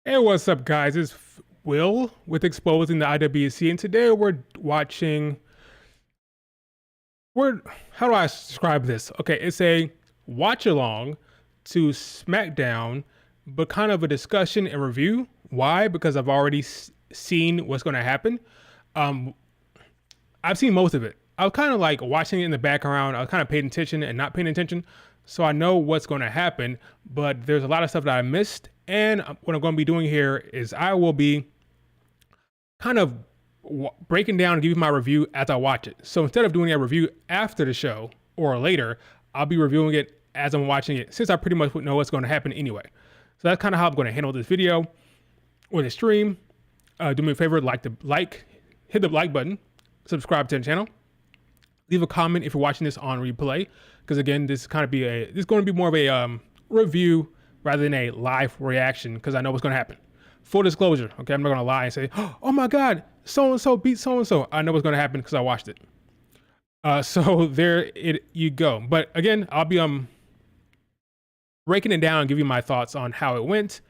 Hey, what's up, guys? It's Will with Exposing the IWC, and today we're watching. How do I describe this? Okay, it's a watch along to Smackdown, but kind of a discussion and review. Why? Because I've already seen what's going to happen. Um, I've seen most of it. I was kind of like watching it in the background. I was kind of paying attention and not paying attention, so I know what's going to happen. But there's a lot of stuff that I missed, and what I'm going to be doing here is I will be kind of breaking down and giving my review as I watch it. So instead of doing a review after the show or later, I'll be reviewing it as I'm watching it, since I pretty much know what's going to happen anyway. So that's kind of how I'm going to handle this video or the stream. Do me a favor, hit the like button, subscribe to the channel, leave a comment if you're watching this on replay, because again, this is going to be more of a review rather than a live reaction, because I know what's going to happen. Full disclosure, okay, I'm not gonna lie and say, oh my god, so and so beat so and so. I know what's gonna happen because I watched it. So you go. But again, I'll be breaking it down and giving you my thoughts on how it went.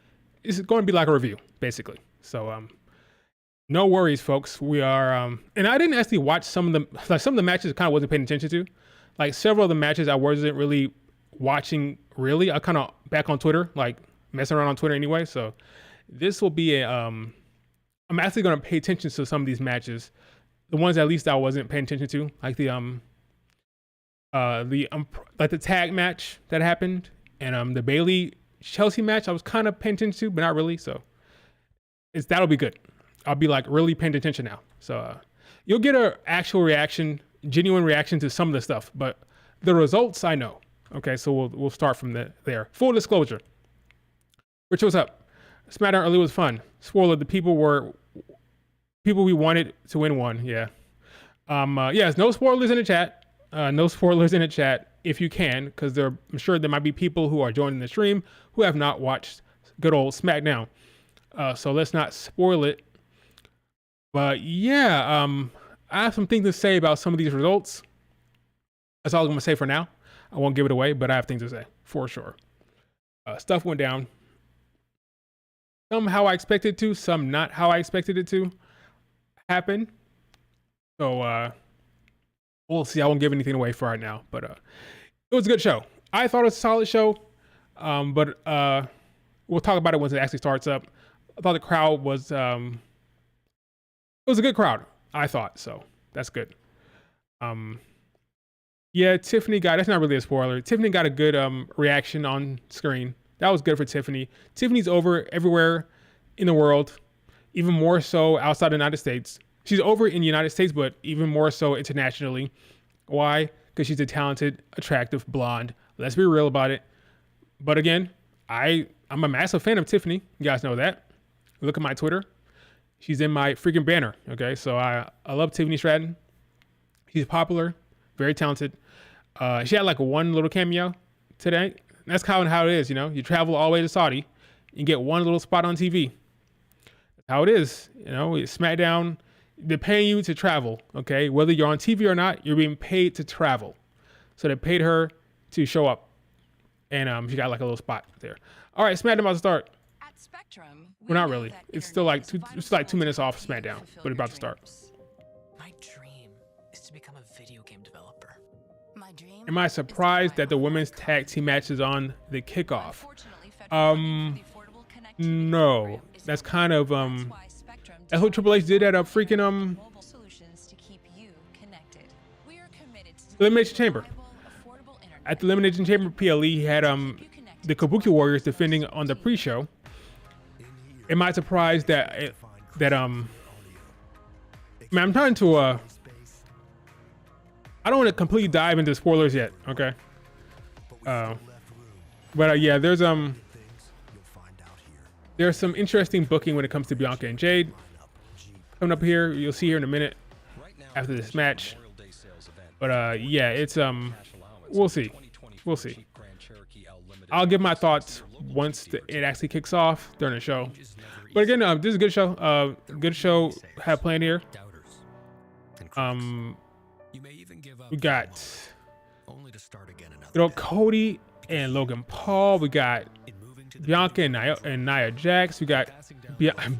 It's going to be like a review, basically. So no worries, folks. We are and I didn't actually watch some of the matches. I kind of wasn't paying attention to. Like several of the matches, I wasn't really watching. Really, I kind of back on Twitter, like messing around on Twitter anyway. So this will be a I'm actually going to pay attention to some of these matches, the ones at least I wasn't paying attention to, like the tag match that happened, and the Bailey Chelsea match I was kind of paying attention to, but not really. So that'll be good. I'll be like really paying attention now. So you'll get an actual reaction, genuine reaction to some of the stuff, but the results I know. Okay, so we'll start from there. Full disclosure. Rich, what's up? Smackdown early was fun. Spoiler: the people we wanted to win won. Yeah. Yes. No spoilers in the chat. No spoilers in the chat if you can, because I'm sure there might be people who are joining the stream who have not watched good old Smackdown. So let's not spoil it. But yeah, I have some things to say about some of these results. That's all I'm gonna say for now. I won't give it away, but I have things to say for sure. Stuff went down. Some how I expected it to, some not how I expected it to happen. So we'll see. I won't give anything away for right now, but it was a good show. I thought it was a solid show, but we'll talk about it once it actually starts up. I thought the crowd was it was a good crowd. I thought so. That's good. Yeah, Tiffany that's not really a spoiler. Tiffany got a good reaction on screen. That was good for Tiffany. Tiffany's over everywhere in the world, even more so outside the United States. She's over in the United States, but even more so internationally. Why? Because she's a talented, attractive blonde. Let's be real about it. But again, I'm a massive fan of Tiffany. You guys know that. Look at my Twitter. She's in my freaking banner. Okay, so I love Tiffany Stratton. She's popular, very talented. She had like one little cameo today. That's kind of how it is, you know. You travel all the way to Saudi, you get one little spot on TV. That's how it is, you know. SmackDown, they're paying you to travel, okay? Whether you're on TV or not, you're being paid to travel. So they paid her to show up, and she got like a little spot there. All right, SmackDown about to start. At Spectrum, well, not really. It's still like it's like 2 minutes off SmackDown, but it's about to start. My dream is to become a video game developer. Am I surprised that the women's tag team match is on the kickoff? No. That's kind of that's what Triple H did at a freaking Elimination Chamber. At the Elimination Chamber PLE, he had the Kabuki Warriors defending on the pre-show. Am I surprised that man, I'm trying to I don't want to completely dive into spoilers yet, okay? But yeah, there's some interesting booking when it comes to Bianca and Jade coming up here. You'll see here in a minute after this match. But yeah, it's we'll see. I'll give my thoughts once it actually kicks off during the show. But again, this is a good show. Good show have planned here. We got Cody and Logan Paul. We got Bianca and Nia Jax. We got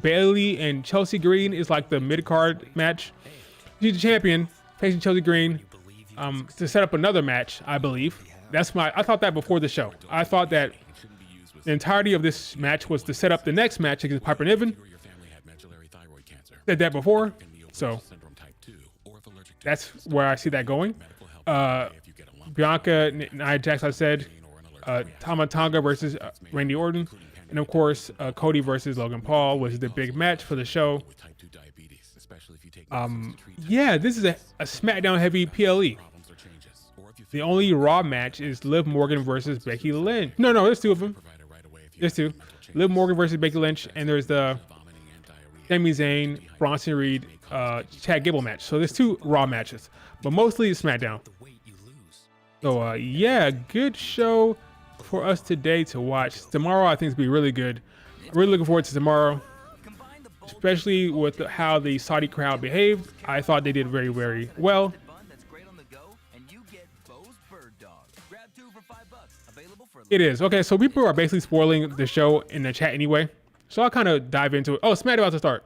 Bailey and Chelsea Green is like the mid card match. She's the champion facing Chelsea Green to set up another match, I believe. I thought that before the show. I thought that the entirety of this match was to set up the next match against Piper Niven. Said that before, so that's where I see that going. Bianca, Nia Jax, I said, Tama Tonga versus Randy Orton, and of course Cody versus Logan Paul was the big match for the show. Yeah, this is a SmackDown heavy PLE. The only Raw match is Liv Morgan versus Becky Lynch. No, there's two of them. There's two. Liv Morgan versus Becky Lynch, and there's the Sami Zayn, Bronson Reed, Chad Gable match. So there's two Raw matches, but mostly it's SmackDown. So yeah, good show for us today to watch. Tomorrow I think it's gonna be really good. I'm really looking forward to tomorrow, especially with how the Saudi crowd behaved. I thought they did very, very well. It is. Okay, so people are basically spoiling the show in the chat anyway. So I'll kind of dive into it. Oh, SmackDown about to start.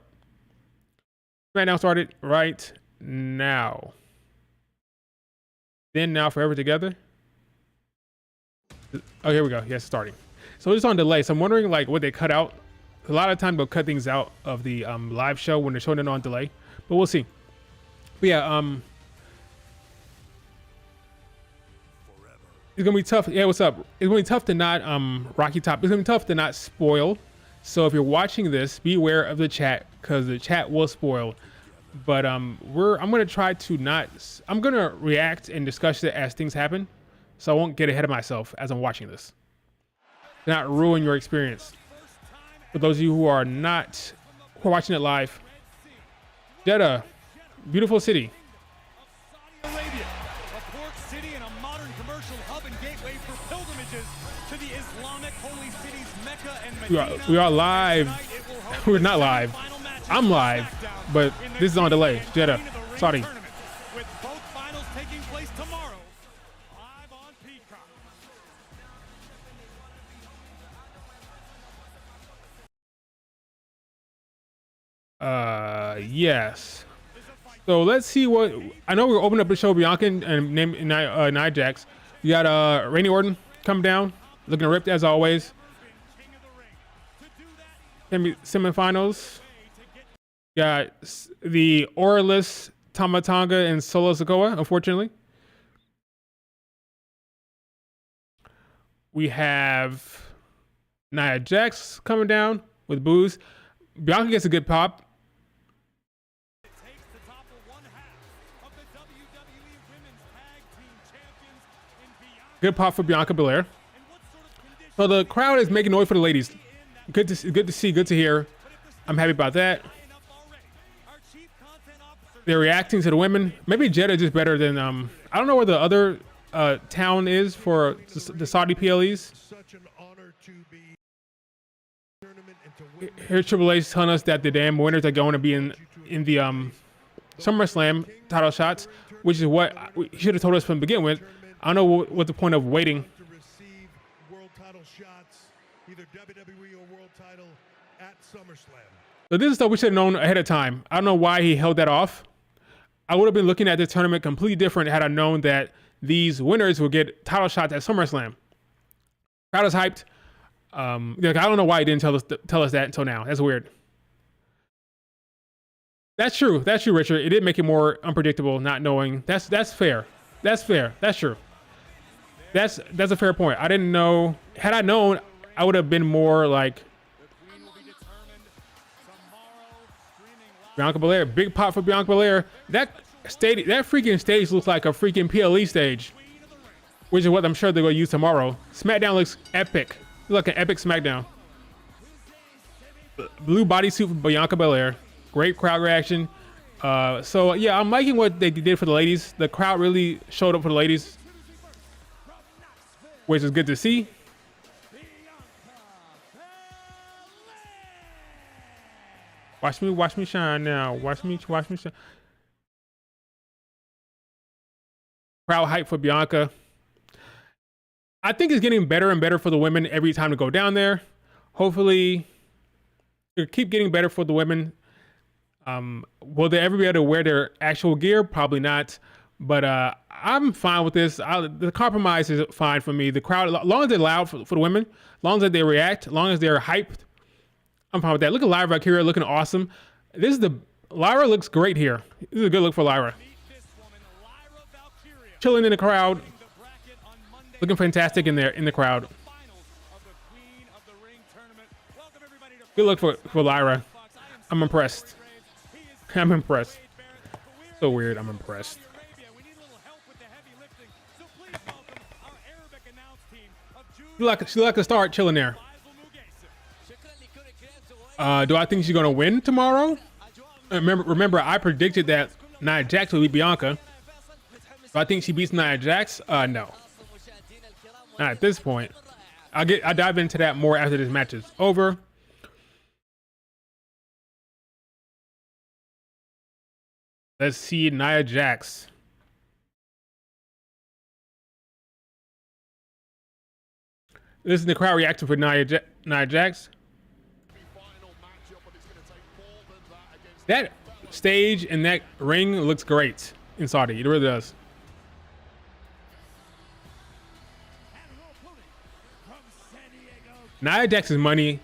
SmackDown started right now. Then, now, forever together. Oh, here we go. Yes, starting. So it's on delay. So I'm wondering like what they cut out. A lot of time they'll cut things out of the live show when they're showing it on delay. But we'll see. But yeah, it's gonna be tough. Yeah, what's up? It's gonna be tough to not Rocky Top. It's gonna be tough to not spoil. So if you're watching this, be aware of the chat because the chat will spoil. But I'm gonna try to not. I'm gonna react and discuss it as things happen, so I won't get ahead of myself as I'm watching this. To not ruin your experience. For those of you who are watching it live, Jeddah, beautiful city. We are live. We're not live. I'm live, but this is on delay. Jeddah, Saudi. With both finals taking place tomorrow, live on Peacock. Yes. So let's see what I know. We're opening up the show. Bianca and Nia Jax. You got Randy Orton come down, looking ripped as always. Semifinals. Got the auraless Tama Tonga and Solo Sikoa, unfortunately. We have Nia Jax coming down with booze. Bianca gets a good pop. Good pop for Bianca Belair. So the crowd is making noise for the ladies. Good to see, good to hear. I'm happy about that. They're reacting to the women. Maybe Jeddah just better than I don't know where the other town is for the Saudi PLEs. Here's Triple H telling us that the damn winners are going to be in the SummerSlam title shots, which is what he should have told us from the beginning with. I don't know what the point of waiting. Either WWE or world title at SummerSlam. So this is stuff we should have known ahead of time. I don't know why he held that off. I would have been looking at the tournament completely different had I known that these winners would get title shots at SummerSlam. Crowd is hyped. I don't know why he didn't tell us that until now. That's weird. That's true. That's true, Richard. It did make it more unpredictable, not knowing. That's fair. That's fair. That's true. That's a fair point. I didn't know. Had I known, I would have been more like Bianca Belair. Big pop for Bianca Belair. That freaking stage looks like a freaking PLE stage, which is what I'm sure they're going to use tomorrow. SmackDown looks epic. Looks like an epic SmackDown. Blue bodysuit for Bianca Belair. Great crowd reaction. So yeah, I'm liking what they did for the ladies. The crowd really showed up for the ladies, which is good to see. Watch me shine now. Watch me shine. Crowd hype for Bianca. I think it's getting better and better for the women every time to go down there. Hopefully, it'll keep getting better for the women. Will they ever be able to wear their actual gear? Probably not. But I'm fine with this. The compromise is fine for me. The crowd, as long as they're loud for the women, as long as they react, as long as they're hyped, I'm fine with that. Look at Lyra Valkyria looking awesome. Lyra looks great here. This is a good look for Lyra. Chilling in the crowd, looking fantastic in there in the crowd. Good look for Lyra. I'm impressed. I'm impressed. So weird. I'm impressed. She like to start chilling there. Do I think she's gonna win tomorrow? Remember, I predicted that Nia Jax would beat Bianca. Do I think she beats Nia Jax? No. Not at this point. I'll dive into that more after this match is over. Let's see Nia Jax. This is the crowd reaction for Nia Jax. That stage and that ring looks great in Saudi. It really does. Nia Jax's money.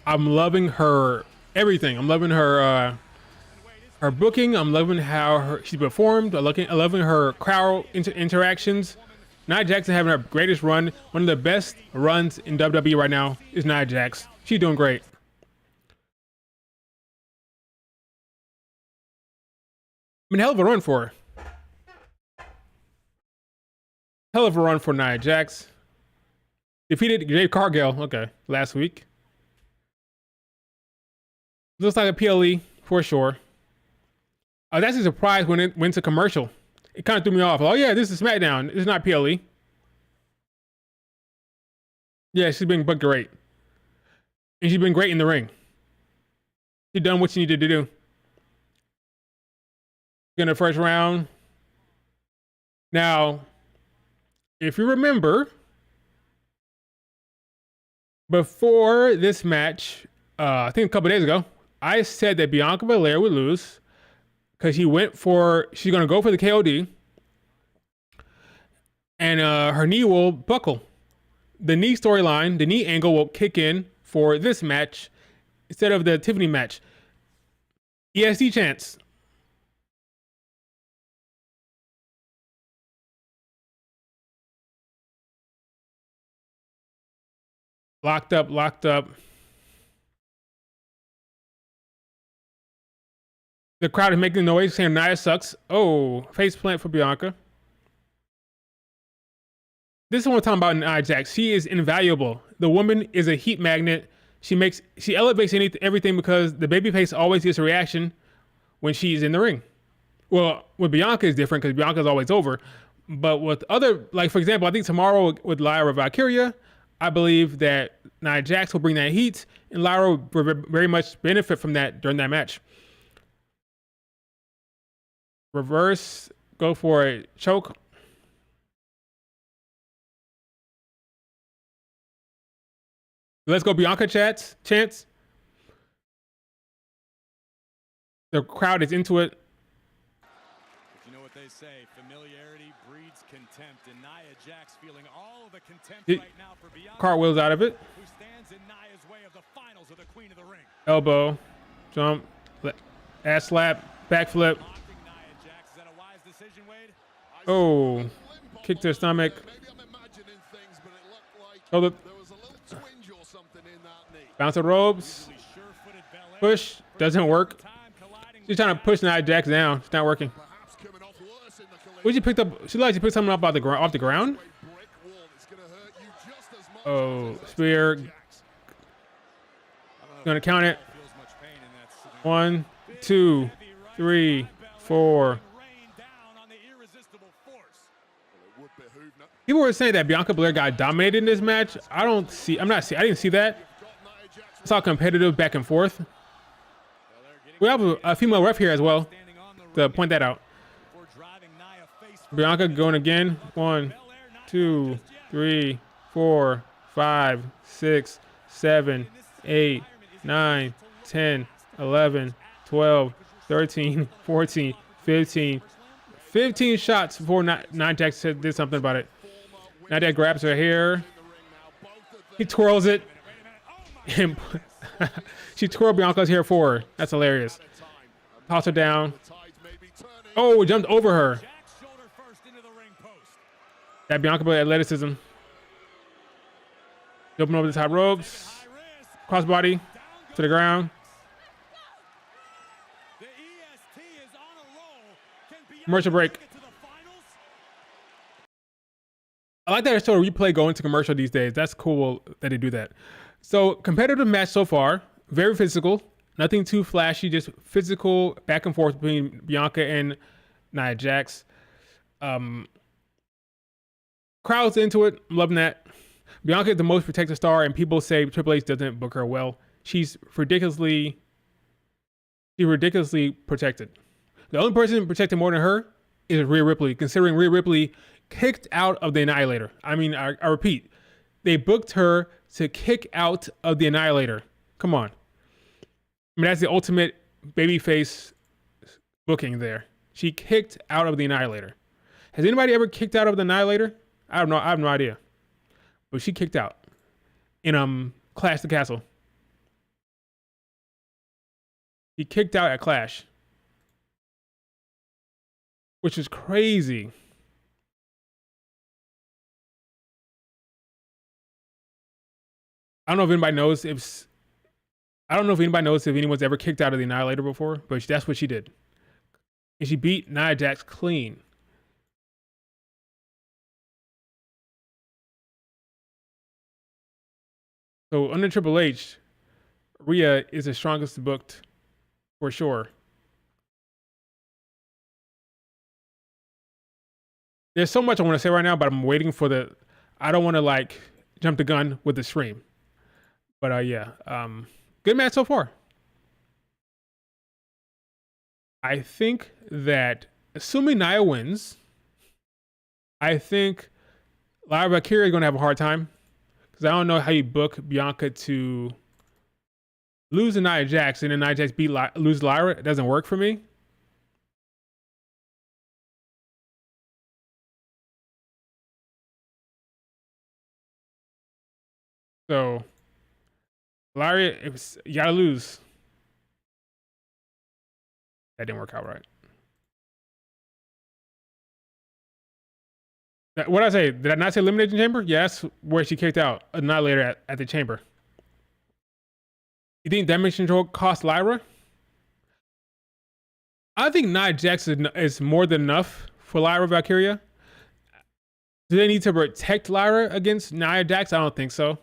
I'm loving her everything. I'm loving her her booking. I'm loving how she performed. I'm loving her crowd interactions. Nia Jax is having her greatest run. One of the best runs in WWE right now is Nia Jax. She's doing great. I mean, hell of a run for her. Hell of a run for Nia Jax. Defeated Jade Cargill, okay, last week. Looks like a PLE for sure. I was actually surprised when it went to commercial. It kind of threw me off. Oh yeah, this is Smackdown. It's not PLE. Yeah, she's been but great. And she's been great in the ring. She's done what she needed to do. In the first round. Now, if you remember, before this match, I think a couple days ago, I said that Bianca Belair would lose because she's going to go for the KOD and her knee will buckle. The knee storyline, the knee angle will kick in for this match instead of the Tiffany match. EST chance. Locked up. The crowd is making noise saying Nia sucks. Oh, face plant for Bianca. This is what I'm talking about in Nia Jax. She is invaluable. The woman is a heat magnet. She elevates everything because the babyface always gets a reaction when she's in the ring. Well, with Bianca is different because Bianca's always over. But with other, like for example, I think tomorrow with Lyra Valkyria, I believe that Nia Jax will bring that heat, and Lyra will very much benefit from that during that match. Reverse, go for a choke. Let's go Bianca chance. The crowd is into it. You know what they say, familiarity breeds contempt, and Nia Jax feeling all of the contempt right now for Bianca. Cartwheels out of it. Who stands in Nia's way of the finals of the Queen of the Ring. Elbow, jump, ass slap, backflip. Oh, kick to the stomach. Oh, bounce the ropes. Push doesn't work. She's trying to push Nia Jax down. It's not working. What you picked up? She likes to pick something up off the ground. Oh, spear. Gonna count it. 1, 2, 3, 4. People were saying that Bianca Belair got dominated in this match. I didn't see that. I saw competitive back and forth. We have a female ref here as well to point that out. Bianca going again. 1, 2, 3, 4, 5, 6, 7, 8, 9, 10, 11, 12, 13, 14, 15. 15 shots before Nia Jax did something about it. Nia Jax grabs her hair. He twirls it. And she twirled Bianca's hair for her. That's hilarious. Toss her down. Oh, jumped over her. That Bianca with athleticism. Jumping over the top ropes. Crossbody to the ground. Commercial break. I like that it's still a replay going to commercial these days. That's cool that they do that. So competitive match so far. Very physical. Nothing too flashy. Just physical back and forth between Bianca and Nia Jax. Crowd's into it. I'm loving that. Bianca is the most protected star, and people say Triple H doesn't book her well. She's ridiculously protected. The only person protected more than her is Rhea Ripley, considering Rhea Ripley kicked out of the Annihilator. I mean, I repeat, they booked her to kick out of the Annihilator. Come on. I mean, that's the ultimate babyface booking there. She kicked out of the Annihilator. Has anybody ever kicked out of the Annihilator? I don't know. I have no idea. But she kicked out in Clash the Castle. She kicked out at Clash, which is crazy. I don't know if anybody knows if anyone's ever kicked out of the Annihilator before, but that's what she did. And she beat Nia Jax clean. So under Triple H, Rhea is the strongest booked for sure. There's so much I want to say right now, but I'm waiting for I don't want to like jump the gun with the stream. But yeah, good match so far. I think that assuming Nia wins, I think Lyra Valkyria is going to have a hard time. Because I don't know how you book Bianca to lose to Nia Jax and then Nia Jax lose Lyra. It doesn't work for me. So, Lyra, you gotta lose. That didn't work out right. What did I say? Did I not say Elimination Chamber? Yeah, that's where she kicked out. Not later at the Chamber. You think damage control cost Lyra? I think Nia Jax is more than enough for Lyra Valkyria. Do they need to protect Lyra against Nia Jax? I don't think so.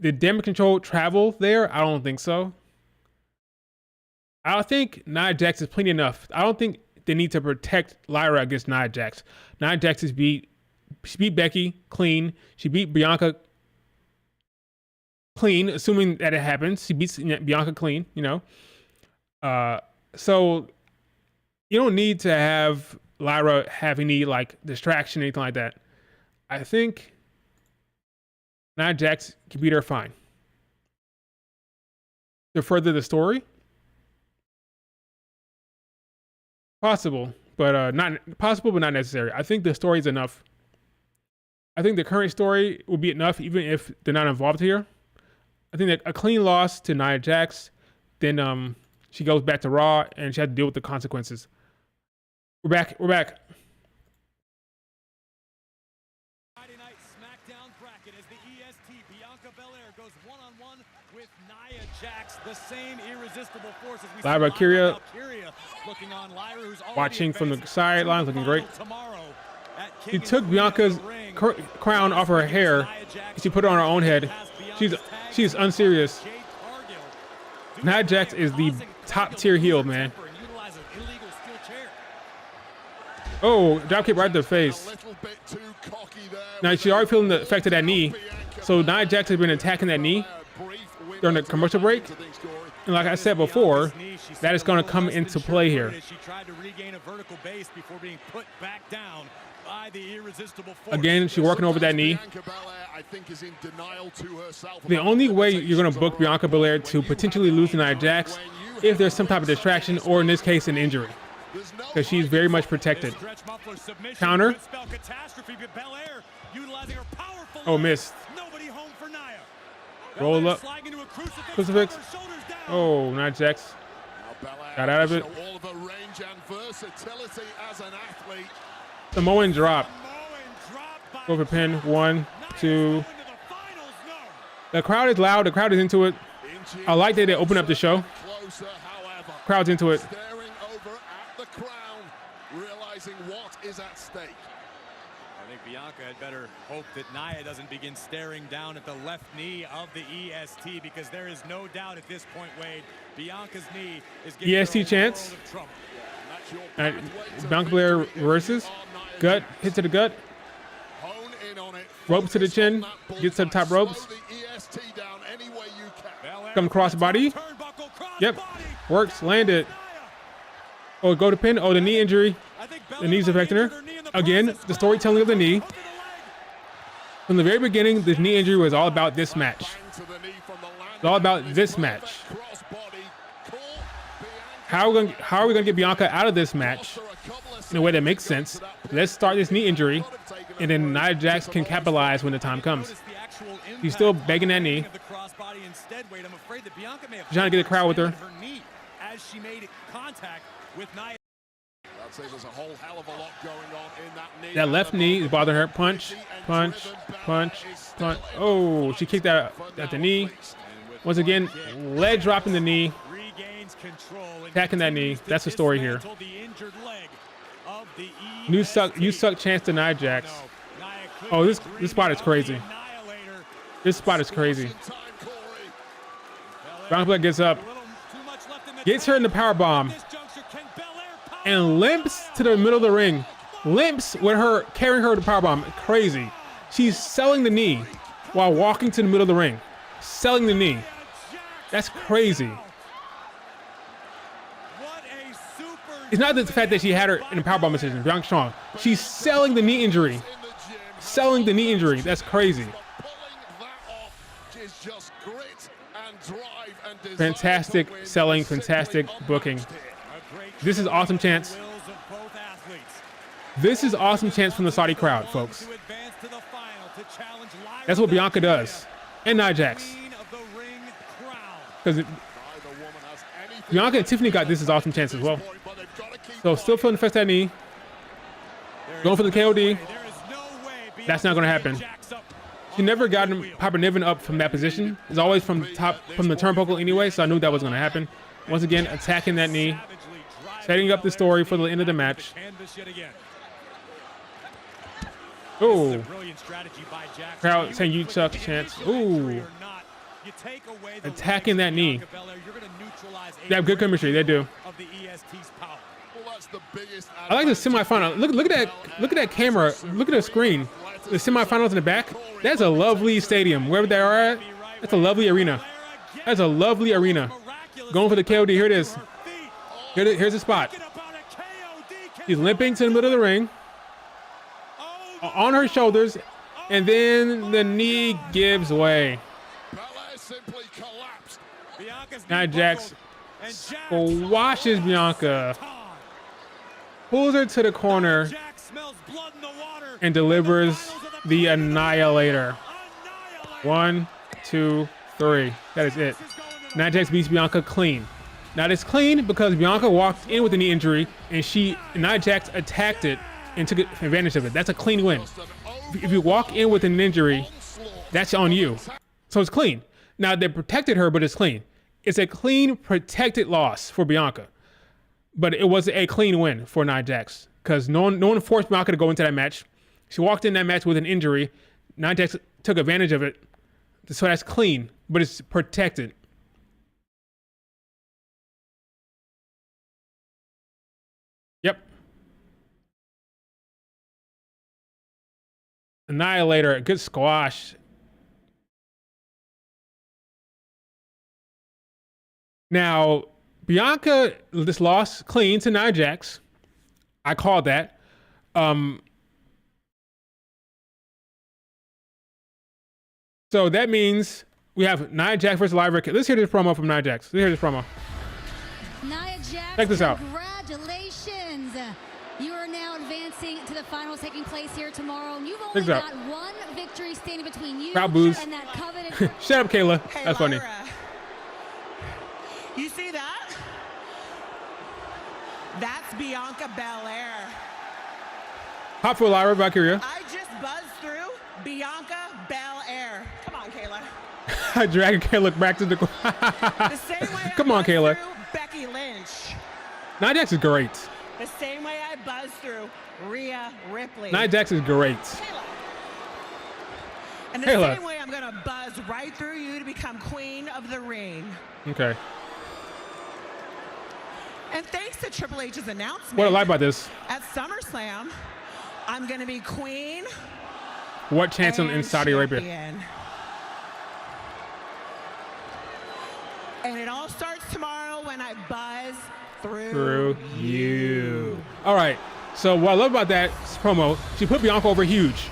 Did damage control travel there? I don't think so. I think Nia Jax is plenty enough. I don't think they need to protect Lyra against Nia Jax. Nia Jax she beat Becky clean. She beat Bianca clean, assuming that it happens. She beats Bianca clean, you know. So you don't need to have Lyra have any like distraction or anything like that. I think Nia Jax can beat her fine. To further the story, possible, but not necessary. I think the story is enough. I think the current story will be enough, even if they're not involved here. I think that a clean loss to Nia Jax, then she goes back to Raw and she had to deal with the consequences. We're back. Friday night Smackdown bracket as the EST Bianca Belair goes one-on-one with Nia Jax, the same irresistible force as we Lyra Valkyria looking on Lyra, who's watching from the sidelines, looking great. She took Bianca's crown off her hair and she put it on her own head. She's unserious. Nia Jax is the top tier heel, man. Oh, dropkick right to the face. Now she's already feeling the effect of that knee. So Nia Jax has been attacking that knee during the commercial break. And like I said before, that is going to come into play here. She tried to regain a vertical base before being put back down by the irresistible force. Again, she's working over that knee. Bianca Belair, I think, is in denial to herself. The only way you're going to book Bianca Belair to potentially lose to Nia Jax if there's some type of distraction or, in this case, an injury, because she's very much protected. Counter. Oh, missed. Roll up. Crucifix. Oh, Nia Jax got out of it. All of her range and versatility as an athlete. Samoan drop. Go for pin. 1, 2. The crowd is loud. The crowd is into it. I like that they open up the show. Crowd's into it. Staring over at the crown, realizing what is at stake. I think Bianca had better hope that Nia doesn't begin staring down at the left knee of the EST, because there is no doubt at this point, Wade, Bianca's knee is getting EST chance. And Bianca Belair reverses. Gut, hit to the gut. Ropes to the chin. Gets to the top ropes. Come cross body. Yep. Works. Landed. Oh, go to pin. Oh, the knee injury. The knee's affecting her. Again, the storytelling of the knee. From the very beginning, this knee injury was all about this match. It's all about this match. How are we gonna get Bianca out of this match in a way that makes sense? Let's start this knee injury, and then Nia Jax can capitalize when the time comes. He's still begging that knee. Trying to get the crowd with her. That left knee is bothering her. Punch, punch, punch, punch. Oh, she kicked that at the knee. Once again, leg dropping the knee. Attacking that knee. That's the story here. You suck chance to Nia Jax. Oh, this spot is crazy. This spot is crazy. Bianca Belair gets up, gets her in the power bomb, and limps to the middle of the ring. Limps with her carrying her to power bomb. Crazy. She's selling the knee while walking to the middle of the ring. Selling the knee. That's crazy. It's not the fact that she had her in a powerbomb position. Bianca strong. She's selling the knee injury. Selling the knee injury. That's crazy. Fantastic selling. Fantastic booking. This is awesome chance. This is awesome chance from the Saudi crowd, folks. That's what Bianca does. And Nia Jax. Because Bianca and Tiffany got this as awesome chance as well. So still feeling the effects of that knee. Going for the KOD. That's not going to happen. She never got Piper Niven up from that position. It's always from the top, from the turnbuckle anyway, so I knew that was going to happen. Once again, attacking that knee. Setting up the story for the end of the match. Oh. Crowd saying you suck chance. Ooh. Attacking that knee. They have good chemistry, they do. I like the semifinal. Look at that camera. Look at the screen. The semifinals in the back. That's a lovely stadium. Wherever they are at, that's a lovely arena. That's a lovely arena. Going for the KOD. Here it is. Here's the spot. She's limping to the middle of the ring. On her shoulders. And then the knee gives way. Nia Jax squashes Bianca. Pulls her to the corner. And delivers the Annihilator. 1, 2, 3. That is it. Nia Jax beats Bianca clean. Now it's clean because Bianca walked in with a knee injury and Nia Jax attacked it and took advantage of it. That's a clean win. If you walk in with an injury, that's on you. So it's clean. Now they protected her, but it's clean. It's a clean, protected loss for Bianca. But it was a clean win for Nia Jax because no one forced Bianca to go into that match. She walked in that match with an injury. Nia Jax took advantage of it. So that's clean, but it's protected. Yep. Annihilator, good squash. Now, Bianca, this loss clean to Nia Jax. I called that. So that means we have Nia Jax versus Lyra. Let's hear this promo from Nia Jax. Let's hear this promo. Nia Jax, check this out. Congratulations. You are now advancing to the finals taking place here tomorrow. And you've only got one victory standing between you crowd boos. and that coveted. Shut up, Kayla. Hey, that's Lyra. funny. You see that? That's Bianca Belair. Hot for Lyra Valkyria. I just buzzed through Bianca Belair. Come on, Kayla. Dragging Kayla back to the. The same way Come I on, buzzed Kayla. through Becky Lynch. Nia Jax is great. The same way I buzzed through Rhea Ripley. Nia Jax is great. Kayla. And the Kayla. same way I'm going to buzz right through you to become queen of the ring. Okay. And thanks to Triple H's announcement. What I like about this. At SummerSlam, I'm going to be queen. What chance in and Saudi Arabia? champion. And it all starts tomorrow when I buzz through you. All right. So what I love about that promo, she put Bianca over huge.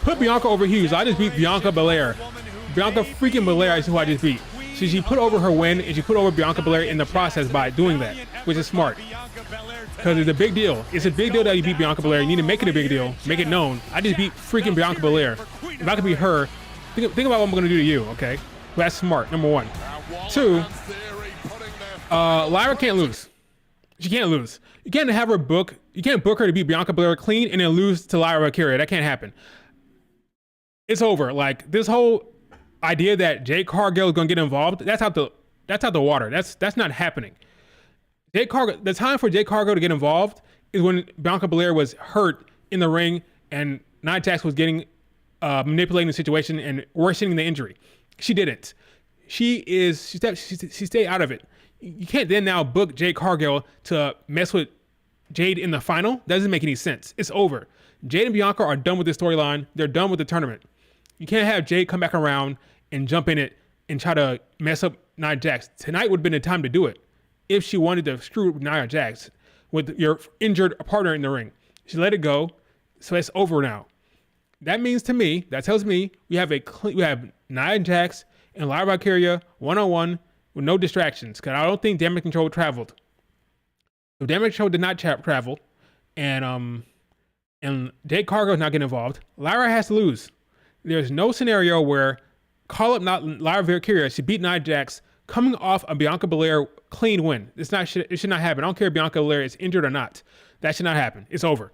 Put Bianca over huge. I just beat Bianca Belair. Bianca freaking Belair is who I just beat. So she put over her win, and she put over Bianca Belair in the process by doing that, which is smart. Because it's a big deal. It's a big deal that you beat Bianca Belair. You need to make it a big deal. Make it known. I just beat freaking Bianca Belair. If I could beat her, think about what I'm going to do to you, okay? Well, that's smart, number one. Two, Lyra can't lose. She can't lose. You can't have her book. You can't book her to beat Bianca Belair clean and then lose to Lyra Valkyria. That can't happen. It's over. Like, this whole idea that Jade Cargill is going to get involved, that's out the water. That's not happening. The time for Jade Cargill to get involved is when Bianca Belair was hurt in the ring and Nia Jax was getting manipulating the situation and worsening the injury. She didn't. She stayed out of it. You can't then now book Jade Cargill to mess with Jade in the final. That doesn't make any sense. It's over. Jade and Bianca are done with the storyline. They're done with the tournament. You can't have Jade come back around and jump in it and try to mess up Nia Jax. Tonight would have been the time to do it if she wanted to screw Nia Jax with your injured partner in the ring. She let it go, so it's over now. That means to me, that tells me we have Nia Jax and Lyra Valkyria one-on-one with no distractions, because I don't think Damage Control traveled. If Damage Control did not travel, and Jade Cargill is not getting involved, Lyra has to lose. There's no scenario where Lyra Valkyria should beat Nia Jax coming off a Bianca Belair clean win. It should not happen. I don't care if Bianca Belair is injured or not. That should not happen. It's over.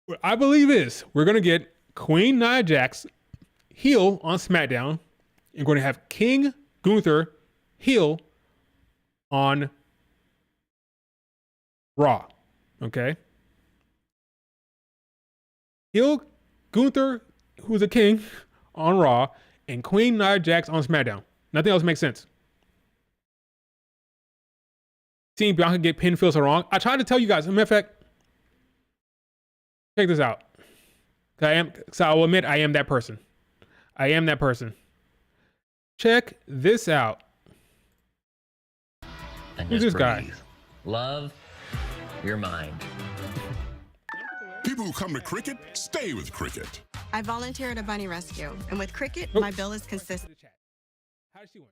What I believe is we're going to get Queen Nia Jax heel on SmackDown. And we're going to have King Gunther heel on Raw. Okay? Heel Gunther, who's a king, on Raw, and Queen Nia Jax on SmackDown. Nothing else makes sense. Seeing Bianca get pinned feels so wrong. I tried to tell you guys. As a matter of fact, check this out. So I will admit I am that person. I am that person. Check this out. And Who's just this guy? breathe. Love your mind. People who come to cricket stay with cricket. I volunteer at a bunny rescue, and with cricket, my bill is consistent. How did she win?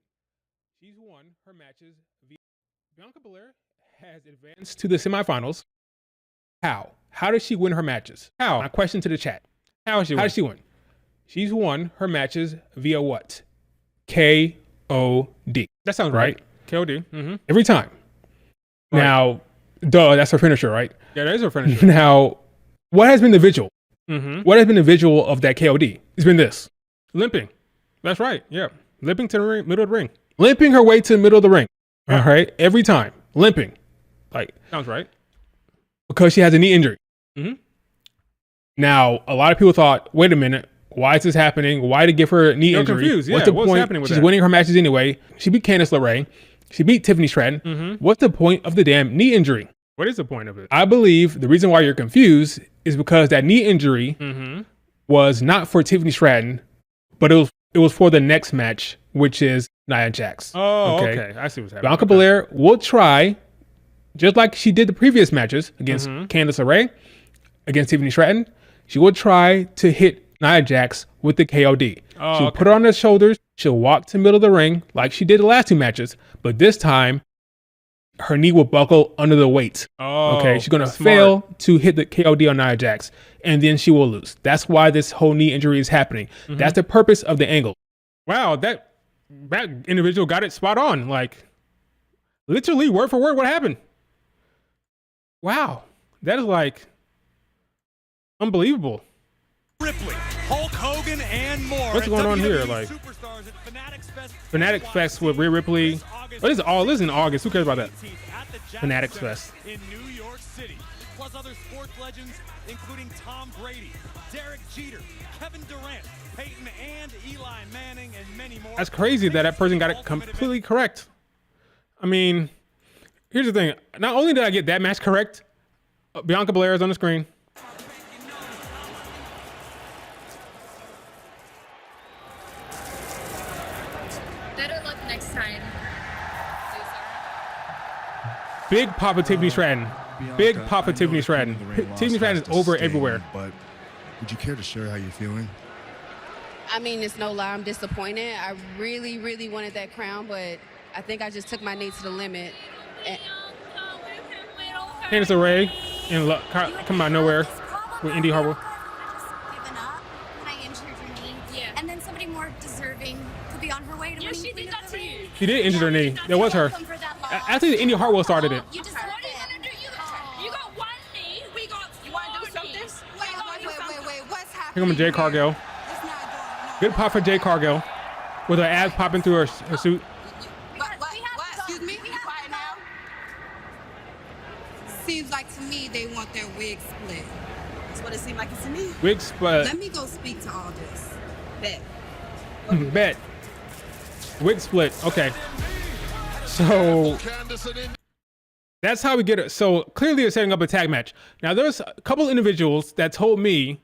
She's won her matches. Bianca Belair has advanced to the semifinals. How? How did she win her matches? How? My question to the chat. How did she win? She's won her matches via what? KOD. That sounds right. KOD. Mm-hmm. Every time. Right. Now, that's her finisher, right? Yeah, that is her finisher. Now, what has been the visual? Mm-hmm. What has been the visual of that KOD? It's been this. Limping. That's right. Yeah. Limping to the ring, middle of the ring. Limping her way to the middle of the ring. All right. Every time. Limping. Like, sounds right. Because she has a knee injury. Mm-hmm. Now, a lot of people thought, wait a minute. Why is this happening? Why to give her a knee injury? Confused. Yeah. What's the point? Happening with She's winning her matches anyway. She beat Candice LeRae. She beat Tiffany Stratton. Mm-hmm. What's the point of the damn knee injury? What is the point of it? I believe the reason why you're confused is because that knee injury was not for Tiffany Stratton, but it was for the next match, which is Nia Jax. Oh, okay. I see what's happening. Bianca Belair will try, just like she did the previous matches against Candice LeRae, against Tiffany Stratton, she will try to hit Nia Jax with the KOD. She'll put her on her shoulders. She'll walk to the middle of the ring like she did the last 2 matches. But this time, her knee will buckle under the weight. Okay, she's going to fail to hit the KOD on Nia Jax. And then she will lose. That's why this whole knee injury is happening. That's the purpose of the angle. Wow, that individual got it spot on. Like, literally word for word what happened. Wow, that is like unbelievable. Ripley, Hulk Hogan, and more. What's going on here? Like, Fanatic Fest with Rhea Ripley. Oh, this is in August. Who cares about that? Fanatics Fest. In New York City, plus other sports legends, including Tom Brady, Derek Jeter, Kevin Durant, Peyton and Eli Manning, and many more. That's crazy that person got it completely correct. I mean, here's the thing. Not only did I get that match correct, Bianca Belair is on the screen. Better luck next time. Big pop of Tiffany Stratton. Big pop of Tiffany Stratton. Tiffany Stratton is over everywhere. But would you care to share how you're feeling? I mean, it's no lie, I'm disappointed. I really, really wanted that crown, but I think I just took my knee to the limit. Candice LeRae come out of nowhere with Indy Hartwell. Given up when I injured your knee. Yeah. And then somebody more deserving could be on her way to winning. She did that to you. She did injure her knee. That was her. Actually, Indy Hartwell started it. You deserve it. You got one knee. We got four. You want to do something? Wait. What's happening? Here comes Jade Cargill. Good pop for Jade Cargill with her abs popping through her suit. What? Excuse me? Be quiet now. Seems like to me they want their wig split. That's what it seemed like to me. Wig split. Let me go speak to all this. Bet. Bet. Wig split. Okay. So that's how we get it. So clearly they're setting up a tag match. Now there's a couple individuals that told me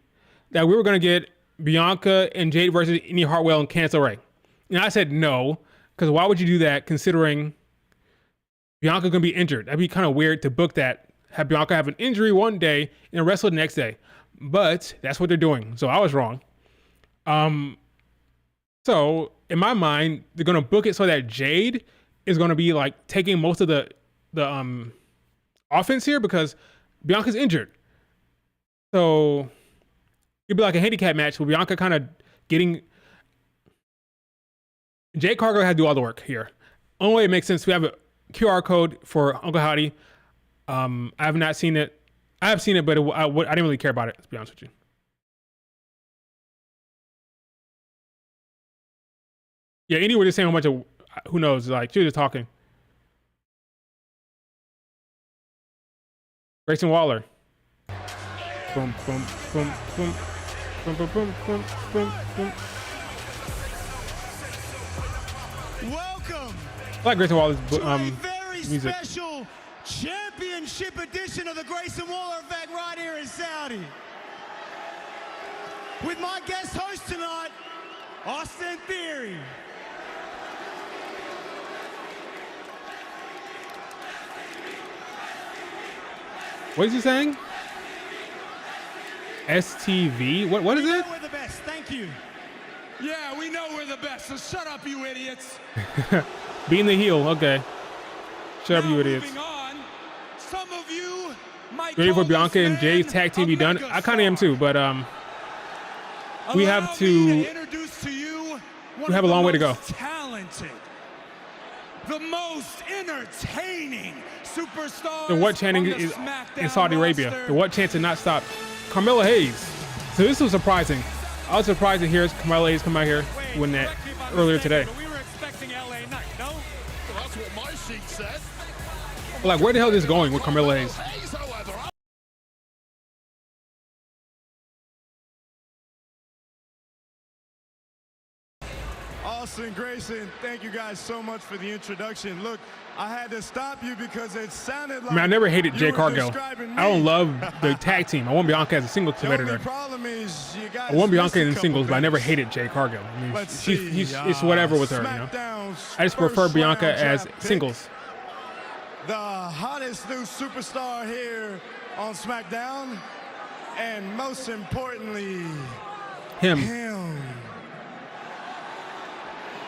that we were going to get Bianca and Jade versus Indy Hartwell and Candice LeRae. And I said no, because why would you do that considering Bianca's going to be injured? That'd be kind of weird to book that, have Bianca have an injury one day and wrestle the next day. But that's what they're doing. So I was wrong. So in my mind, they're going to book it so that Jade is going to be like taking most of the offense here because Bianca's injured. So it'd be like a handicap match with Bianca kind of getting. Jade Cargill had to do all the work here. Only way it makes sense, we have a QR code for Uncle Howdy. I have not seen it. I have seen it, but I didn't really care about it, to be honest with you. Yeah, anyway, just saying a bunch of, who knows, like, she was just talking. Grayson Waller. Boom, boom, boom, boom. Boom, boom, boom, boom, boom, boom. Welcome. I like Grayson Waller's Very music. Special championship edition of the Grayson Waller Effect right here in Saudi. With my guest host tonight, Austin Theory. What is he saying? STV? What is it? We're the best. Thank you. Yeah, we know we're the best, so shut up, you idiots. Being the heel, okay. Shut up, you idiots. Moving on, some of you might Ready for call Bianca this and Jay's man tag team a be done? I kind of am too, but we have to introduce to you we have a long way to go. Talented, the most entertaining superstars. The what chanting on the is Smackdown in Saudi Arabia. roster. The what chant did not stop. Carmella Hayes. So this was surprising. I was surprised to hear Carmella Hayes come out here when that earlier today. We were expecting LA Knight, no? Well, that's what my sheet said. Like, where the hell is this going with Carmella Hayes? Hayes, however, Austin, Grayson, thank you guys so much for the introduction. Look, I had to stop you because it sounded like I mean, I never hated you Jay were Cargill. describing I don't me. love the tag team. I want Bianca as a singles The only competitor. problem is you guys I want Bianca missed a in couple singles, but I never things. hated Jay Cargill. I mean, Let's it's see, whatever with her, you know. SmackDown's I just prefer first Bianca round as draft pick, singles. The hottest new superstar here on SmackDown, and most importantly, Him. him.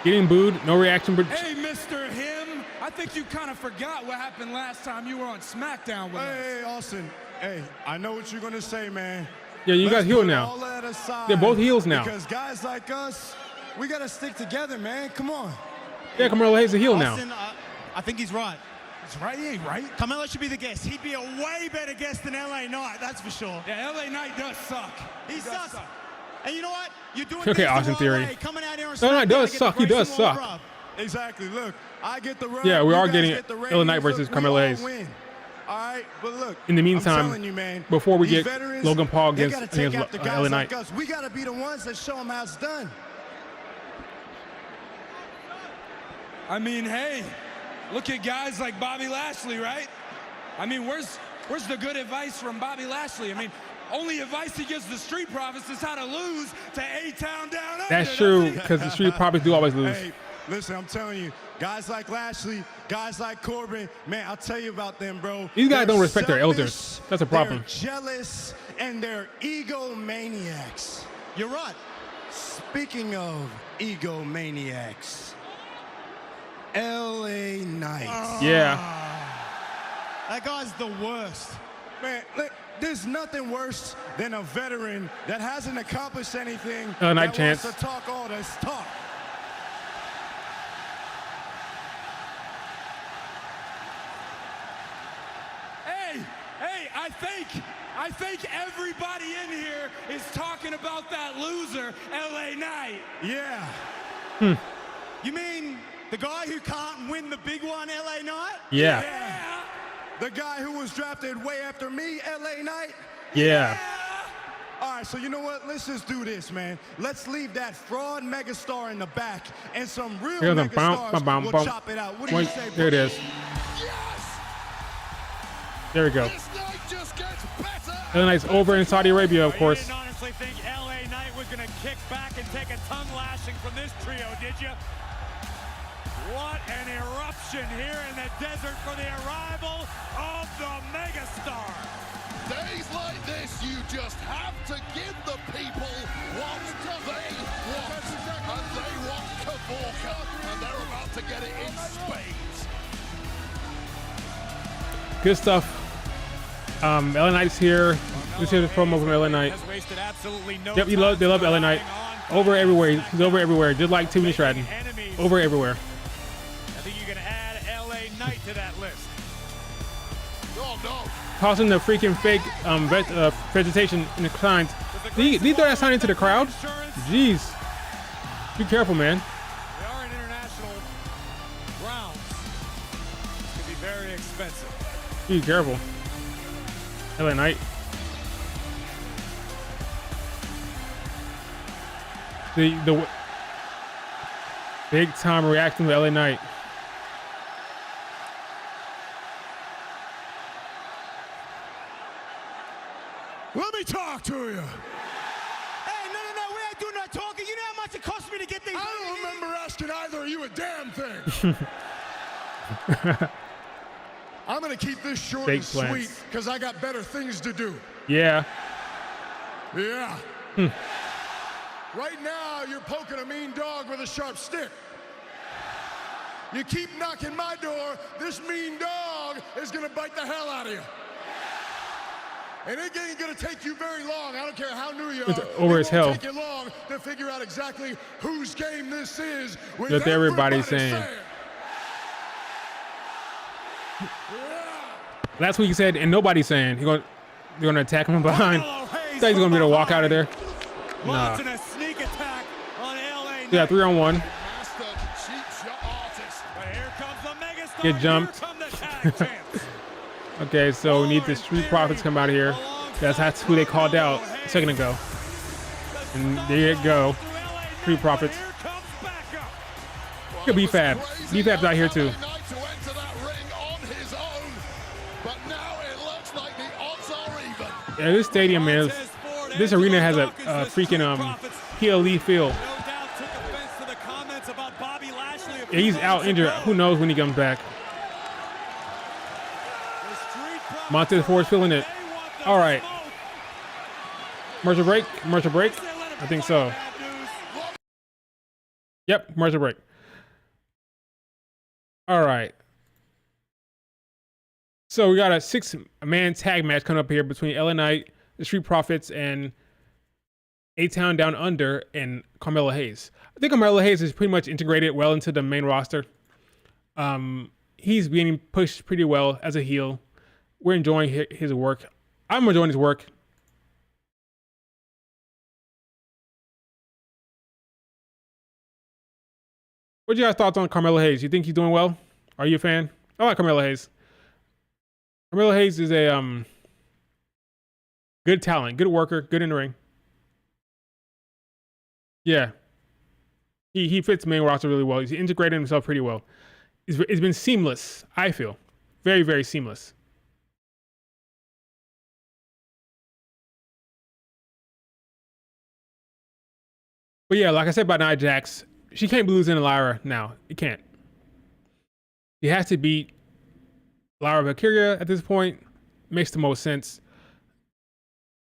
Getting booed, no reaction. But Hey, Mr. Him, I think you kind of forgot what happened last time you were on Smackdown with us. Hey, Austin. Hey, I know what you're going to say, man. yeah, you guys heel now. All that aside, They're both heels now. Because guys like us, we got to stick together, man. Come on. Yeah, Carmelo Hayes is a heel now. Austin, I think he's right. He's right, he ain't right. Carmelo should be the guest. He'd be a way better guest than LA Knight, that's for sure. Yeah, LA Knight does suck. He sucks. And you know what? You're doing Okay, things the Austin wrong Theory. way. Coming out here on LA Knight SmackDown does to get suck. the He does Grayson Waller suck. rub. Exactly. Look, I get the rub. Yeah, we you are guys getting get the LA Knight ratings. versus Look, we Carmelo all Hayes. win. All right, but look. In the I'm meantime, telling you, man, before we these get veterans, Logan Paul they against, gotta take out the guys LA Knight. like us. We got to be the ones that show them how it's done. I mean, hey, look at guys like Bobby Lashley, right? I mean, where's the good advice from Bobby Lashley? I mean, only advice he gives the Street Profits is how to lose to A-Town Down Under. That's true, because the Street Profits do always lose. Hey, listen, I'm telling you, guys like Lashley, guys like Corbin, man, I'll tell you about them, bro. These guys They're don't respect their selfish, elders. That's a problem. They're jealous, and they're egomaniacs. You're right. Speaking of egomaniacs, LA Knight. Yeah. That guy's the worst. Man, look, there's nothing worse than a veteran that hasn't accomplished anything LA Knight that chance. wants to talk all this talk. Hey, I think everybody in here is talking about that loser, LA Knight. Yeah. You mean the guy who can't win the big one, LA Knight? Yeah. The guy who was drafted way after me, LA Knight. Yeah. All right, so you know what? Let's just do this, man. Let's leave that fraud megastar in the back, and some real Here's a megastars will chop it out. What do you say, There it is. Yes! There we go. This night just gets better. LA Knight's over in Saudi Arabia, of course. You didn't honestly think LA Knight was going to kick back and take a tongue lashing from this trio, did you? What an eruption here in the desert for the arrival of the megastar. Days like this, you just have to give the people what they want. And they want Kavorka, and they're about to get it in spades. Good stuff. LA Knight's here. Let's hear this promo from LA Knight. Has wasted absolutely no Yep, time they love LA Knight. Over everywhere. He's over everywhere. Just like Timothy Stratton. Over everywhere. I think you can add LA Knight to that list. Oh, no. Tossing the freaking fake vegetation in the signs. Did he throw that sign into the crowd? Jeez. Be careful, man. We are in international grounds. This could be very expensive. Be careful. LA Knight. The big time reaction to LA Knight. Let me talk to you. Hey, no, we ain't doing no talking. You know how much it cost me to get these? I don't remember asking either of you a damn thing. I'm going to keep this short Fake and plans. sweet because I got better things to do. Yeah. Yeah. Right now, you're poking a mean dog with a sharp stick. You keep knocking my door, this mean dog is going to bite the hell out of you. And it ain't going to take you very long. I don't care how new you are. It's over as hell. It won't take you long to figure out exactly whose game this is. With That's everybody everybody saying. That's what he said, and nobody's saying. They're going to attack him from behind. Thought he's going to be able to walk out of there. Nah. Launching a sneak attack on LA Knight. Yeah, 3-on-1. Master cheap shot artist. But here comes the megastar. Get jumped. Here come the tag champs. Okay, so we need the Street Profits come out of here. That's who they called out a second ago. And there you go. Street Profits. Good B-Fab. B-Fab's out here too. Yeah, this stadium is, this arena has a freaking PLE feel. Yeah, he's out injured. Who knows when he comes back? Montez Ford's feeling it. All right. Commercial break? Commercial break? I think so. Yep, commercial break. All right. So we got a 6-man tag match coming up here between LA Knight, the Street Profits, and A-Town Down Under and Carmelo Hayes. I think Carmelo Hayes is pretty much integrated well into the main roster. He's being pushed pretty well as a heel. We're enjoying his work. I'm enjoying his work. What you guys thoughts on Carmelo Hayes? You think he's doing well? Are you a fan? I like Carmelo Hayes. Carmelo Hayes is a good talent, good worker, good in the ring. Yeah. He fits main roster really well. He's integrated himself pretty well. It's been seamless, I feel. Very, very seamless. But yeah, like I said about Nia Jax, she can't be losing to Lyra now. It can't. She has to beat Lyra Valkyria at this point. Makes the most sense.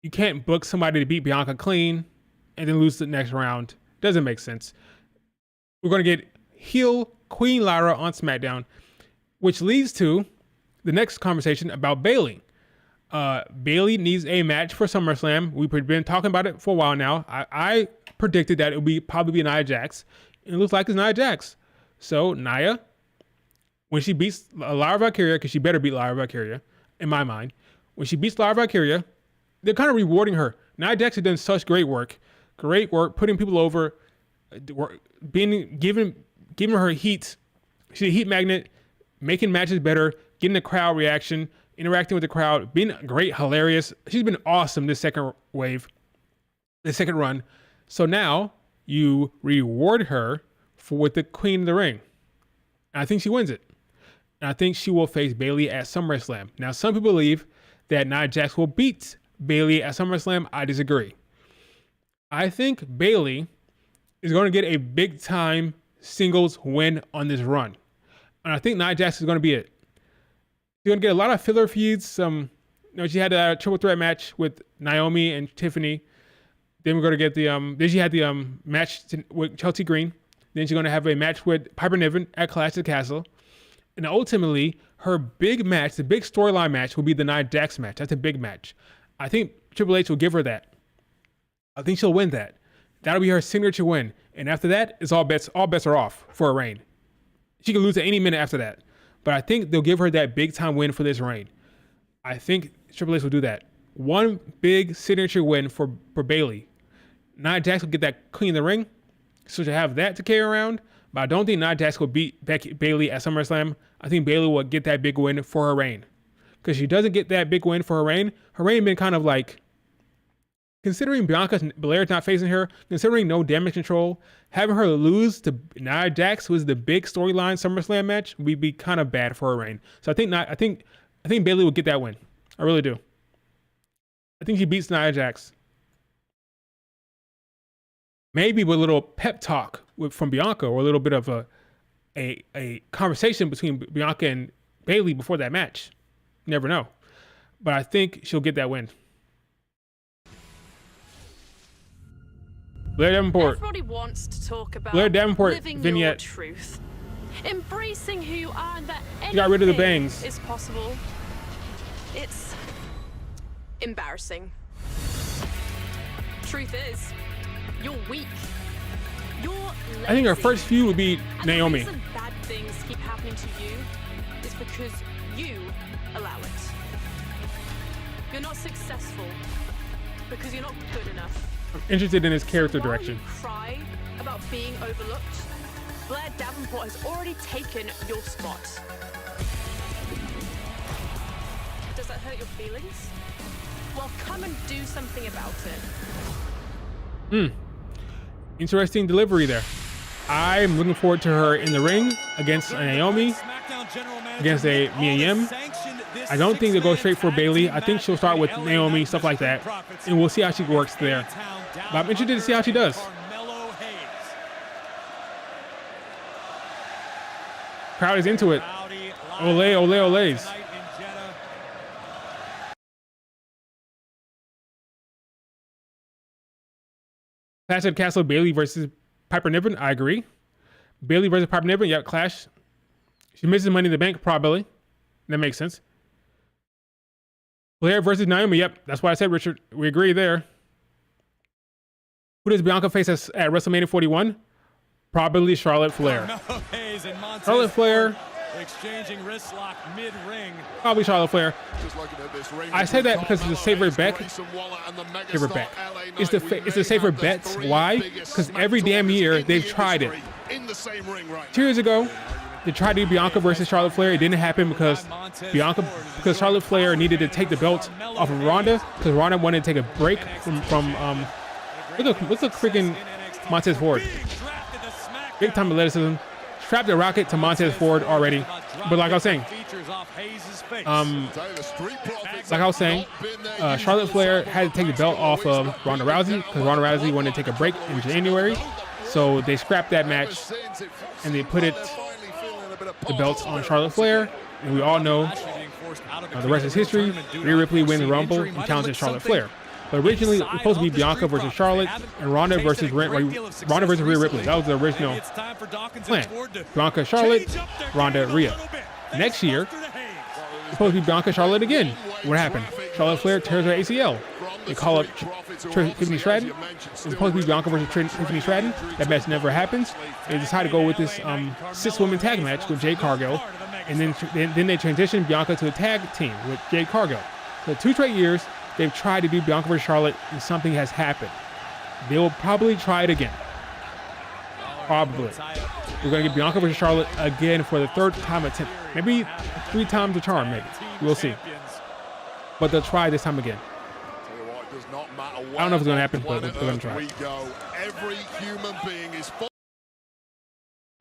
You can't book somebody to beat Bianca clean and then lose the next round. Doesn't make sense. We're going to get heel Queen Lyra on SmackDown, which leads to the next conversation about Bayley. Bayley needs a match for SummerSlam. We've been talking about it for a while now. I predicted that it would probably be Nia Jax. And it looks like it's Nia Jax. So Nia, when she beats Lyra Valkyria, because she better beat Lyra Valkyria, in my mind, when she beats Lyra Valkyria, they're kind of rewarding her. Nia Jax has done such great work, putting people over, giving her heat. She's a heat magnet, making matches better, getting the crowd reaction, interacting with the crowd, being great, hilarious. She's been awesome this second run. So now you reward her with the Queen of the Ring. And I think she wins it. And I think she will face Bayley at SummerSlam. Now, some people believe that Nia Jax will beat Bayley at SummerSlam. I disagree. I think Bayley is going to get a big-time singles win on this run. And I think Nia Jax is going to be it. She's going to get a lot of filler feuds. She had a triple threat match with Naomi and Tiffany. Then we're going to get then she had the match with Chelsea Green. Then she's going to have a match with Piper Niven at Clash of the Castle. And ultimately, her big match, the big storyline match, will be the Nia Jax match. That's a big match. I think Triple H will give her that. I think she'll win that. That'll be her signature win. And after that, all bets are off for a reign. She can lose at any minute after that. But I think they'll give her that big time win for this reign. I think Triple H will do that. One big signature win for Bayley. Nia Jax will get that Queen of the Ring. So she'll have that to carry around. But I don't think Nia Jax will beat Bayley at SummerSlam. I think Bayley will get that big win for her reign. Because she doesn't get that big win for her reign been kind of like, considering Bianca Belair's not facing her, considering no damage control, having her lose to Nia Jax, who was the big storyline SummerSlam match, would be kind of bad for her reign. So I think Bayley will get that win. I really do. I think she beats Nia Jax. Maybe with a little pep talk from Bianca, or a little bit of a conversation between Bianca and Bayley before that match. Never know. But I think she'll get that win. Blair Davenport. Everybody wants to talk about Blair Davenport living vignette. Your truth, embracing who you are, and that anything got rid of the bangs. is possible. It's embarrassing. Truth is, you're weak. You're lazy. I think her first feud would be and Naomi. The reason bad things keep happening to you is because you allow it. You're not successful because you're not good enough. I'm interested in his character direction. While you cry about being overlooked, Blair Davenport has already taken your spot. Does that hurt your feelings? Well, come and do something about it. Interesting delivery there. I'm looking forward to her in the ring against Naomi, against a Mia Yim. I don't think they'll go straight for Bayley. I think she'll start with Naomi, stuff like that. And we'll see how she works there. But I'm interested to see how she does. Crowd is into it. Ole, ole, oles. Clash at Castle, Bayley versus Piper Niven. I agree. Bayley versus Piper Niven. Yep, Clash. She misses Money in the Bank, probably. That makes sense. Flair versus Naomi. Yep, that's what I said, Richard. We agree there. Who does Bianca face at WrestleMania 41? Probably Charlotte Flair. Charlotte Flair. Exchanging wrist lock mid-ring. Probably Charlotte Flair. I said that because it's a safer bet. Safer bet. It's a safer bet. Why? Because every damn year they've tried it. 2 years ago, they tried to do Bianca versus Charlotte Flair. It didn't happen because Charlotte Flair needed to take the belt off of Ronda because Ronda wanted to take a break from what's the freaking Montez Ford? Big time athleticism. Strapped the rocket to Montez Ford already. But like I was saying, Charlotte Flair had to take the belt off of Ronda Rousey because Ronda Rousey wanted to take a break in January. So they scrapped that match and they put the belt on Charlotte Flair. And we all know the rest is history. Rhea Ripley wins the Rumble and challenges Charlotte Flair. But originally, it was supposed to be Bianca versus Charlotte and Ronda versus Rhea Ripley. That was the original plan. Bianca, Charlotte, Ronda, Rhea. Next year, it's supposed to be Bianca, Charlotte again. What happened? Charlotte Flair tears her ACL. They call up Tiffany Stratton. It's supposed to be Bianca versus Tiffany Stratton. That match never happens. They decide to go with this 6-woman tag match with Jade Cargill. And then they transition Bianca to a tag team with Jade Cargill. So 2 straight years, they've tried to do Bianca versus Charlotte, and something has happened. They will probably try it again. Probably. We're going to get Bianca versus Charlotte again for the 3rd time attempt. Maybe 3 times the charm, maybe. We'll see. But they'll try this time again. I don't know if it's going to happen, but they're going to try. Every human being is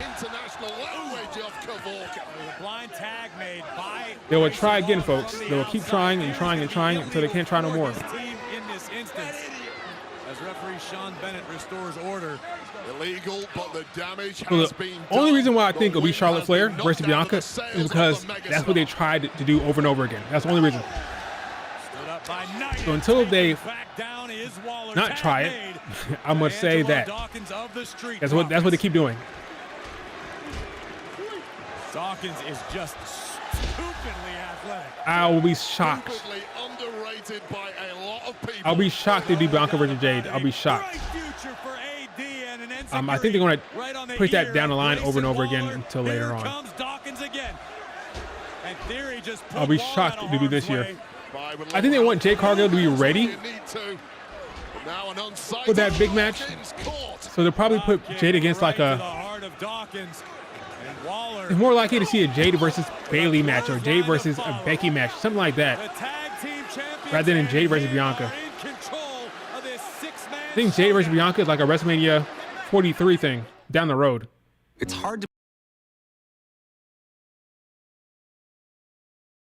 international language of Kavorka. A blind tag made by they will try again, folks. They will keep trying and trying and trying until they can't try no more. In this instance, as referee Sean Bennett restores order. Illegal, but the damage has been done. Only reason why I think it'll be Charlotte Flair versus Bianca is because that's what they tried to do over and over again. That's the only reason. So until they not try it, I'm gonna say that that's what they keep doing. Dawkins is just stupidly athletic. I will be shocked. I'll be shocked they do Bianca versus Jade. I'll be shocked. I think they're going to push that down the line over and over again until later on. I'll be shocked if they do this year. I think they want Jade Cargill to be ready for that big match. So they'll probably put Jade against like it's more likely to see a Jade versus Bayley match or Jade versus a Becky match, something like that, rather than Jade versus Bianca. I think Jade versus Bianca is like a WrestleMania 43 thing down the road. It's hard to.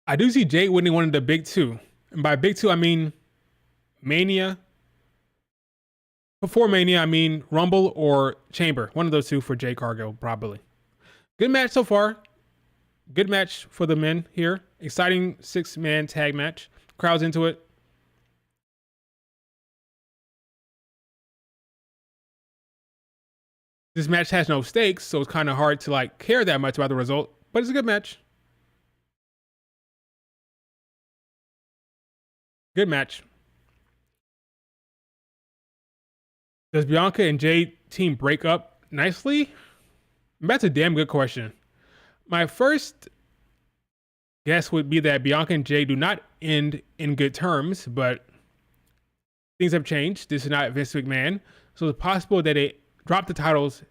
I do see Jade winning one of the big 2. And by big 2, I mean Mania. Before Mania, I mean Rumble or Chamber. One of those 2 for Jade Cargill, probably. Good match so far. Good match for the men here. Exciting 6-man tag match. Crowd's into it. This match has no stakes, so it's kind of hard to like care that much about the result, but it's a good match. Good match. Does Bianca and Jade team break up nicely? That's a damn good question. My first guess would be that Bianca and Jade do not end in good terms, but things have changed. This is not Vince McMahon, so it's possible that they drop the titles.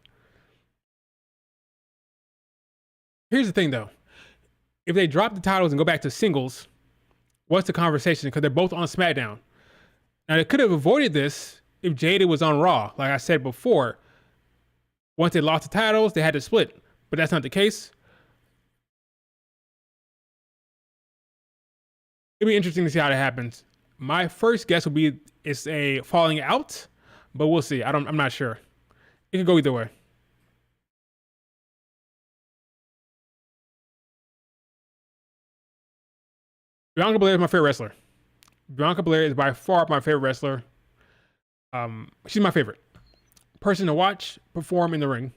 Here's the thing, though. If they drop the titles and go back to singles, what's the conversation? Because they're both on SmackDown. Now, they could have avoided this if Jade was on Raw. Like I said before, once they lost the titles, they had to split. But that's not the case. It'll be interesting to see how that happens. My first guess would be it's a falling out, but we'll see. I'm not sure. It could go either way. Bianca Belair is my favorite wrestler. Bianca Belair is by far my favorite wrestler. She's my favorite person to watch perform in the ring.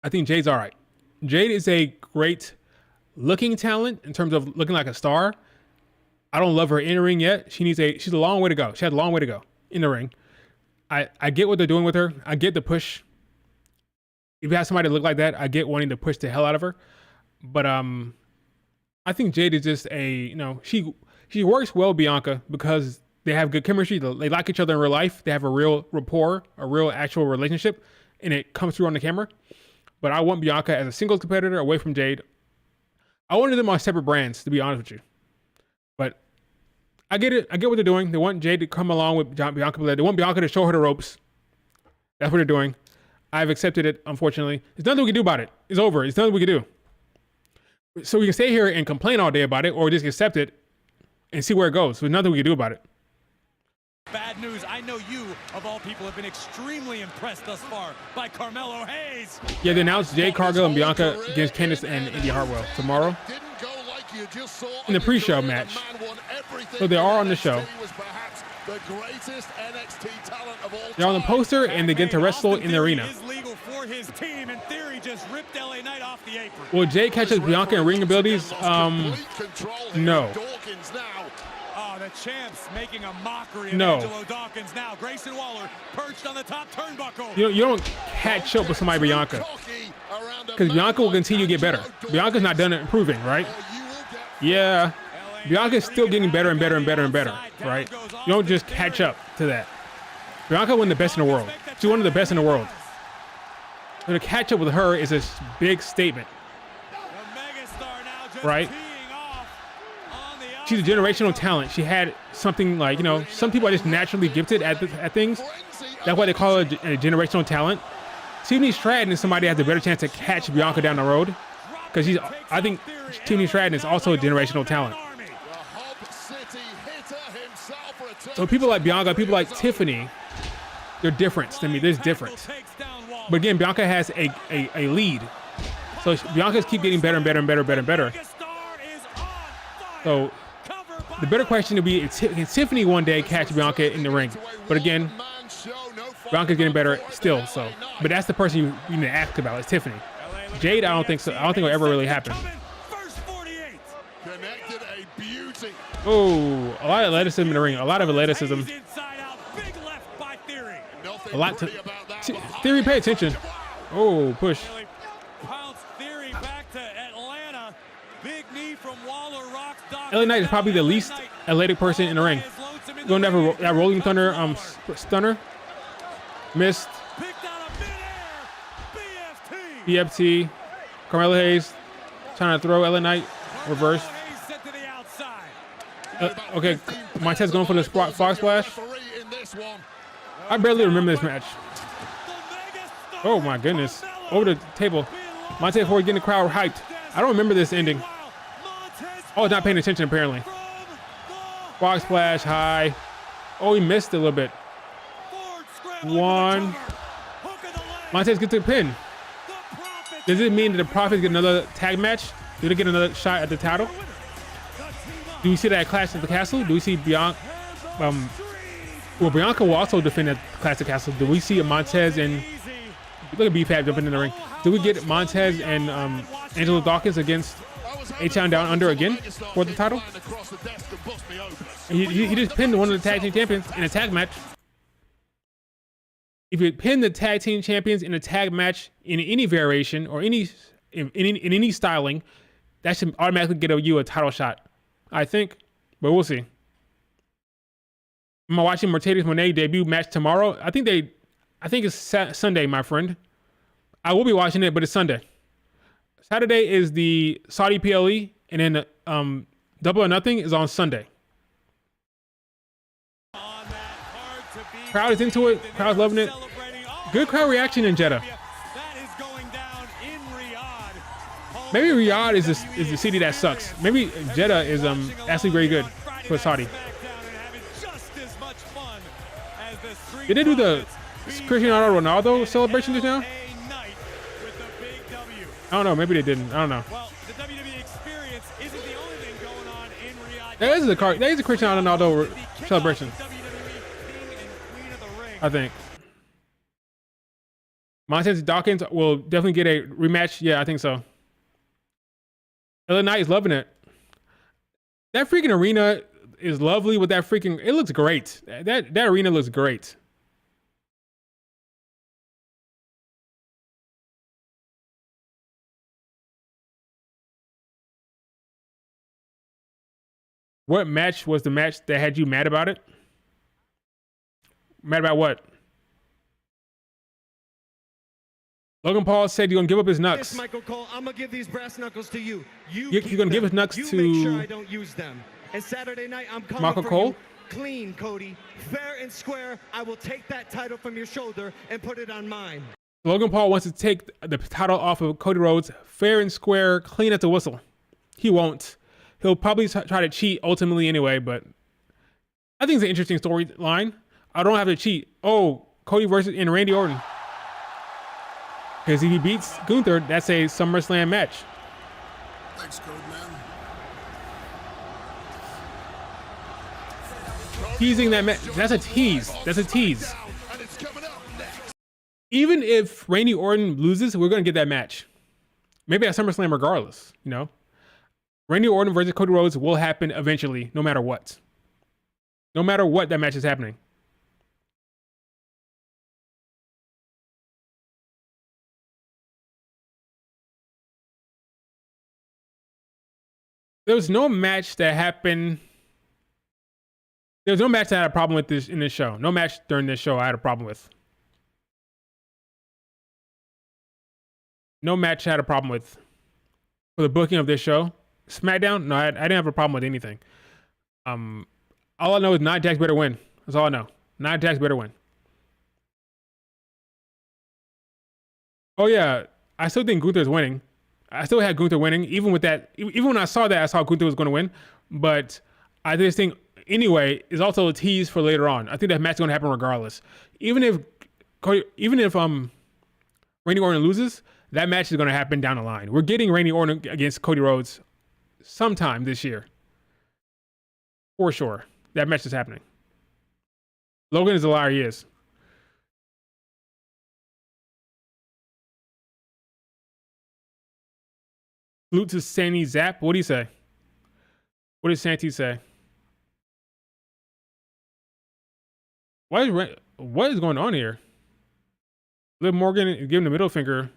I think Jade's all right. Jade is a great looking talent in terms of looking like a star. I don't love her in the ring yet. She's a long way to go. She had a long way to go in the ring. I get what they're doing with her. I get the push. If you have somebody look like that, I get wanting to push the hell out of her. But I think Jade is just she works well with Bianca because they have good chemistry. They like each other in real life. They have a real rapport, a real actual relationship, and it comes through on the camera. But I want Bianca as a singles competitor away from Jade. I wanted them on separate brands, to be honest with you. But I get it. I get what they're doing. They want Jade to come along with Bianca. They want Bianca to show her the ropes. That's what they're doing. I've accepted it, unfortunately. There's nothing we can do about it. It's over. There's nothing we can do. So we can stay here and complain all day about it, or just accept it and see where it goes. There's nothing we can do about it. Bad news. I know you, of all people, have been extremely impressed thus far by Carmelo Hayes. Yeah, they announced Jade Cargill and Bianca against Candice and Indy Hartwell tomorrow in the pre-show match. So they are on the show. They're on the poster and they get to wrestle in the arena. Will Jade catch up Bianca in ring abilities? No. Oh, the champs making a mockery of No. Angelo Dawkins now. Grayson Waller perched on the top turnbuckle. You don't catch up with somebody Bianca, because Bianca will continue to get better. Bianca's not done improving, right? Yeah. Bianca's still getting better and better and better and better, right? You don't just catch up to that. Bianca won the best in the world. She's one of the best in the world. So to catch up with her is a big statement, right? She's a generational talent. She had something like, some people are just naturally gifted at things. That's why they call her a generational talent. Tiffany Stratton is somebody that has a better chance to catch Bianca down the road, because I think Tiffany Stratton is also a generational talent. So people like Bianca, people like Tiffany, they're different to me. There's difference. But again, Bianca has a lead. So Bianca's keep getting better and better and better and better and better. So the better question would be, can Tiffany one day catch Bianca in the ring? But again, Bianca's getting better still. So, but that's the person you need to ask about, is Tiffany. Jade, I don't think so. I don't think it'll ever really happen. Oh, a lot of athleticism in the ring. A lot of athleticism. A lot to Theory, pay attention. Oh, push. LA Knight is probably the least athletic person in the ring. Going to have that Rolling Thunder stunner. Missed. BFT. Carmelo Hayes trying to throw LA Knight. Reverse. Okay, Montez going for the Fox Splash. I barely remember this match. Oh my goodness. Over the table. Montez Ford getting the crowd hyped. I don't remember this ending. Oh, not paying attention apparently. Fox Splash high. Oh, he missed a little bit. One. Montez gets the pin. Does it mean that the Profits get another tag match? Do they get another shot at the title? Do we see that at Clash at the Castle? Do we see Bianca? Well, Bianca will also defend at Clash at the Castle. Do we see Montez and look at B-Fab jumping in the ring? Do we get Montez and Angelo Dawkins against A-Town Down Under again for the title? He just pinned one of the tag team champions in a tag match. If you pin the tag team champions in a tag match in any variation or in any styling, that should automatically get you a title shot, I think, but we'll see. Am I watching Mercedes Moné debut match tomorrow? I think it's Sunday, my friend. I will be watching it, but it's Sunday. Saturday is the Saudi PLE, and then Double or Nothing is on Sunday. Crowd is into it. Crowd's loving it. Good crowd reaction in Jeddah. Maybe Riyadh is the city that sucks. Maybe Jeddah is actually very good for Saudi. Did they do the Cristiano Ronaldo celebration just now? I don't know. Maybe they didn't. I don't know. There is a Cristiano Ronaldo celebration, I think. Montez Dawkins will definitely get a rematch. Yeah, I think so. LA Knight is loving it. That freaking arena is lovely with that freaking. It looks great. That arena looks great. What match was the match that had you mad about it? Mad about what? Logan Paul said you're gonna give up his knucks. Yes, Michael Cole, I'm gonna give these brass knuckles to you. You're gonna give his knucks to. Make sure I don't use them. And Saturday night, I'm coming Michael for Cole? you clean, Cody. Fair and square. I will take that title from your shoulder and put it on mine. Logan Paul wants to take the title off of Cody Rhodes, fair and square, clean at the whistle. He won't. He'll probably try to cheat ultimately anyway, but I think it's an interesting storyline. I don't have to cheat. Oh, Cody versus and Randy Orton. Because if he beats Gunther, that's a SummerSlam match. Thanks, Code Man. Teasing that match. That's a tease. That's a tease. Even if Randy Orton loses, we're going to get that match. Maybe at SummerSlam regardless, you know? Randy Orton versus Cody Rhodes will happen eventually, no matter what. No matter what, that match is happening. There was no match that happened. There was no match that I had a problem with this in this show. No match during this show I had a problem with. No match I had a problem with for the booking of this show. Smackdown, no, I didn't have a problem with anything. All I know is Nia Jax better win. That's all I know. Nia Jax better win. Oh yeah, I still think Gunther's winning. I still had Gunther winning, even with that. Even when I saw that, I saw Gunther was going to win. But I just think anyway is also a tease for later on. I think that match is going to happen regardless. Even if Randy Orton loses, that match is going to happen down the line. We're getting Randy Orton against Cody Rhodes sometime this year, for sure. That match is happening. Logan is a liar. He is. Salute to Sandy Zap. What do you say? What did Santy say? What is going on here? Liv Morgan is giving the middle finger.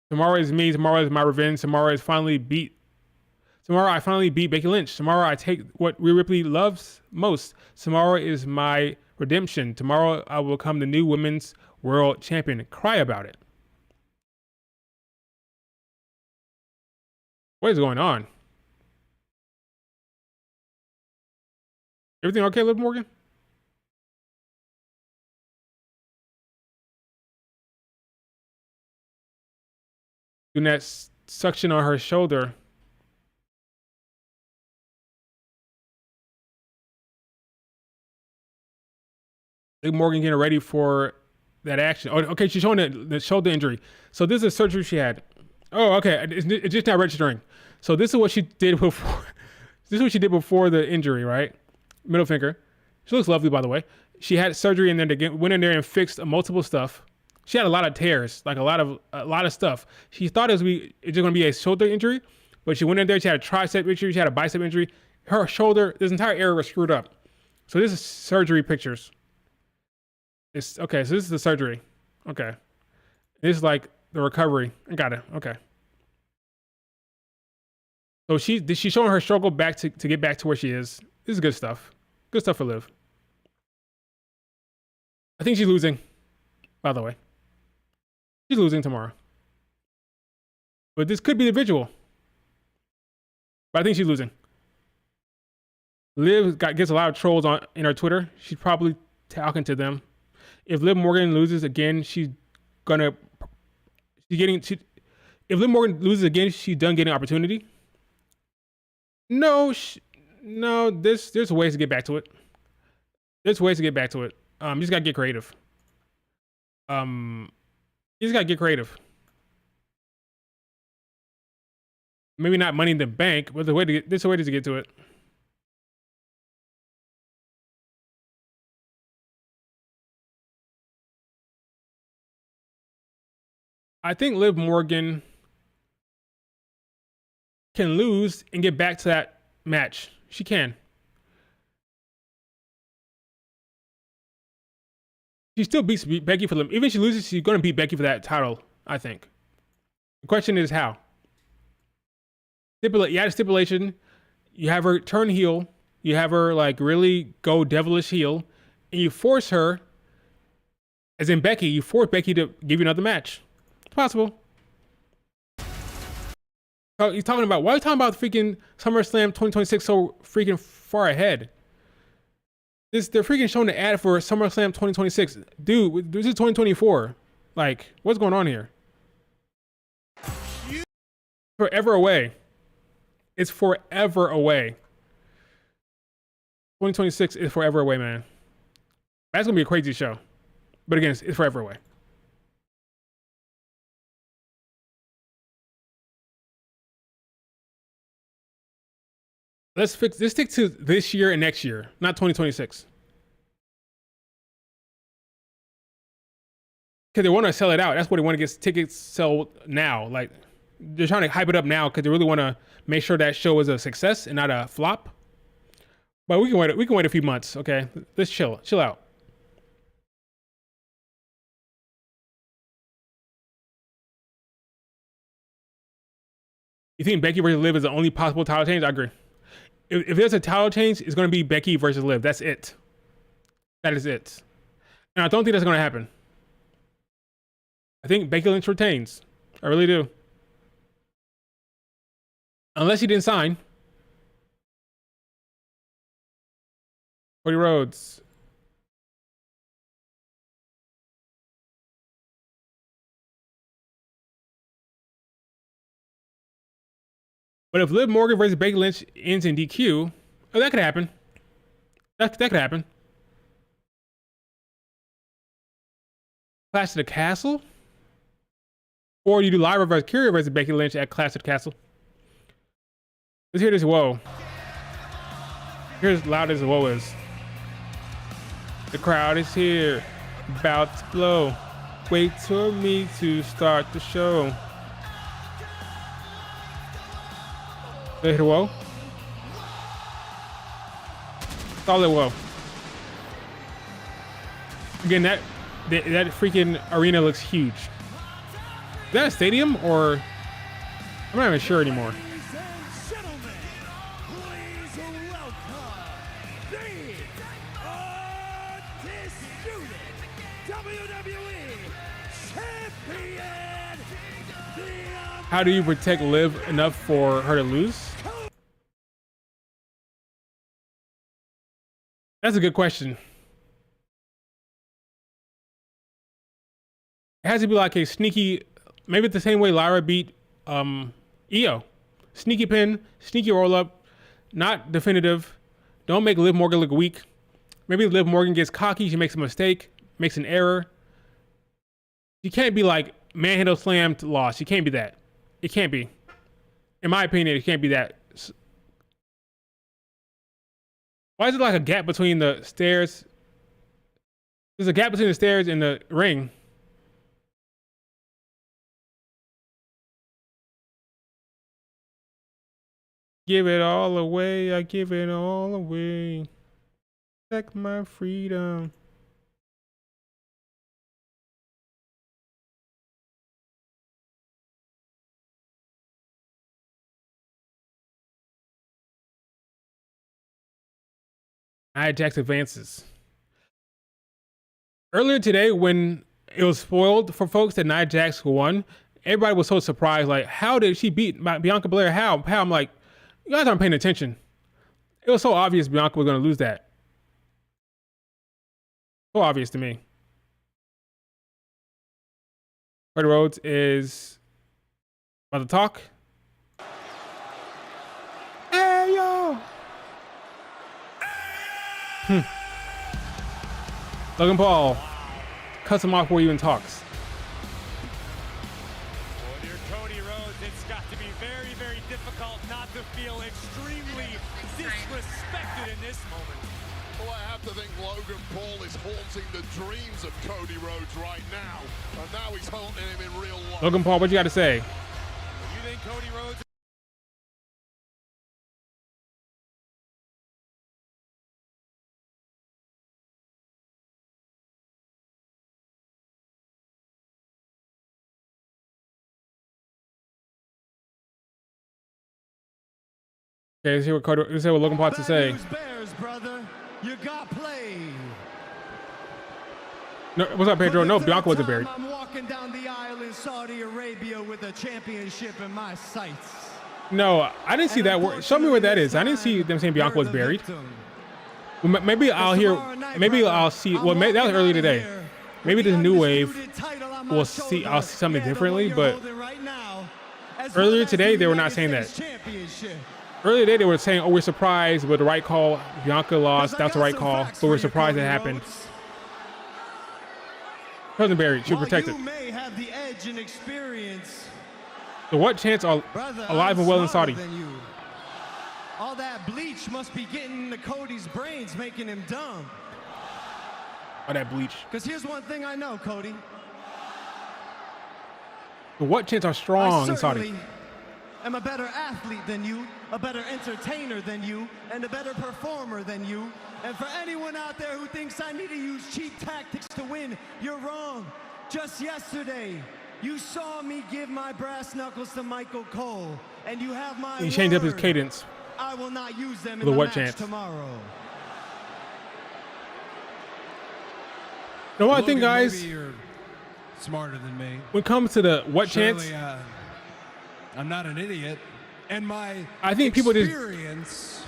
Tomorrow is me. Tomorrow is my revenge. Tomorrow I finally beat Becky Lynch. Tomorrow I take what Rhea Ripley loves most. Tomorrow is my redemption. Tomorrow I will become the new women's world champion. Cry about it. What is going on? Everything okay, Liv Morgan? Doing that suction on her shoulder. Liv Morgan getting ready for that action. Oh, okay, she's showing the shoulder injury. So this is a surgery she had. Oh, okay. It's just not registering. So this is what she did before. This is what she did before the injury, right? Middle finger. She looks lovely, by the way. She had surgery and then went in there and fixed multiple stuff. She had a lot of tears, like a lot of stuff. She thought it's just going to be a shoulder injury, but she went in there. She had a tricep injury. She had a bicep injury. Her shoulder, this entire area was screwed up. So this is surgery pictures. It's okay. So this is the surgery. Okay. This is like the recovery. I got it. Okay. So she's showing her struggle back to get back to where she is. This is good stuff. Good stuff for Liv. I think she's losing, by the way. She's losing tomorrow. But this could be the visual. But I think she's losing. Liv gets a lot of trolls in her Twitter. She's probably talking to them. If Liv Morgan loses again, if Liv Morgan loses again, she's done getting opportunity. No, there's ways to get back to it. There's ways to get back to it. You just gotta get creative. You just gotta get creative. Maybe not Money in the Bank, but there's a way to get to it. I think Liv Morgan can lose and get back to that match. She can. She still beats Becky for them. Even if she loses, she's going to beat Becky for that title, I think. The question is how. You add a stipulation. You have her turn heel. You have her like really go devilish heel. And you force her, as in Becky, you force Becky to give you another match. It's possible. So he's talking about, why are you talking about freaking SummerSlam 2026 so freaking far ahead? They're freaking showing the ad for SummerSlam 2026. Dude, this is 2024. Like, what's going on here? Forever away. It's forever away. 2026 is forever away, man. That's going to be a crazy show. But again, it's forever away. Let's stick to this year and next year, not 2026. Because they want to sell it out. That's what they want to get tickets sold now. Like, they're trying to hype it up now because they really want to make sure that show is a success and not a flop. But we can wait. We can wait a few months. Okay, let's chill out. You think Becky versus Liv is the only possible title change? I agree. If there's a title change, it's going to be Becky versus Liv. That's it. That is it. And I don't think that's going to happen. I think Becky Lynch retains. I really do. Unless he didn't sign. Cody Rhodes. But if Liv Morgan versus Becky Lynch ends in DQ, oh, that could happen. That could happen. Clash of the Castle? Or you do Lyra versus Kyria versus Becky Lynch at Clash of the Castle. Let's hear this whoa. Here's as loud as the whoa is. The crowd is here, about to blow. Wait for me to start the show. They hit a whoa. Solid whoa. Again, that freaking arena looks huge. Is that a stadium or? I'm not even sure anymore. How do you protect Liv enough for her to lose? That's a good question. It has to be like a sneaky, maybe it's the same way Lyra beat Io. Sneaky pin, sneaky roll up, not definitive. Don't make Liv Morgan look weak. Maybe Liv Morgan gets cocky, she makes a mistake, makes an error. You can't be like manhandle slammed loss. You can't be that. It can't be. In my opinion, it can't be that. Why is it like a gap between the stairs? There's a gap between the stairs and the ring. Give it all away, I give it all away. Protect my freedom. Nia Jax advances. Earlier today, when it was spoiled for folks that Nia Jax won, everybody was so surprised. Like, how did she beat Bianca Belair? How? I'm like, you guys aren't paying attention. It was so obvious Bianca was going to lose that. So obvious to me. Cody Rhodes is about to talk. Hey, yo! Logan Paul cuts him off before he even talks. Well, dear Cody Rhodes, it's got to be very, very difficult not to feel extremely disrespected in this moment. Well, I have to think Logan Paul is haunting the dreams of Cody Rhodes right now, and now he's haunting him in real life. Logan Paul, what you got to say? You think Cody Rhodes? Okay, let's see what Logan Paul has to say. Bears, brother. You got played. No, what's up, Pedro? No, Bianca wasn't buried. I'm walking down the aisle in Saudi Arabia with a championship in my sights. No, I didn't see that word. Show me where that is. I didn't see them saying Bianca was buried. Well, maybe I'll hear. Maybe I'll see. Well, maybe that was earlier today. Maybe this new wave. We'll see. I'll see something differently. But earlier today, they were not saying that. Earlier today, they were saying, "Oh, we're surprised with the right call. Bianca lost. That's the right call, but we're surprised it happened." She wasn't buried. She was protected. You may have the edge in experience. So what chance are alive and well in Saudi? All that bleach must be getting into Cody's brains, making him dumb. All that bleach. Because here's one thing I know, Cody. So what chants are strong in Saudi? I'm a better athlete than you, a better entertainer than you, and a better performer than you. And for anyone out there who thinks I need to use cheap tactics to win, you're wrong. Just yesterday, you saw me give my brass knuckles to Michael Cole, and you have my He changed up his cadence. I will not use them in the the what match chance tomorrow. You know what I think, guys? Maybe you're smarter than me. When it comes to the what chance, I'm not an idiot, and my I think people just.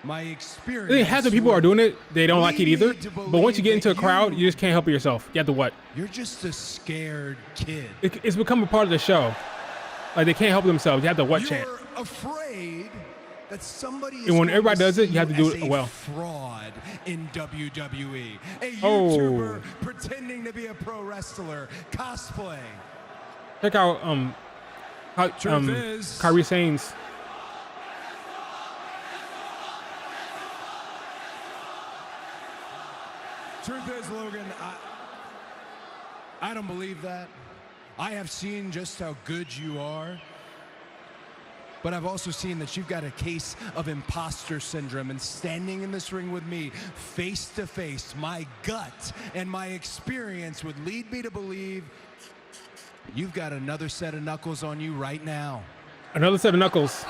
My experience. I think half the people are doing it. They don't like it either. But once you get into a crowd, you just can't help it yourself. You have to what? You're just a scared kid. It's become a part of the show. Like they can't help themselves. You have to what chant. You're afraid that somebody is and when everybody going does to it, you have to do see it a well. Fraud in WWE. A Oh. YouTuber pretending to be a pro wrestler, cosplay. Check out Kyrie Sane's. Truth is, Logan, I don't believe that. I have seen just how good you are, but I've also seen that you've got a case of imposter syndrome, and standing in this ring with me face to face, my gut and my experience would lead me to believe you've got another set of knuckles on you right now. Another set of knuckles.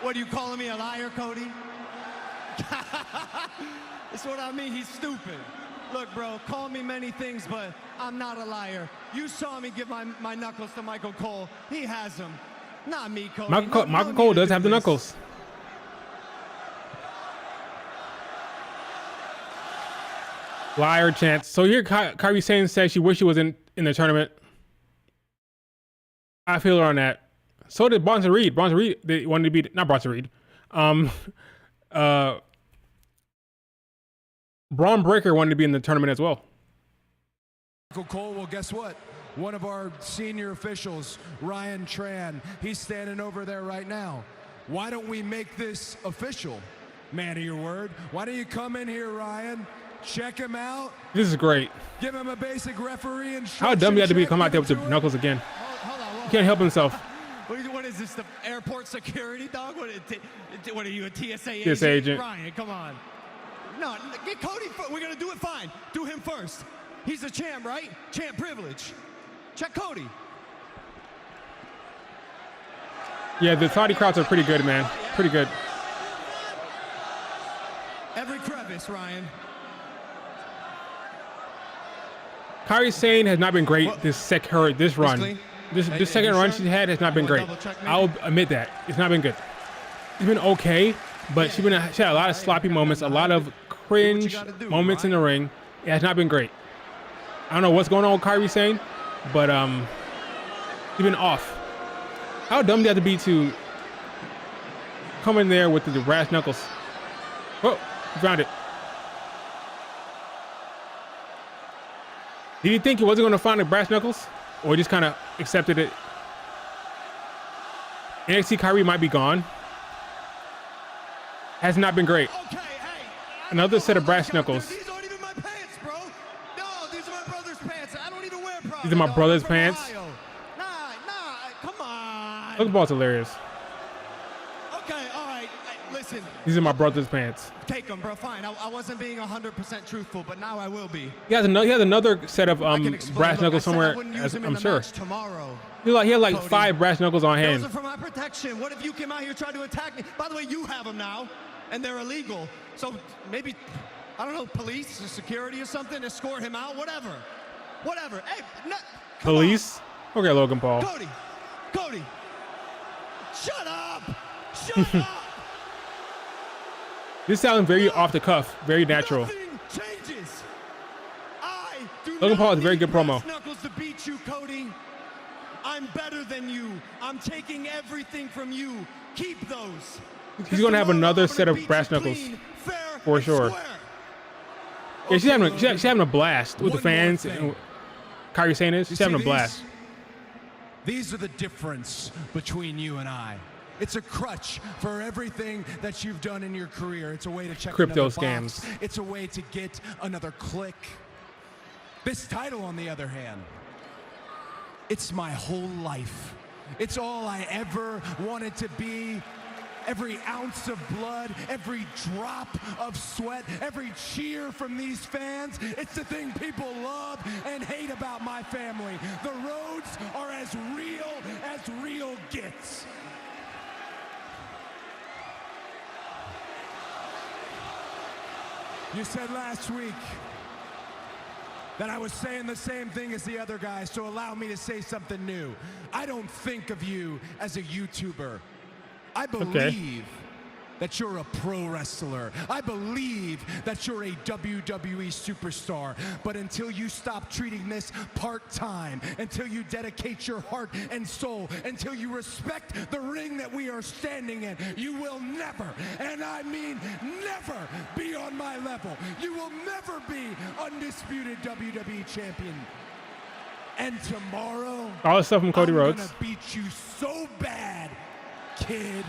What, are you calling me a liar, Cody? That's what I mean. He's stupid. Look, bro, call me many things, but I'm not a liar. You saw me give my knuckles to Michael Cole. He has them. Not me, Cody. Michael Cole does have the knuckles. Liar chance. So here, Kyrie Sane says she wished she was in the tournament. I feel her on that. So did Bronson Reed. Bronson Reed, they wanted to be, not Bronson Reed. Braun Breaker wanted to be in the tournament as well. Michael Cole, well, guess what? One of our senior officials, Ryan Tran, he's standing over there right now. Why don't we make this official? Man of your word. Why don't you come in here, Ryan? Check him out. This is great. Give him a basic referee and how dumb you have to be to come out there with the knuckles again. He can't help himself. What is this, the airport security dog? What are you, a TSA agent? TSA agent. Ryan, come on. No, get Cody. We're going to do it fine. Do him first. He's a champ, right? Champ privilege. Check Cody. Yeah, the Saudi crowds are pretty good, man. Pretty good. Every crevice, Ryan. Kyrie Sane has not been great this run. This second run she's had has not been great. I'll admit that. It's not been good. It's been okay, but she had a lot of sloppy moments, a lot of cringe moments in the ring. It has not been great. I don't know what's going on with Kyrie Sane, but she's been off. How dumb do you have to be to come in there with the brass knuckles? Oh, you found it. Did you think he wasn't going to find the brass knuckles? Or just kind of accepted it? NXT Kyrie might be gone. Has not been great. Okay, hey. Another set of brass knuckles. These aren't even my pants, bro. No, these are my brother's pants. I don't even wear Prada. These are my brother's I'm from pants. Ohio. Nah, come on. Logan Paul's hilarious. Okay, all right. Listen. These are my brother's pants. Take them, bro. Fine. I wasn't being 100% truthful, but now I will be. He has another set of brass knuckles somewhere. I'm sure. Tomorrow. He had like Cody. 5 brass knuckles on hand. Those are for my protection. What if you came out here trying to attack me? By the way, you have them now, and they're illegal. So maybe, I don't know, police or security or something, escort him out, whatever. Hey, Police? Okay, Logan Paul. Cody, shut up! Shut up! This sounds very off the cuff, very natural. Nothing changes. I do Logan Paul not has a very need good promo. brass knuckles to beat you, Cody. I'm better than you. I'm taking everything from you. Keep those. He's going to have another set of brass knuckles, for sure. Yeah, she's having a blast with the fans. And Kyrie saying this, she's having a blast. These are the difference between you and I. It's a crutch for everything that you've done in your career. It's a way to check Crypto another box. scams. It's a way to get another click. This title, on the other hand, it's my whole life. It's all I ever wanted to be. Every ounce of blood, every drop of sweat, every cheer from these fans. It's the thing people love and hate about my family. The roads are as real gets. You said last week that I was saying the same thing as the other guys, so allow me to say something new. I don't think of you as a YouTuber. I believe that you're a pro wrestler. I believe that you're a WWE superstar. But until you stop treating this part-time, until you dedicate your heart and soul, until you respect the ring that we are standing in, you will never, and I mean never, be on my level. You will never be undisputed WWE champion. And tomorrow, all this stuff from Cody Rhodes. I'm gonna beat you so bad, kid.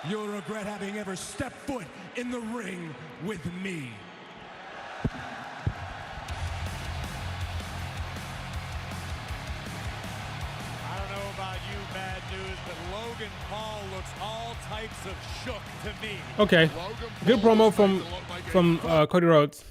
You'll regret having ever stepped foot in the ring with me. I don't know about you, Bad News, but Logan Paul looks all types of shook to me. Okay, good promo from Cody Rhodes.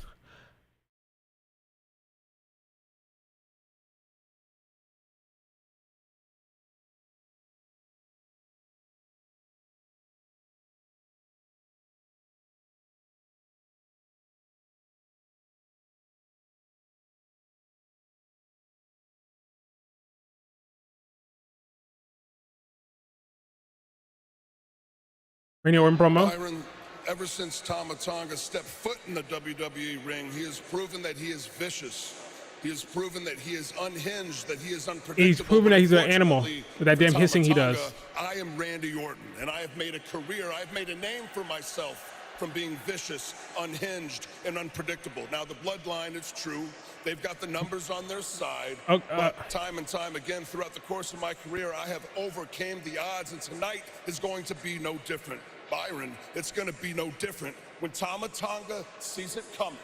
Any own promo? Byron, ever since Tama Tonga stepped foot in the WWE ring, he has proven that he is vicious. He has proven that he is unhinged, that he is unpredictable. He's proven that he's an animal with that damn hissing he does. I am Randy Orton, and I have made a career, I've made a name for myself from being vicious, unhinged, and unpredictable. Now, the bloodline, it's true. They've got the numbers on their side. But time and time again, throughout the course of my career, I have overcame the odds, and tonight is going to be no different. Byron, it's going to be no different when Tama Tonga sees it coming.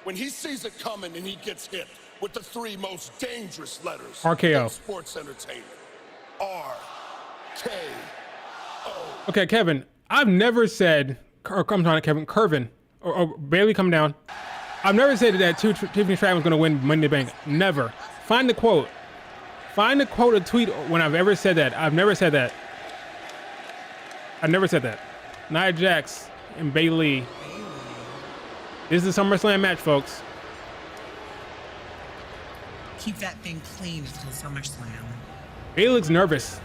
When he sees it coming and he gets hit with the 3 most dangerous letters RKO. in sports entertainment. RKO. Okay, Kevin, I've never said, or come on, Kevin, Curvin, or Bailey come down. I've never said that Tiffany Stratton was going to win Money in the Bank. Never. Find the quote. Find the quote or tweet when I've ever said that. I've never said that. I've never said that. Nia Jax and Bailey. This is a SummerSlam match, folks. Keep that thing clean until SummerSlam. Bailey looks nervous.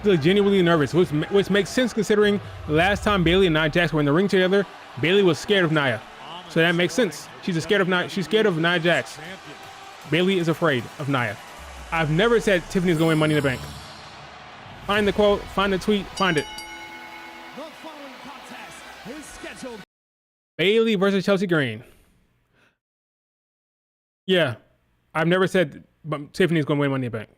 She looks genuinely nervous, which makes sense considering the last time Bailey and Nia Jax were in the ring together, Bailey was scared of Nia. So that makes sense. She's scared of Nia Jax. Bailey is afraid of Nia. I've never said Tiffany's going to win Money in the Bank. Find the quote, find the tweet, find it. The following contest is scheduled. Bailey versus Chelsea Green. Yeah, I've never said Tiffany's going to win Money in the Bank.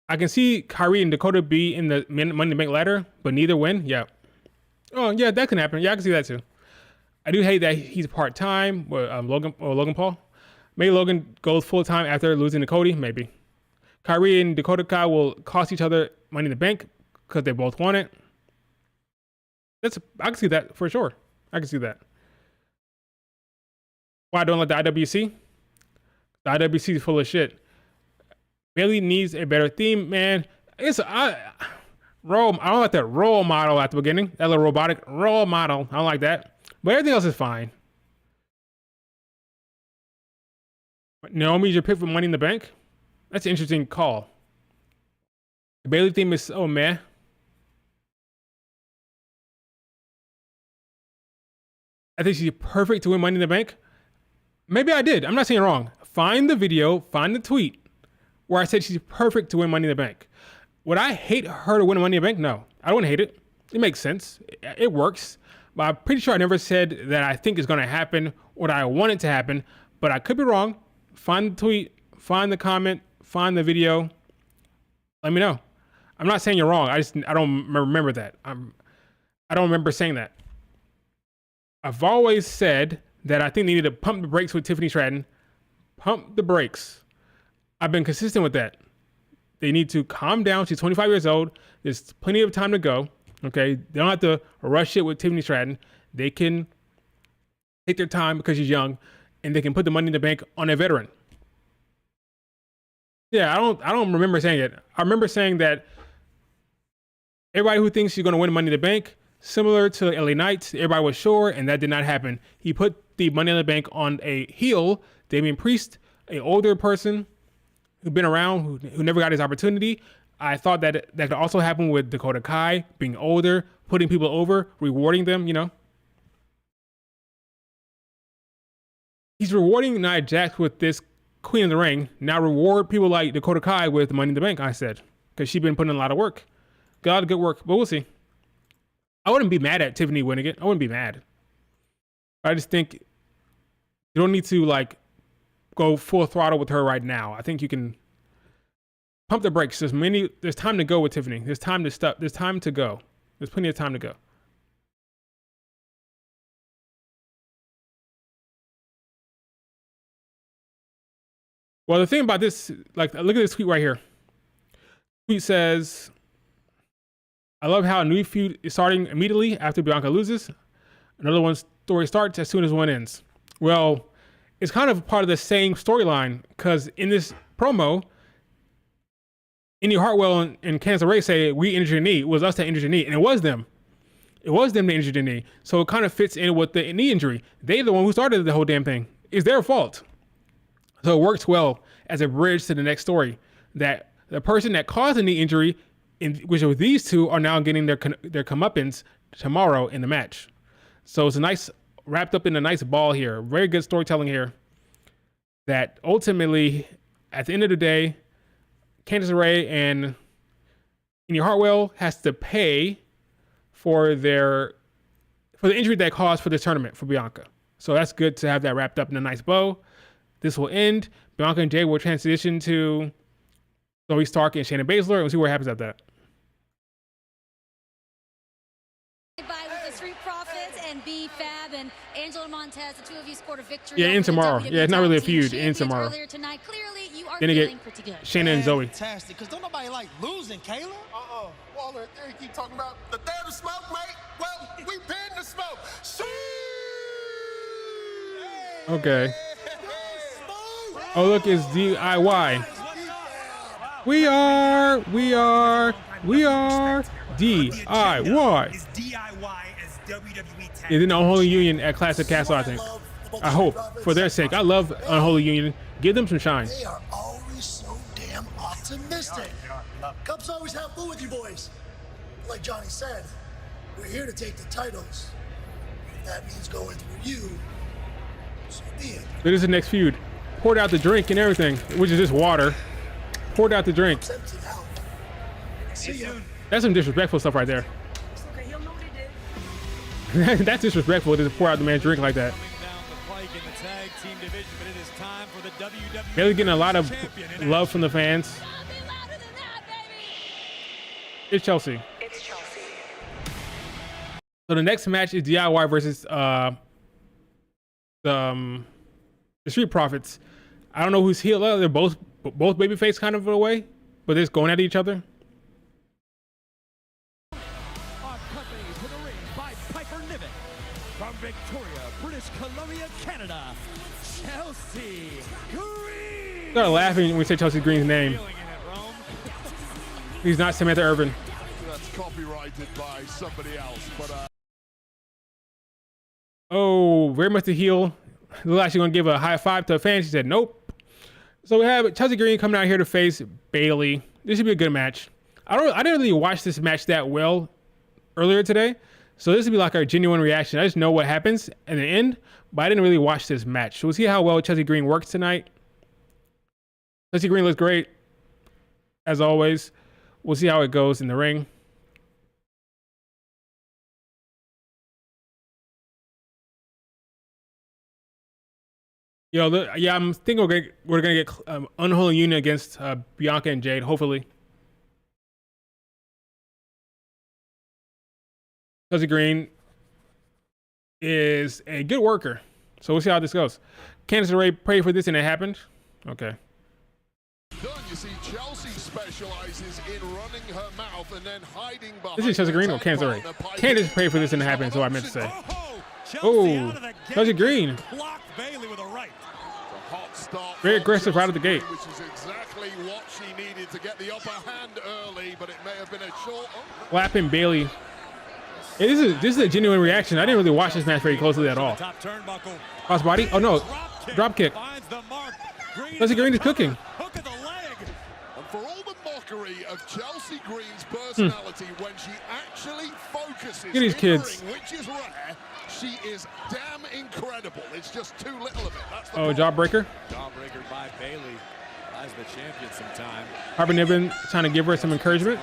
I can see Kyrie and Dakota be in the Money in the Bank ladder, but neither win. Yeah. Oh yeah, that can happen. Yeah, I can see that too. I do hate that he's part-time with Logan Paul. Maybe Logan goes full-time after losing to Cody. Maybe. Kyrie and Dakota Kai will cost each other Money in the Bank because they both want it. I can see that for sure. I can see that. Why I don't like the IWC? The IWC is full of shit. Bayley needs a better theme, man. I don't like that role model at the beginning. That little robotic role model. I don't like that. But everything else is fine. Naomi's your pick for Money in the Bank? That's an interesting call. The Bayley theme is so meh. I think she's perfect to win Money in the Bank. Maybe I did. I'm not saying wrong. Find the video, find the tweet where I said she's perfect to win Money in the Bank. Would I hate her to win Money in the Bank? No, I don't hate it. It makes sense. It works. But I'm pretty sure I never said that I think is going to happen or that I want it to happen. But I could be wrong. Find the tweet, find the comment, find the video. Let me know. I'm not saying you're wrong. I don't remember that. I don't remember saying that. I've always said that I think they need to pump the brakes with Tiffany Stratton. Pump the brakes. I've been consistent with that. They need to calm down. She's 25 years old. There's plenty of time to go. Okay, they don't have to rush it with Tiffany Stratton. They can take their time because she's young, and they can put the Money in the Bank on a veteran. Yeah, I don't remember saying it. I remember saying that everybody who thinks she's going to win Money in the Bank, similar to LA Knight, everybody was sure, and that did not happen. He put the Money in the Bank on a heel, Damian Priest, an older person who'd been around, who never got his opportunity. I thought that that could also happen with Dakota Kai, being older, putting people over, rewarding them, you know. He's rewarding Nia Jax with this Queen of the Ring. Now reward people like Dakota Kai with Money in the Bank, I said, because she's been putting in a lot of work. Got a lot of good work, but we'll see. I wouldn't be mad at Tiffany winning it. I wouldn't be mad. I just think you don't need to like go full throttle with her right now. I think you can pump the brakes. There's time to go with Tiffany. There's time to stop. There's time to go. There's plenty of time to go. Well, the thing about this, like, look at this tweet right here. Tweet says, I love how a new feud is starting immediately after Bianca loses. Another one's story starts as soon as one ends. Well, it's kind of part of the same storyline because in this promo, Indy Hartwell and Candice LeRae say, we injured your knee. It was us that injured your knee. And it was them. It was them that injured your knee. So it kind of fits in with the knee injury. They're the one who started the whole damn thing. It's their fault. So it works well as a bridge to the next story. That the person that caused the knee injury, which are these two, are now getting their comeuppance tomorrow in the match. So it's a nice, wrapped up in a nice ball here. Very good storytelling here. That ultimately, at the end of the day, Candice LeRae and Indy Hartwell has to pay for the injury that caused for this tournament for Bianca. So that's good to have that wrapped up in a nice bow. This will end. Bianca and Jay will transition to Zoe Stark and Shayna Baszler, and we'll see what happens after that. By with the Street Profits and B-Fab and Angela Montez, the two of you scored a victory. Yeah, in tomorrow. Yeah, it's not really a feud. In tomorrow. Earlier tonight. Clearly, you are then feeling pretty good. Shayna and Zoe. Fantastic, because don't nobody like losing, Kayla. Waller, they keep talking about the third of smoke, mate. Well, we pinned the smoke. Okay. Oh, look, it's DIY. We are DIY. Is DIY as WWE tag. It's in the Unholy Union at Classic Castle, I think. I hope, for their sake. I love Unholy Union. Give them some shine. They are always so damn optimistic. Cup's always half full with you boys. Like Johnny said, we're here to take the titles. If that means going through you, so be it. This is the next feud. Poured out the drink and everything, which is just water. Poured out the drink. That's some disrespectful stuff right there. That's disrespectful to pour out the man's drink like that. Bayley getting a lot of love from the fans. It's Chelsea. It's Chelsea. So the next match is DIY versus the Street Profits. I don't know who's heel. They're both babyface kind of in a way, but they're just going at each other. Accompanied to the ring by Piper Niven from Victoria, British Columbia, Canada, Chelsea Green. Start laughing when we say Chelsea Green's name. He's not Samantha Irvin. That's copyrighted by somebody else, but Oh, very much the heel. They're actually going to give a high five to a fan. She said, nope. So we have Chelsea Green coming out here to face Bayley. This should be a good match. I didn't really watch this match that well earlier today. So this would be like our genuine reaction. I just know what happens in the end, but I didn't really watch this match. So we'll see how well Chelsea Green works tonight. Chelsea Green looks great, as always. We'll see how it goes in the ring. Yo, yeah, I'm thinking we're gonna get Unholy Union against Bianca and Jade, hopefully. Chelsea Green is a good worker, so we'll see how this goes. Candice LeRae prayed for this and it happened. Okay. you see Chelsea specializes in running her mouth and then hiding behind. This is Chelsea Green or Candice LeRae? Candice prayed for this and it happened, so I meant to say. Oh, Chelsea Green. Very aggressive right out the gate. Which is exactly what she needed to get the upper hand early, but it may have been a short. Slapping Bayley. Hey, this is a genuine reaction. I didn't really watch this match very closely at all. Cross body? Oh no, drop kick. Chelsea Green is cooking. And for all the mockery of Chelsea Green's personality, when she actually focuses Look at these kids. Ring, which is rare, she is damn incredible. It's just too little of it. That's the Jawbreaker. Jawbreaker by Bayley. Buys the champion some time. Piper Niven trying to give her some encouragement.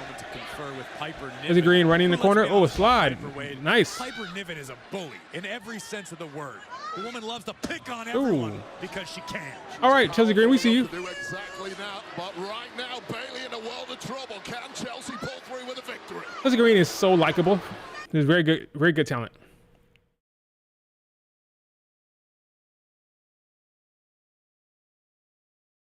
Chelsea Green running in the corner. Oh, a slide. Nice. Piper Niven is a bully in every sense of the word. The woman loves to pick on everyone because she can. All right, Chelsea Green, we see you. Do exactly that, but right now Bayley in a world of trouble. Can Chelsea pull through with a victory? Chelsea Green is so likable. He's very good talent.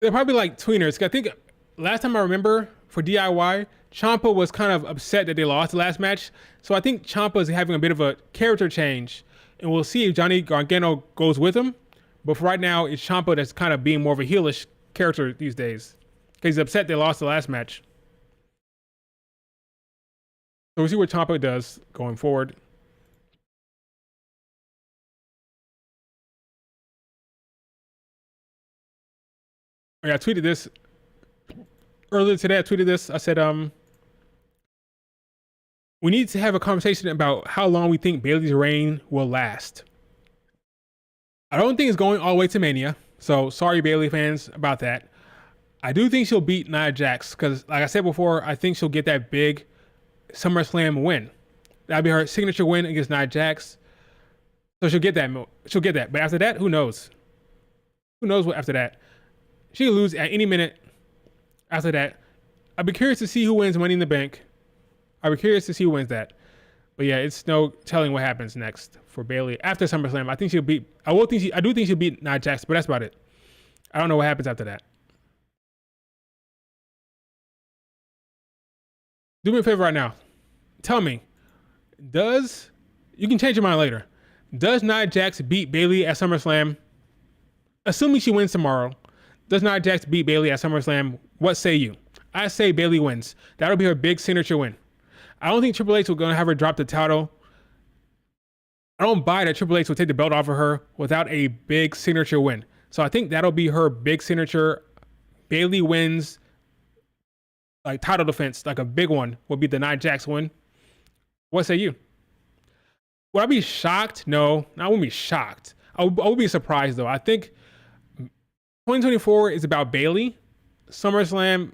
They're probably like tweeners. I think last time I remember for DIY, Ciampa was kind of upset that they lost the last match. So I think Ciampa is having a bit of a character change. And we'll see if Johnny Gargano goes with him. But for right now, it's Ciampa that's kind of being more of a heelish character these days. Because he's upset they lost the last match. So we'll see what Ciampa does going forward. Yeah, I tweeted this earlier today. I said, we need to have a conversation about how long we think Bayley's reign will last. I don't think it's going all the way to Mania. So sorry, Bayley fans, about that. I do think she'll beat Nia Jax because, like I said before, I think she'll get that big SummerSlam win. That'll be her signature win against Nia Jax. So she'll get that. She'll get that. But after that, who knows? Who knows what after that? She could lose at any minute after that. I'd be curious to see who wins Money in the Bank. I'd be curious to see who wins that. But yeah, it's no telling what happens next for Bayley after SummerSlam. I think she'll beat. I do think she'll beat Nia Jax, but that's about it. I don't know what happens after that. Do me a favor right now. Tell me, you can change your mind later. Does Nia Jax beat Bayley at SummerSlam? Assuming she wins tomorrow, does Nia Jax beat Bayley at SummerSlam? What say you? I say Bayley wins. That'll be her big signature win. I don't think Triple H will going to have her drop the title. I don't buy that Triple H will take the belt off of her without a big signature win. So I think that'll be her big signature. Bayley wins, like title defense, like a big one will be the Nia Jax win. What say you? Would I be shocked? No, I wouldn't be shocked. I would be surprised though. I think 2024 is about Bayley. SummerSlam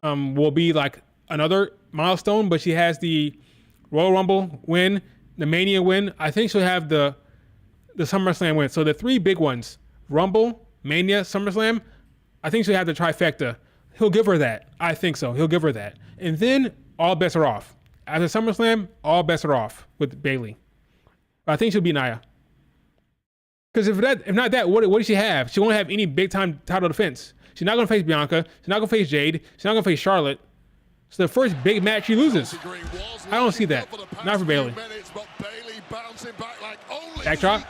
will be like another milestone, but she has the Royal Rumble win, the Mania win. I think she'll have the SummerSlam win. So the three big ones, Rumble, Mania, SummerSlam, I think she'll have the trifecta. He'll give her that. I think so. He'll give her that. And then all bets are off. After SummerSlam, all bets are off with Bayley. I think she'll beat Nia. Because if not that, what does she have? She won't have any big time title defense. She's not gonna face Bianca. She's not gonna face Jade. She's not gonna face Charlotte. So the first big match she loses. I don't see that. Not for Bayley. Backdrop.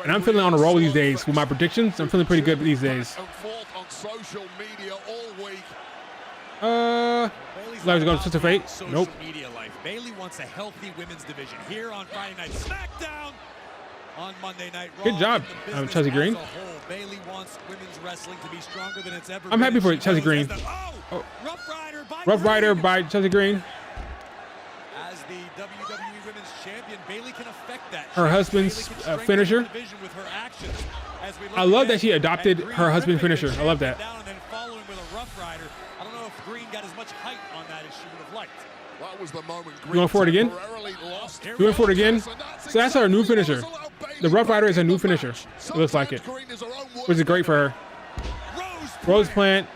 And I'm feeling on a roll these days with my predictions. I'm feeling pretty good these days. Let's go to Fate. Nope. Media life. Bayley wants a healthy women's division here on Friday Night Smackdown. On Monday Night Raw. Good job, Chelsea Green. Bayley wants women's wrestling to be stronger than it's ever I'm happy for been. Chelsea Green. Rough Rider by Chelsea Green. As the WWE Women's Champion, Bayley can affect that. Her husband's finisher. I love that she adopted her husband's finisher. I love that. And then following with a Rough Rider. I don't know if Green got as much height on that as she would have liked. That was the moment. You going for it again? You going for it again? So that's our new finisher. The Rough Rider is a new finisher. It looks like it. Which is great for her. Rose Plant.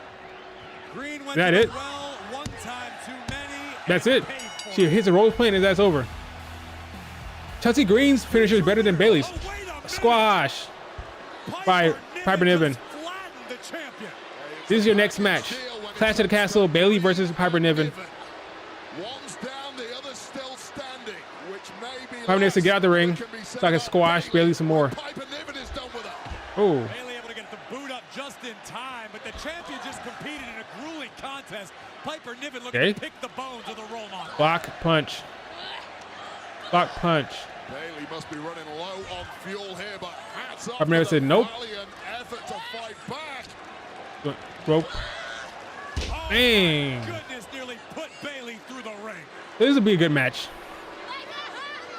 Is that it? That's it. She hits a Rose Plant and that's over. Chelsea Green's finisher is better than Bayley's. Squash by Piper Niven. This is your next match. Clash of the Castle, Bayley versus Piper Niven. Piper needs to get out of the ring so I can squash Bayley some more. Oh. Bayley able to get the boot up just in time, but the champion just competed in a grueling contest. Piper Niven looking to pick the bones of the role model. Block punch. Block punch. Bayley must be running low on fuel here, but hats off. Piper Niven said nope. Effort to fight back. Rope. Dang. Goodness, nearly put Bayley through the ring. This will be a good match.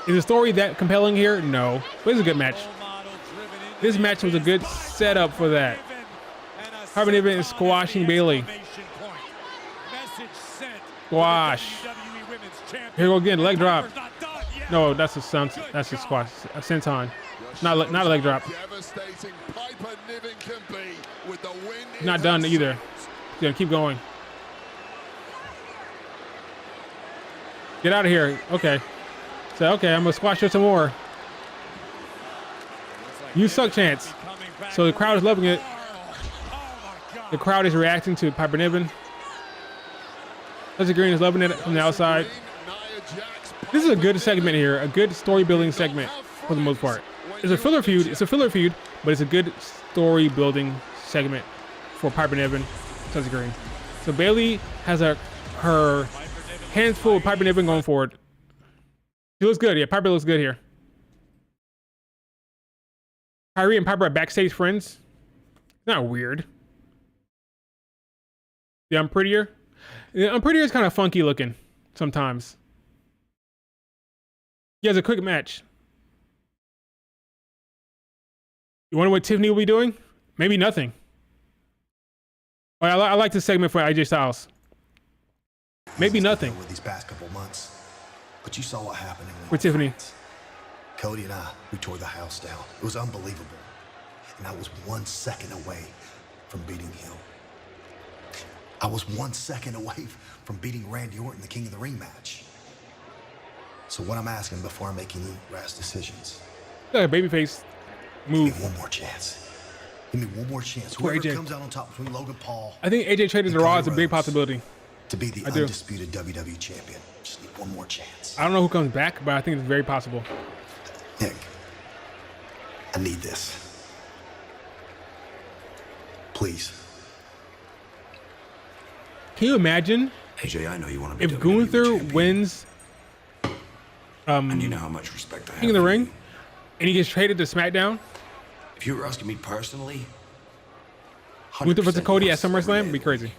Is the story that compelling here? No. But it's a good match. This match was a good setup for that. Piper Niven is squashing Bayley. Squash. Here we go again. Leg drop. No, that's a squash. A senton. Not a leg drop. Not done either. He's gonna keep going. Get out of here. Okay. So okay, I'm gonna squash her some more. You suck, Chance. So the crowd is loving it. The crowd is reacting to Piper Niven. Chelsea Green is loving it from the outside. This is a good segment here, a good story building segment for the most part. It's a filler feud. It's a filler feud, but it's a good story building segment for Piper Niven, Chelsea Green. So Bayley has her hands full of Piper Niven going forward. She looks good. Yeah, Piper looks good here. Kyrie and Piper are backstage friends. It's not weird. Yeah, I'm prettier. Yeah, I'm prettier is kind of funky looking sometimes. Yeah, it's a quick match. You wonder what Tiffany will be doing? Maybe nothing. Well, I like this segment for AJ Styles. Maybe nothing. With these past couple months, but you saw what happened with Tiffany. Cody and we tore the house down. It was unbelievable, and I was 1 second away from beating him. I was 1 second away from beating Randy Orton, the King of the Ring match. So what I'm asking before I'm making any rash decisions, babyface move. Give me one more chance. Give me one more chance. Whoever comes out on top between Logan Paul. I think AJ trading the Raw is a big possibility. To be the undisputed WWE champion. Just need one more chance. I don't know who comes back, but I think it's very possible. Nick, I need this. Please. Can you imagine AJ, I know you want to be if Gunther wins and you know how much respect I have King of the Ring and he gets traded to SmackDown? If you were asking me personally, Gunther versus Cody at SummerSlam would be crazy.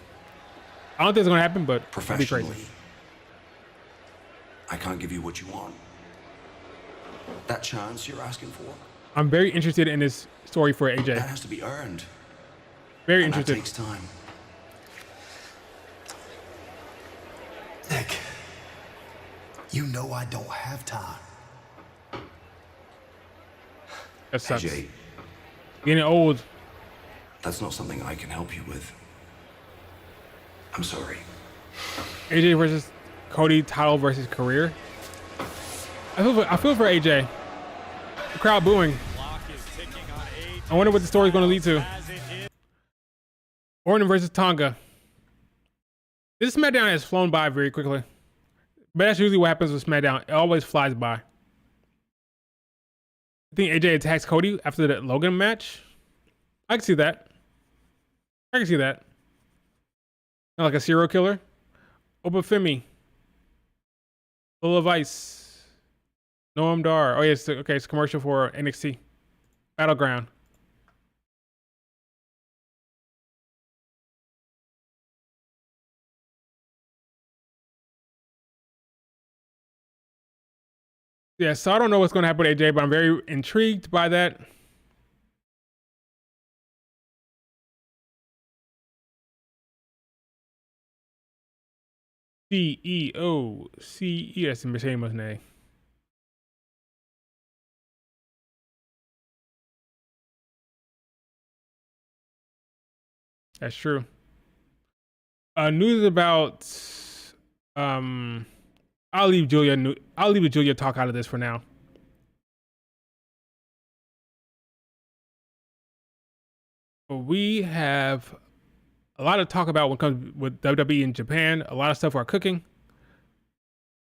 I don't think it's going to happen, but it'd be crazy. I can't give you what you want. That chance you're asking for. I'm very interested in this story for AJ. That has to be earned. Very interested. That takes time. Nick, you know I don't have time. That sucks. AJ, getting old. That's not something I can help you with. I'm sorry. AJ versus Cody, title versus career. I feel for AJ. The crowd booing. I wonder what the story's going to lead to. Orton versus Tonga. This SmackDown has flown by very quickly. But that's usually what happens with SmackDown. It always flies by. I think AJ attacks Cody after the Logan match. I can see that. I can see that. Like a serial killer. Obafemi. Full of Ice. Noam Dar. Oh, yeah, it's okay. It's a commercial for NXT. Battleground. Yeah, so I don't know what's going to happen with AJ, but I'm very intrigued by that. CEO. CE. That's Mercedes name. That's true. News about I'll leave the Julia talk out of this for now. But we have a lot of talk about when it comes with WWE in Japan. A lot of stuff are cooking.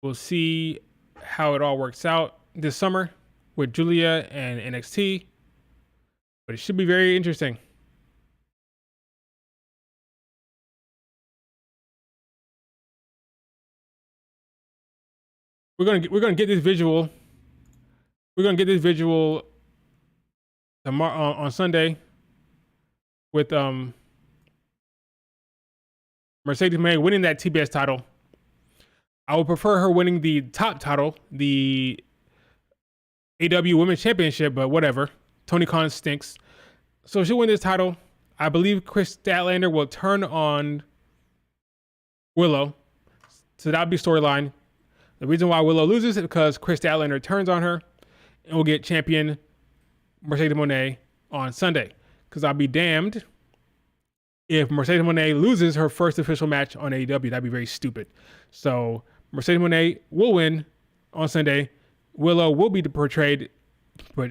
We'll see how it all works out this summer with Julia and NXT. But it should be very interesting. We're gonna get this visual. We're gonna get this visual tomorrow on Sunday with Mercedes May winning that TBS title. I would prefer her winning the top title, the AW Women's Championship, but whatever. Tony Khan stinks. So she'll win this title. I believe Chris Statlander will turn on Willow. So that'll be storyline. The reason why Willow loses is because Chris Statlander turns on her and we'll get champion Mercedes Moné on Sunday. Because I'll be damned if Mercedes Moné loses her first official match on AEW. That'd be very stupid. So Mercedes Moné will win on Sunday. Willow will be betrayed by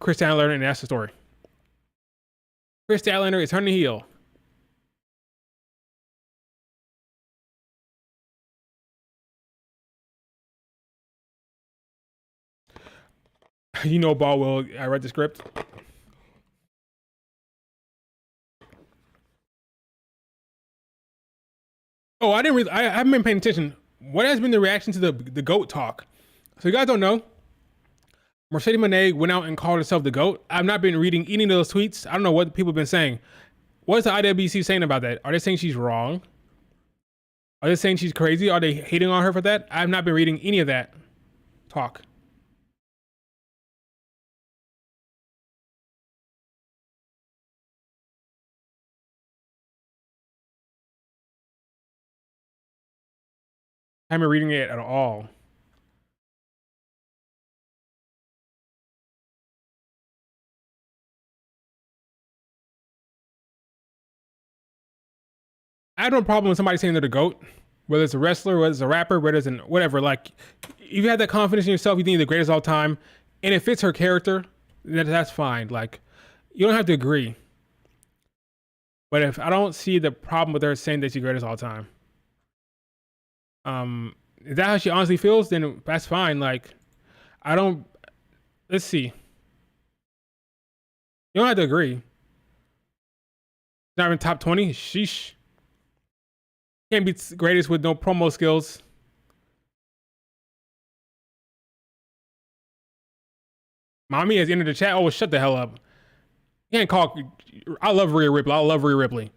Chris Statlander, and that's the story. Chris Statlander is turning heel. You know, Baldwell, I read the script. Oh, I haven't been paying attention. What has been the reaction to the GOAT talk? So you guys don't know, Mercedes Moné went out and called herself the GOAT. I've not been reading any of those tweets. I don't know what people have been saying. What is the IWC saying about that? Are they saying she's wrong? Are they saying she's crazy? Are they hating on her for that? I've not been reading any of that talk. I haven't been reading it at all. I have no problem with somebody saying they're the GOAT, whether it's a wrestler, whether it's a rapper, whether it's whatever. Like, if you have that confidence in yourself, you think you're the greatest of all time, and it fits her character, that's fine. Like, you don't have to agree. But if I don't see the problem with her saying that she's greatest of all time, is that how she honestly feels? Then that's fine. Like, let's see. You don't have to agree. Not even top 20. Sheesh. Can't be greatest with no promo skills. Mommy has entered the chat. Oh, shut the hell up. You can't call. I love Rhea Ripley.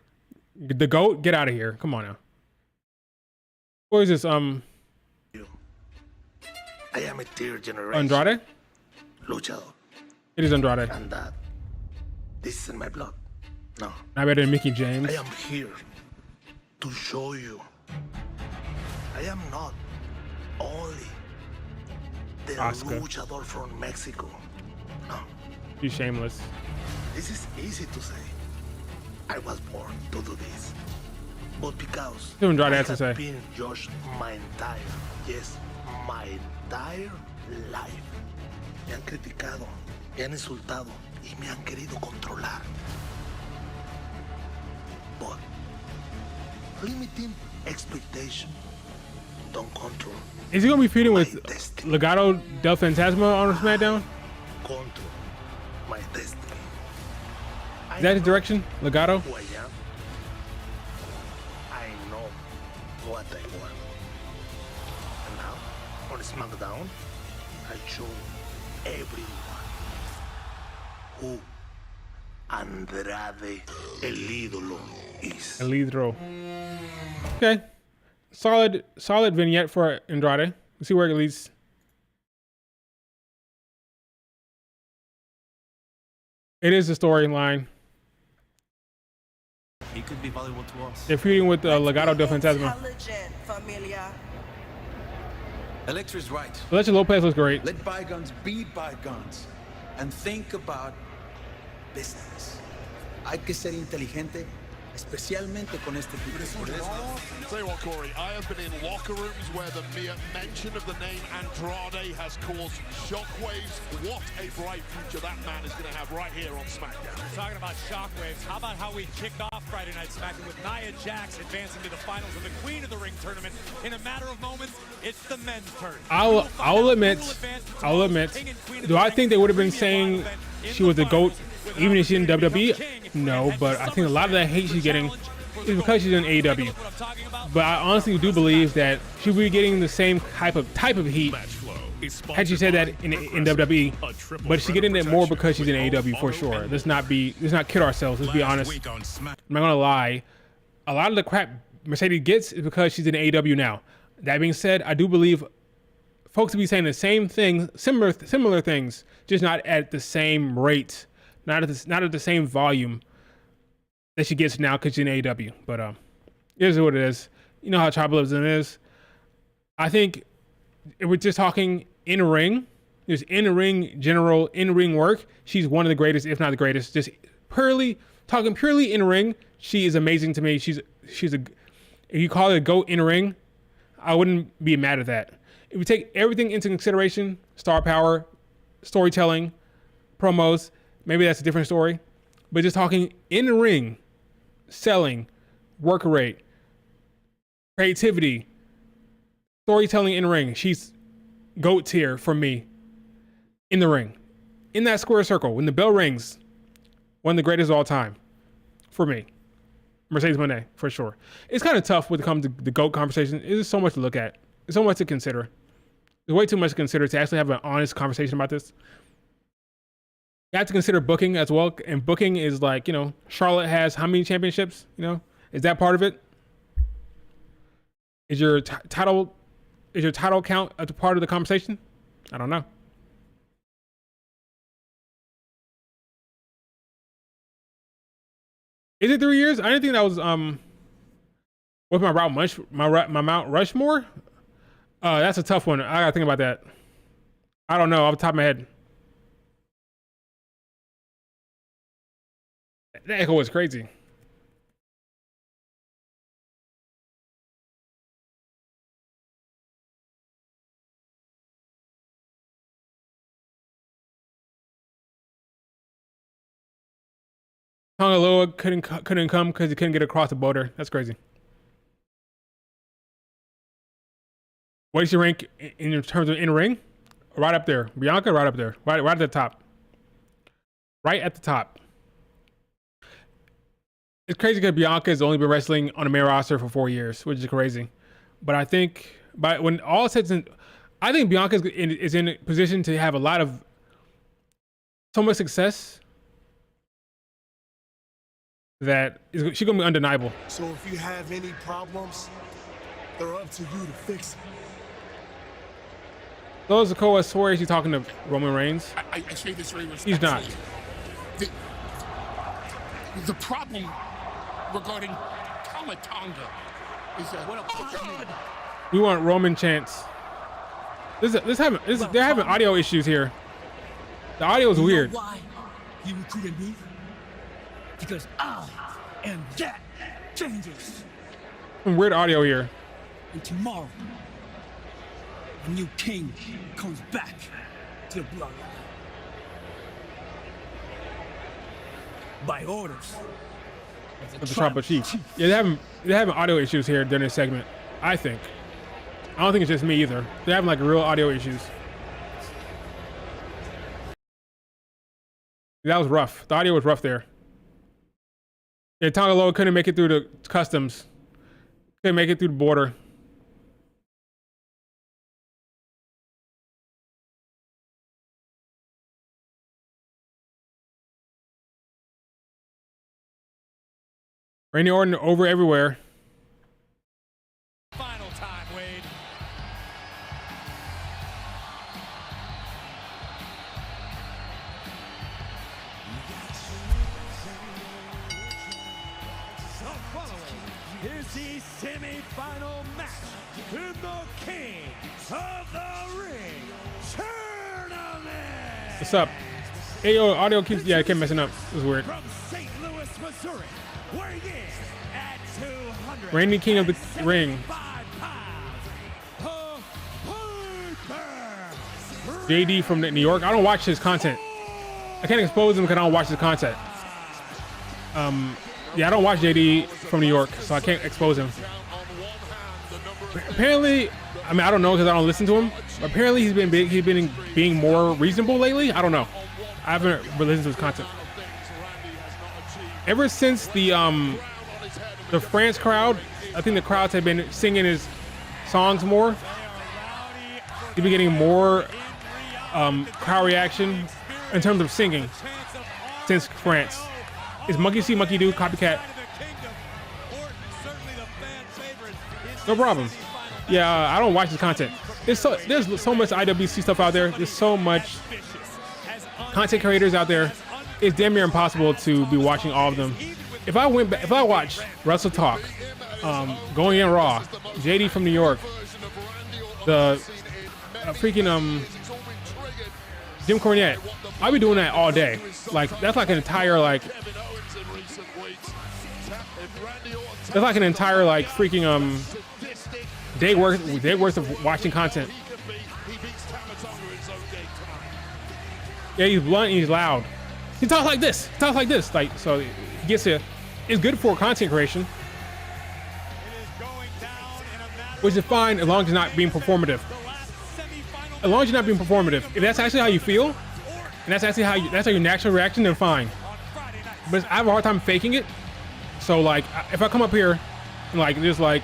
The GOAT? Get out of here. Come on now. What is this? I am a third generation. Andrade? Luchador. It is Andrade. And that. This is in my blood. No. Not better than Mickey James. I am here to show you. I am not only the Asuka. luchador from Mexico. No. She's shameless. This is easy to say. I was born to do this. But because Andrade I has to have say. been Josh my entire, yes, my entire life. Me han criticado, me han insultado y me han querido controlar. But limiting expectation don't control. Is he gonna be feuding with Legado del Fantasma on SmackDown? Control my destiny. Is that his direction? Legado? Who I am. I know what I want. And now, on Smackdown, I show everyone who Andrade el ídolo is. El Idro. Okay. Solid vignette for Andrade. Let's see where it leads. It is a storyline. He could be valuable to us. They're feuding with Legado del Fantasma. Electra's right. Electra Lopez looks great. Let bygones be bygones and think about business. Hay que ser inteligente, especialmente con este tipo de cosas. Tell you what, Corey, I have been in locker rooms where the mere mention of the name Andrade has caused shockwaves. What a bright future that man is going to have right here on SmackDown. We're talking about shockwaves. How about how we kicked off Friday Night SmackDown with Nia Jax advancing to the finals of the Queen of the Ring tournament. In a matter of moments, it's the men's turn. I'll admit. Do I think they would have been saying she was the GOAT even if she's in WWE? No, but I think a lot of that hate she's getting is because she's in AEW. But I honestly do believe that she would be getting the same type of heat had she said that in WWE, but she's getting it more because she's in AEW for sure. Let's not kid ourselves. Let's be honest. I'm not gonna lie. A lot of the crap Mercedes gets is because she's in AEW now. That being said, I do believe folks will be saying the same thing, similar things, just not at the same rate, not at the same volume that she gets now because she's in AEW. But it is what it is. You know how tribalism is. I think if we're just talking in ring, just in-ring general in-ring work, she's one of the greatest, if not the greatest. Just purely in ring, she is amazing to me. She's a, if you call it a GOAT in ring, I wouldn't be mad at that. If we take everything into consideration, star power, storytelling, promos, maybe that's a different story. But just talking in the ring, selling, work rate, creativity, storytelling in ring, she's GOAT tier for me in the ring. In that square circle, when the bell rings, one of the greatest of all time for me. Mercedes Moné, for sure. It's kind of tough when it comes to the GOAT conversation. There's so much to look at. There's so much to consider. There's way too much to consider to actually have an honest conversation about this. You have to consider booking as well. And booking is like, Charlotte has how many championships? Is that part of it? Is your title count a part of the conversation? I don't know. Is it 3 years? I didn't think that was what's my Mount Rushmore? That's a tough one. I gotta think about that. I don't know off the top of my head. That echo was crazy. Tonga couldn't come because he couldn't get across the border. That's crazy. What is your rank in terms of in ring? Right up there. Bianca, right up there. Right at the top. Right at the top. It's crazy because Bianca has only been wrestling on the main roster for 4 years, which is crazy. But I think, when all said and done, I think Bianca is in a position to have so much success that she's gonna be undeniable. So if you have any problems, they're up to you to fix it. Those are Koa Soares. She's talking to Roman Reigns. I say this very respectfully. He's not. The problem regarding Tonga is that we want Roman chants. They're having audio issues here. The audio is weird. Why you recruited me? Because I And that changes. Some weird audio here. And tomorrow, a new king comes back to the bloodline. By orders. Of the Tribal Chief. Yeah, they're having audio issues here during this segment, I think. I don't think it's just me either. They're having like real audio issues. That was rough. The audio was rough there. Yeah, Tonga Loa couldn't make it through the customs. Couldn't make it through the border. Randy Orton over everywhere. Final time, Wade. So following is the semi-final match in the King of the Ring Tournament. What's up? Hey, yo, audio keeps, yeah, it kept messing up. It was weird. From St. Louis, Missouri, weighing in at 200. Randy King of the Ring. JD from New York. I don't watch his content. I can't expose him because I don't watch his content. Yeah, I don't watch JD from New York, so I can't expose him. Apparently, I mean, I don't know because I don't listen to him. But apparently, he's been being more reasonable lately. I don't know. I haven't listened to his content. Ever since the France crowd, I think the crowds have been singing his songs more. He's been getting more crowd reaction in terms of singing since France. Is Monkey See, Monkey Do, copycat? No problem. Yeah, I don't watch his content. There's so much IWC stuff out there. There's so much content creators out there. It's damn near impossible to be watching all of them. If I watch Wrestle Talk, Going In Raw, JD from New York, the freaking Jim Cornette, I'll be doing that all day. Like that's like an entire freaking day worth of watching content. Yeah, he's blunt and he's loud. He talks like this. Like, so he gets here. It's good for content creation, which is fine as long as you're not being performative. As long as you're not being performative. If that's actually how you feel, and that's actually that's your natural reaction, then fine. But I have a hard time faking it. So like, if I come up here and like there's like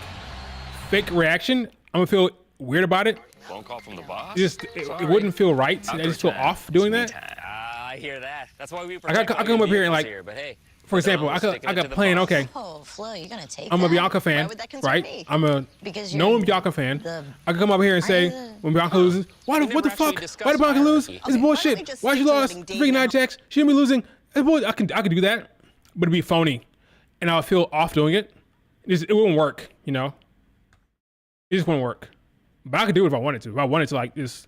fake reaction, I'm gonna feel weird about it. Phone call from the boss? It wouldn't feel right. I just feel off doing that. I hear that. That's why we I come up here and like, here, but hey, for example, I got playing, okay. Oh, Flo, you're gonna take I'm a that? Bianca fan, Why would that concern right? me? I'm a Because known Bianca fan. I can come up here and say, when Bianca loses, what the fuck? Why did Bianca lose? It's bullshit. Why she lost? Freaking Nia Jax. She shouldn't be losing. It's bullshit. I could do that, but it'd be phony, and I'll feel off doing it. It wouldn't work, you know. It just wouldn't work. But I could do it if I wanted to. If I wanted to, like this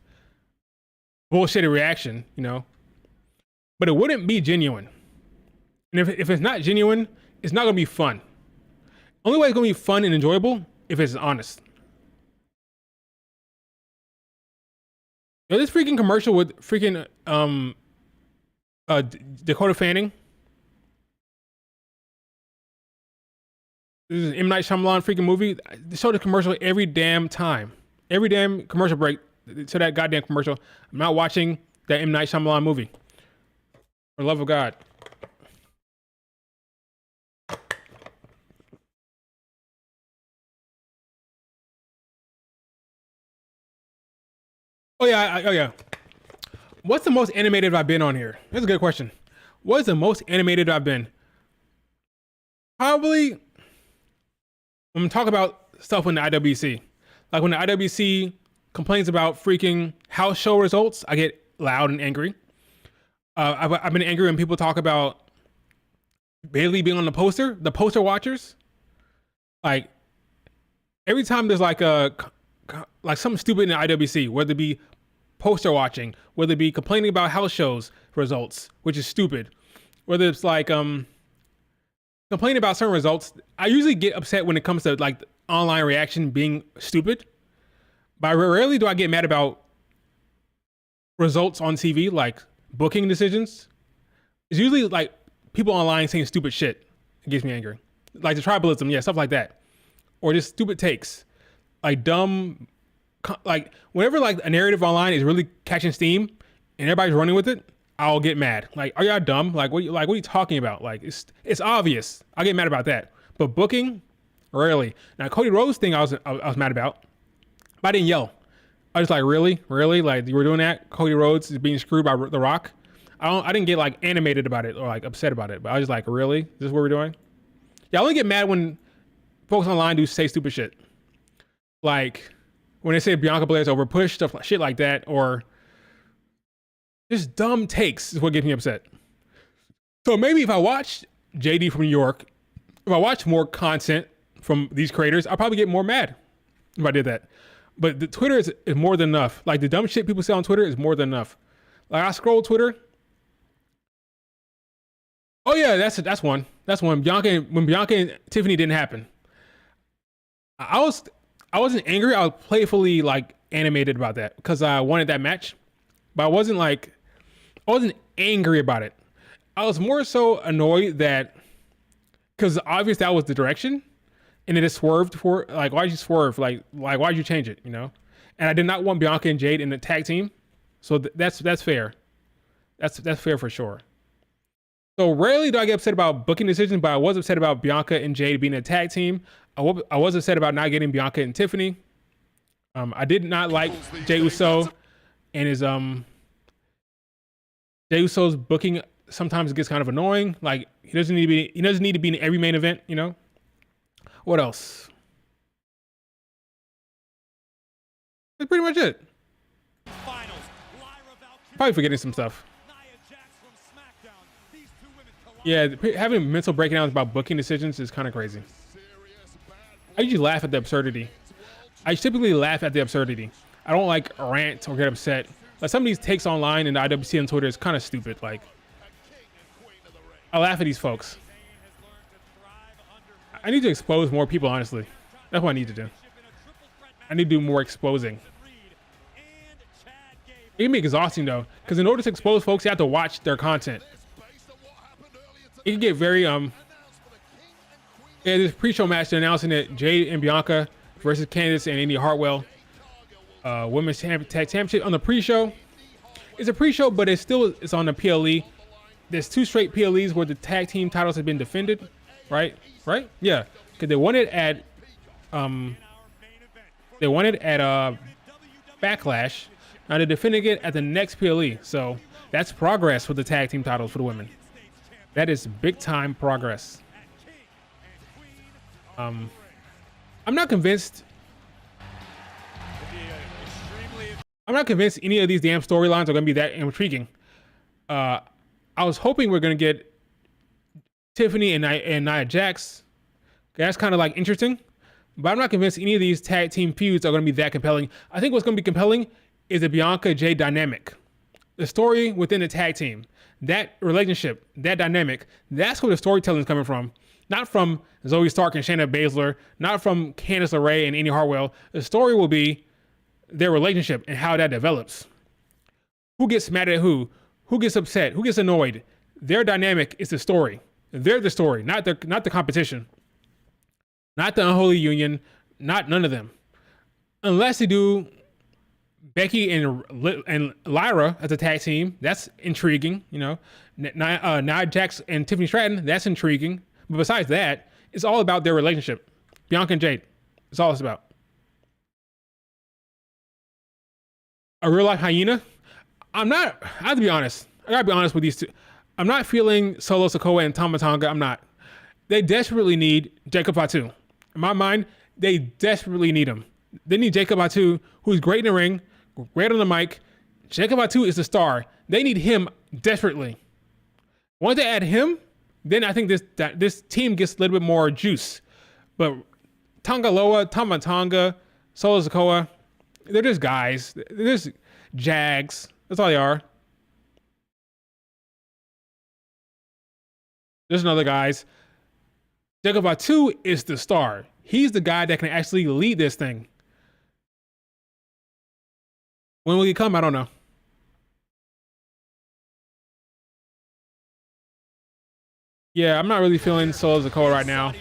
bullshitty reaction, you know. But it wouldn't be genuine. And if it's not genuine, it's not gonna be fun. Only way it's gonna be fun and enjoyable if it's honest. Yo, this freaking commercial with freaking Dakota Fanning. This is M. Night Shyamalan freaking movie. They show the commercial every damn time. Every damn commercial break to that goddamn commercial. I'm not watching that M. Night Shyamalan movie. For the love of God. Oh yeah. What's the most animated I've been on here? That's a good question. What's the most animated I've been? Probably when we talk about stuff in the IWC. Like when the IWC complains about freaking house show results, I get loud and angry. I've been angry when people talk about Bailey being on the poster watchers. Like every time there's like something stupid in the IWC, whether it be poster watching, whether it be complaining about house shows results, which is stupid, whether it's like complain about certain results. I usually get upset when it comes to like online reaction being stupid, but rarely do I get mad about results on TV, like booking decisions. It's usually like people online saying stupid shit. It gets me angry. Like the tribalism, yeah, stuff like that. Or just stupid takes. Like dumb, like whenever like a narrative online is really catching steam and everybody's running with it, I'll get mad. Like, are y'all dumb? Like, what are you talking about? Like, it's obvious. I'll get mad about that. But booking, rarely. Now, Cody Rhodes thing I was mad about, but I didn't yell. I was like, really? Like, you were doing that? Cody Rhodes is being screwed by The Rock? I didn't get like animated about it or like upset about it, but I was just like, really? This is what we're doing? Yeah, I only get mad when folks online do say stupid shit. Like when they say Bianca Belair's overpushed, stuff like shit like that, or just dumb takes is what gets me upset. So maybe if I watch JD from New York, if I watch more content from these creators, I'll probably get more mad if I did that. But the Twitter is more than enough. Like the dumb shit people say on Twitter is more than enough. Like I scroll Twitter. Oh yeah, that's one. That's one. When Bianca and Tiffany didn't happen, I wasn't angry. I was playfully like animated about that because I wanted that match, but I wasn't angry about it. I was more so annoyed that because obvious that was the direction, and it just swerved for like why'd you swerve like why'd you change it, you know? And I did not want Bianca and Jade in the tag team, so that's fair. That's fair for sure. So rarely do I get upset about booking decisions, but I was upset about Bianca and Jade being a tag team. I was upset about not getting Bianca and Tiffany. I did not like Jey Uso and his Jey Uso's booking. Sometimes it gets kind of annoying. Like he doesn't need to be in every main event, you know. What else? That's pretty much it. Probably forgetting some stuff. Yeah, having mental breakdowns about booking decisions is kind of crazy. I usually laugh at the absurdity. I typically laugh at the absurdity. I don't like rant or get upset. Like some of these takes online and the IWC on Twitter is kind of stupid. Like, I laugh at these folks. I need to expose more people, honestly. That's what I need to do. I need to do more exposing. It can be exhausting though, because in order to expose folks, you have to watch their content. It can get very yeah, this pre-show match they're announcing that Jade and Bianca versus Candice and Indy Hartwell women's tag championship on the pre-show. It's a pre-show, but it's on the PLE. There's 2 straight PLEs where the tag team titles have been defended, right? Yeah, because they won it at Backlash. Now they're defending it at the next PLE. So that's progress for the tag team titles for the women. That is big time progress. I'm not convinced. I'm not convinced any of these damn storylines are going to be that intriguing. I was hoping we're going to get Tiffany and Nia Jax. That's kind of like interesting, but I'm not convinced any of these tag team feuds are going to be that compelling. I think what's going to be compelling is the Bianca Jade dynamic, the story within the tag team. That relationship, that dynamic, that's where the storytelling is coming from. Not from Zoe Stark and Shayna Baszler, not from Candice LeRae and Indy Hartwell. The story will be their relationship and how that develops. Who gets mad at who? Who gets upset? Who gets annoyed? Their dynamic is the story. They're the story, not the competition. Not the unholy union, none of them. Unless they do Becky and Lyra as a tag team, that's intriguing, you know. Nia Jax and Tiffany Stratton, that's intriguing. But besides that, it's all about their relationship. Bianca and Jade, it's all it's about. A real life hyena? I have to be honest. I gotta be honest with these two. I'm not feeling Solo Sikoa and Tama Tonga. I'm not. They desperately need Jacob Fatu. In my mind, they desperately need him. They need Jacob Fatu, who's great in the ring, great on the mic. Jacob Fatu is the star. They need him desperately. Once they add him, then I think this team gets a little bit more juice. But Tonga Loa, Tama Tonga, Solo Sikoa, they're just guys. They're just Jags. That's all they are. There's another guys. Jacob Fatu is the star. He's the guy that can actually lead this thing. When will he come? I don't know. Yeah, I'm not really feeling Solo Sikoa right now.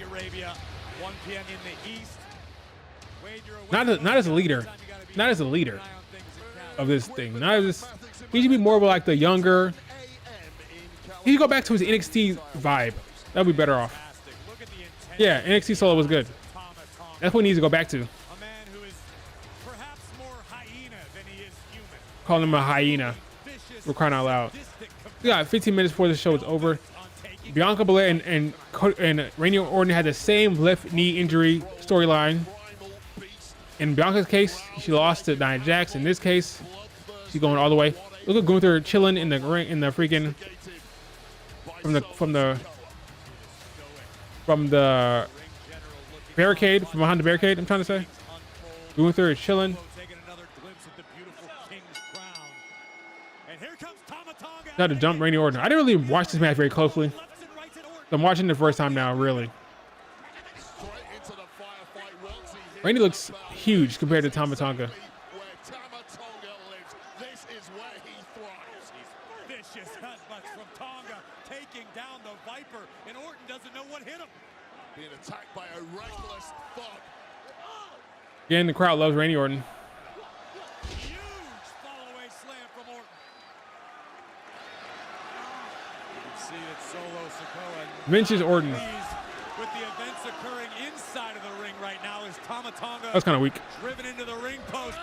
Not as a leader. Not as a leader of this thing. Not as this. He should be more of like the younger. He should go back to his NXT vibe. That'd be better off. Yeah, NXT Solo was good. That's what he needs to go back to. Calling him a hyena. We're crying out loud. We got 15 minutes before the show is over. Bianca Belair and Randy Orton had the same left knee injury storyline. In Bianca's case, she lost to Nia Jax. In this case, she's going all the way. Look at Gunther chilling in the ring, in the freaking from the barricade, from behind the barricade. I'm trying to say, Gunther is chilling. Got to jump Randy Orton. I didn't really watch this match very closely. I'm watching it the first time now, really. Randy looks huge compared to Tama Tonga. Being attacked by a reckless thug. Again, the crowd loves Randy Orton. Huge fall-away slam from Orton. You can see that Solo Sikoa Mentions Orton. with the events occurring inside of the ring right now is Tama Tonga. That's kind of weak. Driven into the ring post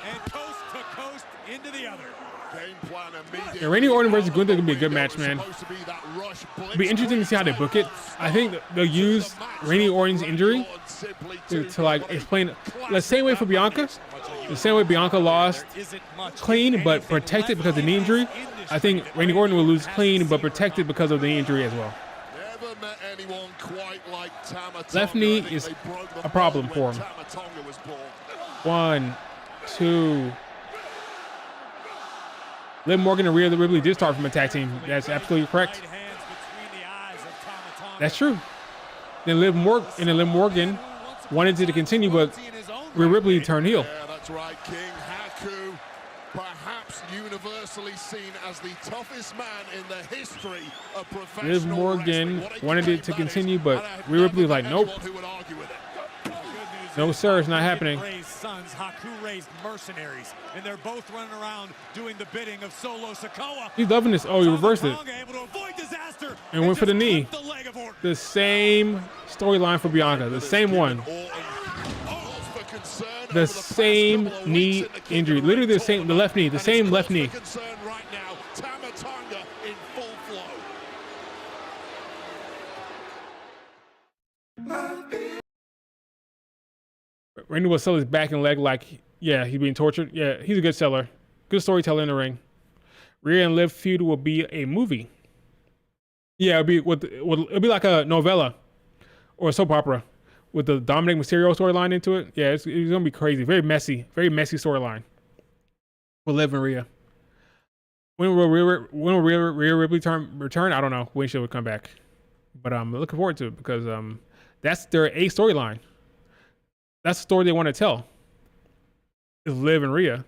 and coast to coast into the other. Game plan immediately. Yeah, Randy Orton versus Gunther could be a good match, man. It'd be interesting to see how they book it. I think they'll use Randy Orton's injury to like explain the same way for Bianca. The same way Bianca lost clean but protected because of the knee injury. I think Randy Orton will lose clean but protected because of the knee injury as well. Left knee is a problem for him. 1, 2. Liv Morgan and Rhea Ripley did start from a tag team. That's absolutely correct. That's true. Then Liv Morgan wanted it to continue, but Rhea Ripley turned heel. Yeah, that's right. King Haku, perhaps universally seen as the toughest man in the history of professional Liv Morgan wanted it to continue, but Rhea Ripley was like, nope. No, sir, it's not happening. Ray's sons, Haku raised mercenaries, and they're both running around doing the bidding of Solo Sikoa. He's loving this. Oh, he reversed it. Able to avoid disaster and went for the knee. The same storyline for Bianca. The same one. The same knee injury. Literally the same, the left knee. The same left knee. Randy will sell his back and leg like, yeah, he's being tortured. Yeah, he's a good seller. Good storyteller in the ring. Rhea and Liv feud will be a movie. Yeah, it'll be like a novella or a soap opera with the Dominic Mysterio storyline into it. Yeah, it's gonna be crazy. Very messy storyline for Liv and Rhea. When will Rhea Ripley return? I don't know when she will come back, but I'm looking forward to it because that's their A storyline. That's the story they want to tell. Is Liv and Rhea.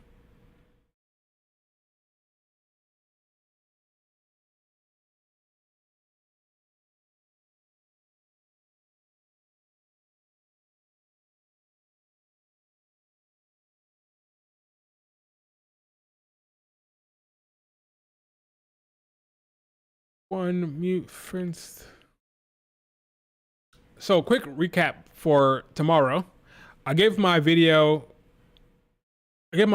One mute friends. So quick recap for tomorrow. I gave my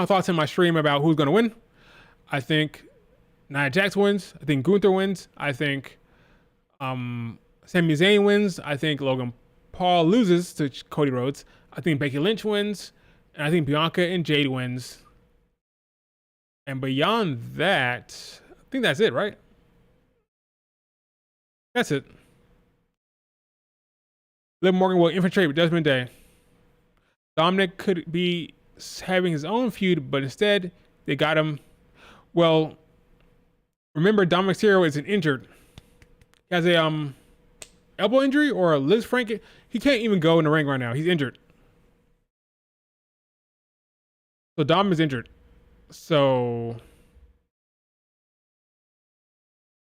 thoughts in my stream about who's going to win. I think Nia Jax wins. I think Gunther wins. I think Sami Zayn wins. I think Logan Paul loses to Cody Rhodes. I think Becky Lynch wins. And I think Bianca and Jade wins. And beyond that, I think that's it, right? That's it. Liv Morgan will infiltrate with Judgment Day. Dominic could be having his own feud, but instead they got him. Well, remember Dominic Mysterio isn't injured. He has a elbow injury or Liz Frank. He can't even go in the ring right now. He's injured. So Dom is injured. So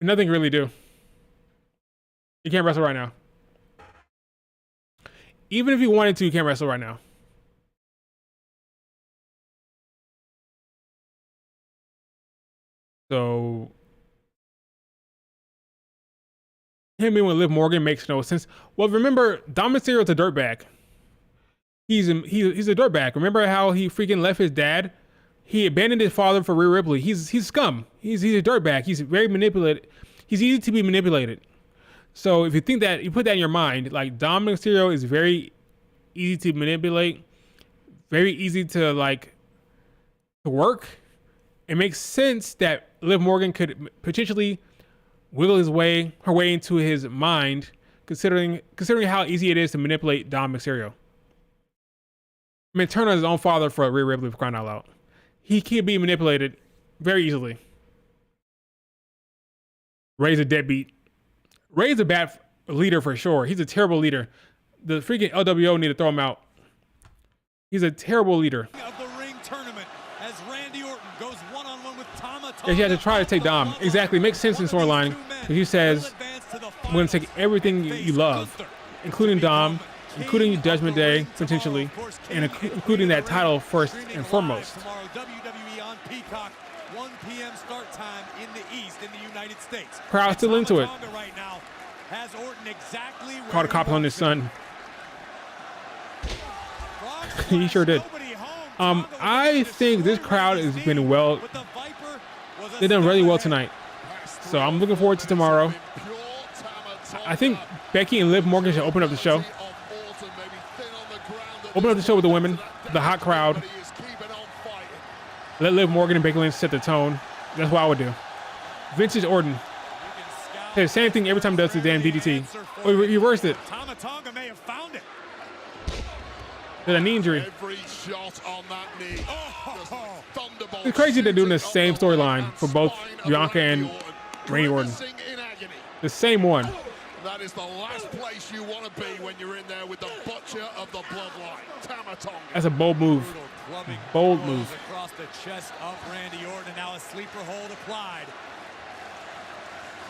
nothing to really do. He can't wrestle right now. Even if he wanted to, he can't wrestle right now. So him being with Liv Morgan makes no sense. Well, remember, Dom Mysterio's a dirtbag. He's a dirtbag. Remember how he freaking left his dad? He abandoned his father for Rhea Ripley. He's scum. He's a dirtbag. He's very manipulated. He's easy to be manipulated. So if you think that, you put that in your mind, like Dom Mysterio is very easy to manipulate, very easy to work. It makes sense that Liv Morgan could potentially wiggle her way into his mind, considering how easy it is to manipulate Dom Mysterio. I mean, turn on his own father for Rhea Ripley, for crying out loud. He can be manipulated very easily. Ray's a deadbeat. Ray's a bad leader for sure. He's a terrible leader. The freaking LWO need to throw him out. He's a terrible leader. Of the ring tournament as Randy Orton goes one-on-one with Tama Tonga. He had to try to take Dom. Exactly. Makes sense in storyline. He says, I'm going to take everything you love, including Dom, including Judgment Day, potentially, and including that title first and foremost. Tomorrow, WWE on Peacock, 1 p.m. start time in the East in the United States. Crowd still into it. Right now has Orton exactly Called a cop on his son. He sure did. I think this crowd has been well. They've done really well tonight. So I'm looking forward to tomorrow. I think Becky and Liv Morgan should open up the show. Open up the show with the women, the hot crowd. Let Liv Morgan and Becky Lynch set the tone. That's what I would do. Vintage Orton. Hey, same thing every time he does the damn DDT. Oh, he reversed it. Tama Tonga may have found it. There's a knee injury. Every shot on that knee. It's crazy they're doing the same storyline for both Bianca and Randy Orton. The same one. That is the last place you want to be when you're in there with the butcher of the bloodline, Tama Tonga. That's a bold move. Bold move. Across the chest of Randy Orton, and now a sleeper hold applied.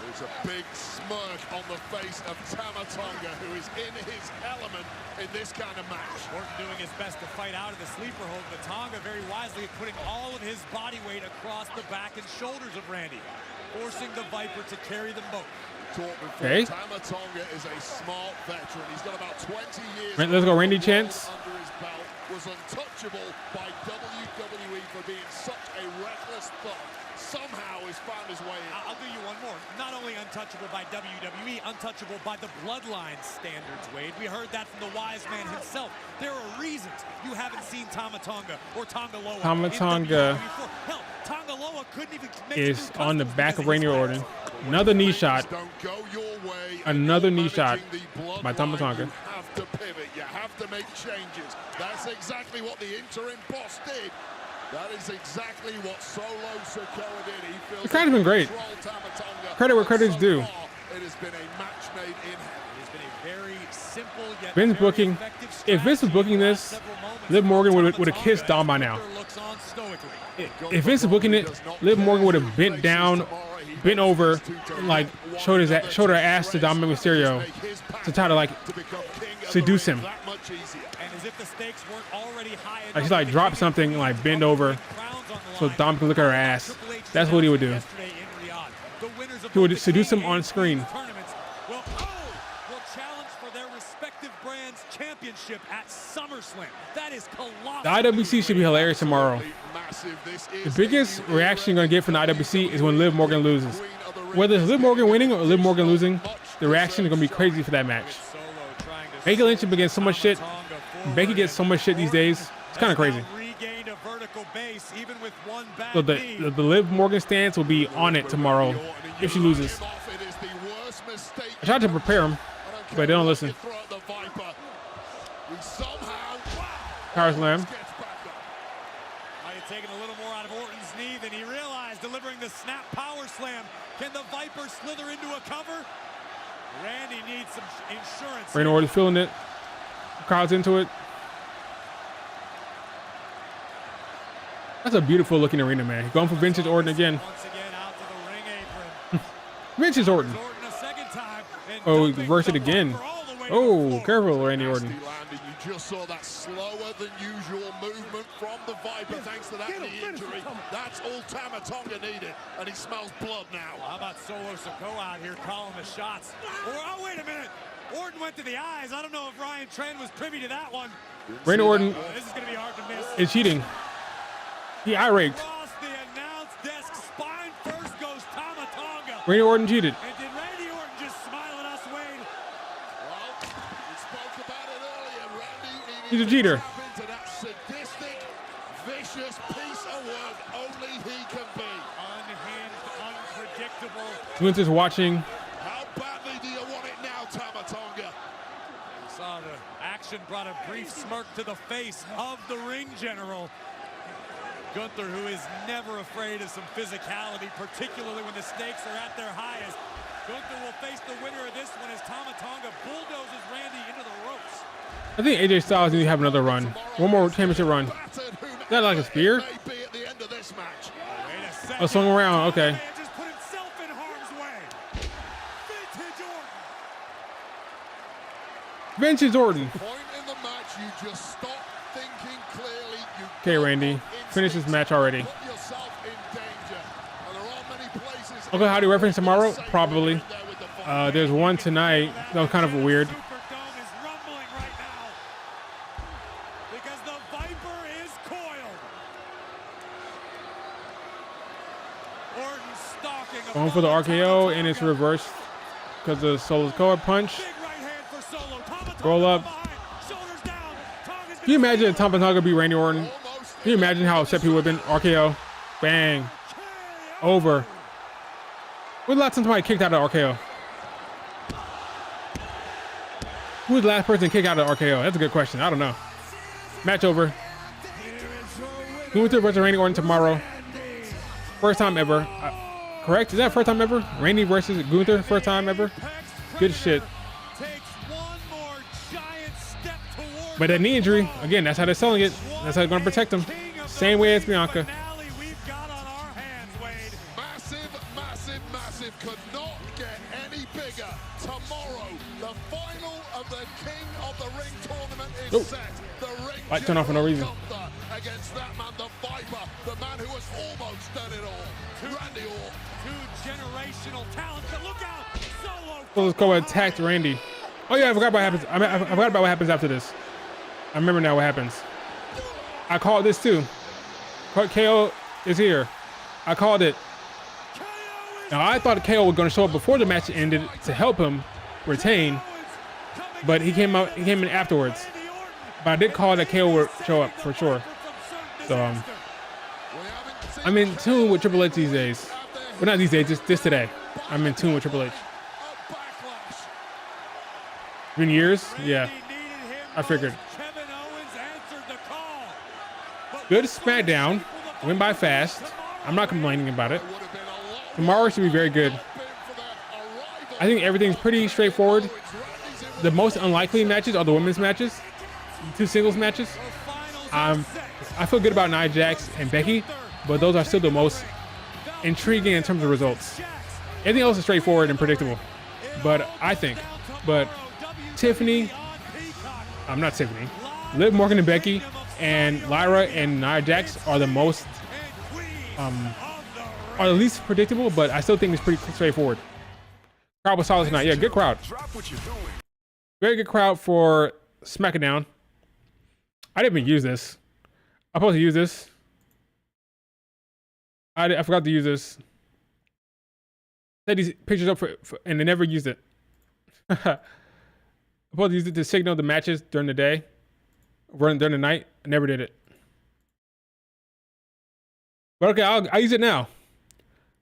There's a big smirk on the face of Tama Tonga, who is in his element in this kind of match. Orton doing his best to fight out of the sleeper hold, but Tonga very wisely putting all of his body weight across the back and shoulders of Randy, forcing the Viper to carry them both. Okay. Tama Tonga is a smart veteran. He's got about 20 years. Let's go, Randy Chance. Under his belt, was untouchable by WWE for being such a reckless thug. Somehow has found his way in. I'll do you one more. Not only untouchable by WWE, untouchable by the bloodline standards, Wade. We heard that from the wise man himself. There are reasons you haven't seen Tama Tonga or Tonga Loa. Tama Tonga Hell, Tonga Loa couldn't even make is on the back of Randy Orton. Another knee shot. Another knee shot by Tama Tonga. You have to pivot. You have to make changes. That's exactly what the interim boss did. That is exactly what Solo Sikoa did. He feels the crowd has been great. Credit where credit's due. It has been a match made in heaven. It has been a very simple yet Vince booking. If Vince was booking this, Liv Morgan would have kissed Dom by now. If Vince was booking it, Liv Morgan would have bent down, bent over, like showed her ass to Dominic Mysterio to try to seduce him. Like she dropped something, bend over, so Dom can look at her ass. That's what he would do. He would seduce him on screen. Will challenge for their respective brands championship at SummerSlam. That is colossal. The IWC should be hilarious tomorrow. The biggest reaction you're gonna get from the IWC is when Liv Morgan loses. Whether it's Liv Morgan winning or Liv Morgan losing, the reaction is gonna be crazy for that match. Becky Lynch has been getting so much shit. Becky gets so much shit these days. It's kind of crazy. So the Liv Morgan stance will be on it tomorrow if she loses. I tried to prepare him, but they don't listen. Power slam. I had taken a little more out of Orton's knee than he realized, delivering the snap power slam. Can the Viper slither into a cover? Randy needs some insurance. Randy Orton's feeling it. Crowd's into it. That's a beautiful looking arena, man. Going for vintage Orton again. Once again out to the ring apron. Vintage Orton. Orton a second time. Oh, reverse it again. Oh, careful, Randy Orton. Landing. You just saw that slower than usual movement from the Viper thanks to that knee injury. That's all Tama Tonga needed, and he smells blood now. How about Solo Sikoa out here calling the shots? Oh, wait a minute. Orton went to the eyes. I don't know if Ryan Tran was privy to that one. Randy Orton This is going to be hard to miss. is cheating. He irate. Across the announce desk, spine first goes Tama Tonga. Randy Orton cheated. And did Randy Orton just smile at us, Wade? Well, we spoke about it earlier. Randy He's a cheater. into that sadistic, vicious piece of work only he can be. Unhinged, unpredictable. Gunther's watching. How badly do you want it now, Tama Tonga? We saw the action brought a brief smirk to the face of the ring general. Gunther, who is never afraid of some physicality, particularly when the stakes are at their highest. Gunther will face the winner of this one as Tama Tonga bulldozes Randy into the ropes. I think AJ Styles needs to have another run. One more championship run. Is that like a spear? Oh, swung around. Okay. Just put himself in harm's way. Vintage Orton. Vintage Orton. Point in the match, you just stop thinking clearly. You Okay, Randy. Finish this match already. put yourself in danger. And there are many places. Okay, how do you reference tomorrow? Probably. There's one tonight. That was kind of weird. Superdome is rumbling right now because the Viper is coiled. Orton stalking. Going for the RKO, and it's reversed because of the Solo Sikoa punch. Big right hand for Solo. Tama Tonga Roll up. behind. Shoulders down. Tonga's Can you imagine if Tama Tonga beat Randy Orton? Can you imagine how upset people would have been? RKO. Bang. Over. When's the last time somebody kicked out of RKO? Who was the last person to kick out of RKO? That's a good question. I don't know. Match over. Gunther versus Randy Orton tomorrow. First time ever. Correct? Is that first time ever? Randy versus Gunther, first time ever? Good shit. But that knee injury, again, that's how they're selling it. That's how they're going to protect him. Same way as Bianca. Massive could not get any bigger. Tomorrow, the final of the King of the Ring tournament is set. The ring Light turn off for no reason. against that man, the Viper, the man who has almost done it all. Randy Orton. Two generational talents. But look out! Solo. So let's go attack Randy. Oh yeah, I forgot about what happens. I forgot about what happens after this. I remember now what happens. I called this too. KO is here. I called it. Now I thought KO was going to show up before the match ended to help him retain, but he came in afterwards. But I did call that KO would show up for sure. So I'm in tune with Triple H these days. Well, not these days, just this today. I'm in tune with Triple H. Been years? Yeah. I figured. Good Smackdown. Went by fast. I'm not complaining about it. Tomorrow should be very good. I think everything's pretty straightforward. The most unlikely matches are the women's matches. Two singles matches. I feel good about Nia Jax and Becky, but those are still the most intriguing in terms of results. Everything else is straightforward and predictable. But Tiffany, I'm not Tiffany. Liv Morgan and Becky and Lyra and Nia Jax are the most are the least predictable, but I still think it's pretty straightforward. Crowd was solid tonight. Yeah, good crowd. Very good crowd for Smackdown. I didn't even use this. I'm supposed to use this. I forgot to use this. Set these pictures up for and they never used it. I'm supposed to use it to signal the matches during the day, during the night. I never did it. But okay, I'll use it now.